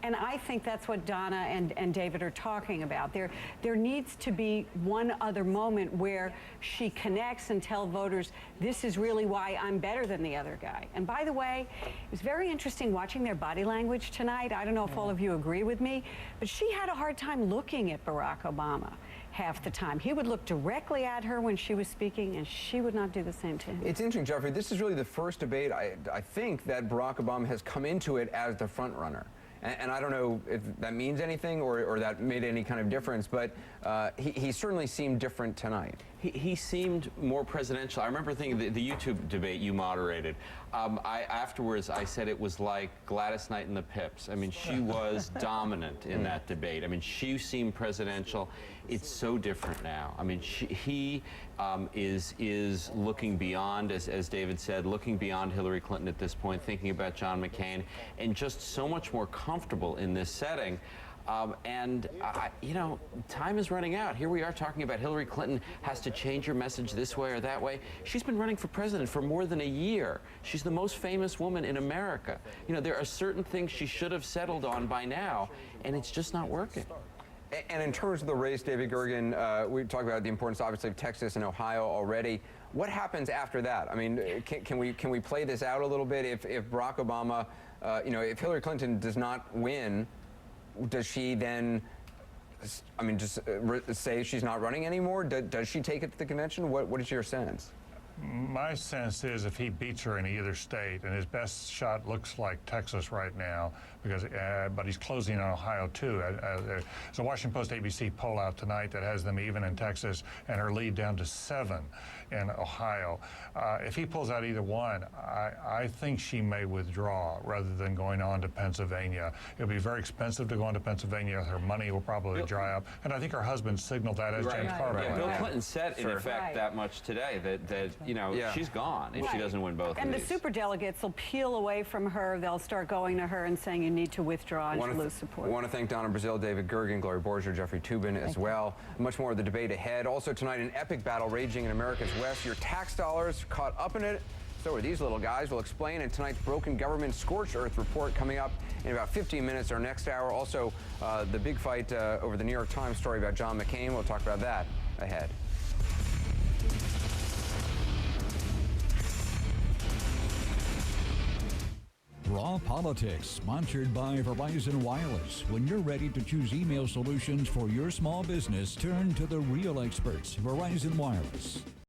Speaker 12: And I think that's what Donna and David are talking about. There needs to be one other moment where she connects and tells voters, this is really why I'm better than the other guy. And by the way, it was very interesting watching their body language tonight. I don't know if all of you agree with me, but she had a hard time looking at Barack Obama half the time. He would look directly at her when she was speaking, and she would not do the same to him.
Speaker 10: It's interesting, Jeffrey. This is really the first debate, I think, that Barack Obama has come into it as the front runner. And I don't know if that means anything or that made any kind of difference, but he certainly seemed different tonight.
Speaker 13: He seemed more presidential. I remember thinking the YouTube debate you moderated. Afterwards, I said it was like Gladys Knight and the Pips. I mean, she was dominant in that debate. I mean, she seemed presidential. It's so different now. I mean, he is looking beyond, as David said, looking beyond Hillary Clinton at this point, thinking about John McCain, and just so much more comfortable in this setting. You know, time is running out. Here we are talking about Hillary Clinton has to change her message this way or that way. She's been running for president for more than a year. She's the most famous woman in America. You know, there are certain things she should have settled on by now, and it's just not working.
Speaker 10: And in terms of the race, David Gergen, we talked about the importance, obviously, of Texas and Ohio already. What happens after that? I mean, can we play this out a little bit? If Barack Obama, you know, if Hillary Clinton does not win, does she then, I mean, just say she's not running anymore? Does she take it to the convention? What is your sense?
Speaker 11: My sense is if he beats her in either state, and his best shot looks like Texas right now, because but he's closing on Ohio too. There's a Washington Post ABC poll out tonight that has them even in Texas and her lead down to 7 in Ohio. If he pulls out either one, I think she may withdraw rather than going on to Pennsylvania. It'll be very expensive to go on to Pennsylvania. Her money will probably dry up, and I think her husband signaled that, as James Carville.
Speaker 13: Bill Clinton said, in effect, that much today, that you know,
Speaker 4: Yeah.
Speaker 13: she's gone if she
Speaker 12: Right.
Speaker 13: doesn't win both
Speaker 12: And
Speaker 13: of
Speaker 12: the
Speaker 13: these.
Speaker 12: superdelegates will peel away from her. They'll start going to her and saying you need to withdraw and to lose support.
Speaker 10: I want to thank Donna Brazil, David Gergen, Gloria Borger, Jeffrey Toobin as well. Much more of the debate ahead. Also tonight, an epic battle raging in America's West. Your tax dollars caught up in it. So are these little guys. We'll explain in tonight's Broken Government Scorched Earth report coming up in about 15 minutes, our next hour. Also, the big fight over the New York Times story about John McCain. We'll talk about that ahead.
Speaker 20: Raw Politics, sponsored by Verizon Wireless. When you're ready to choose email solutions for your small business, turn to the real experts, Verizon Wireless.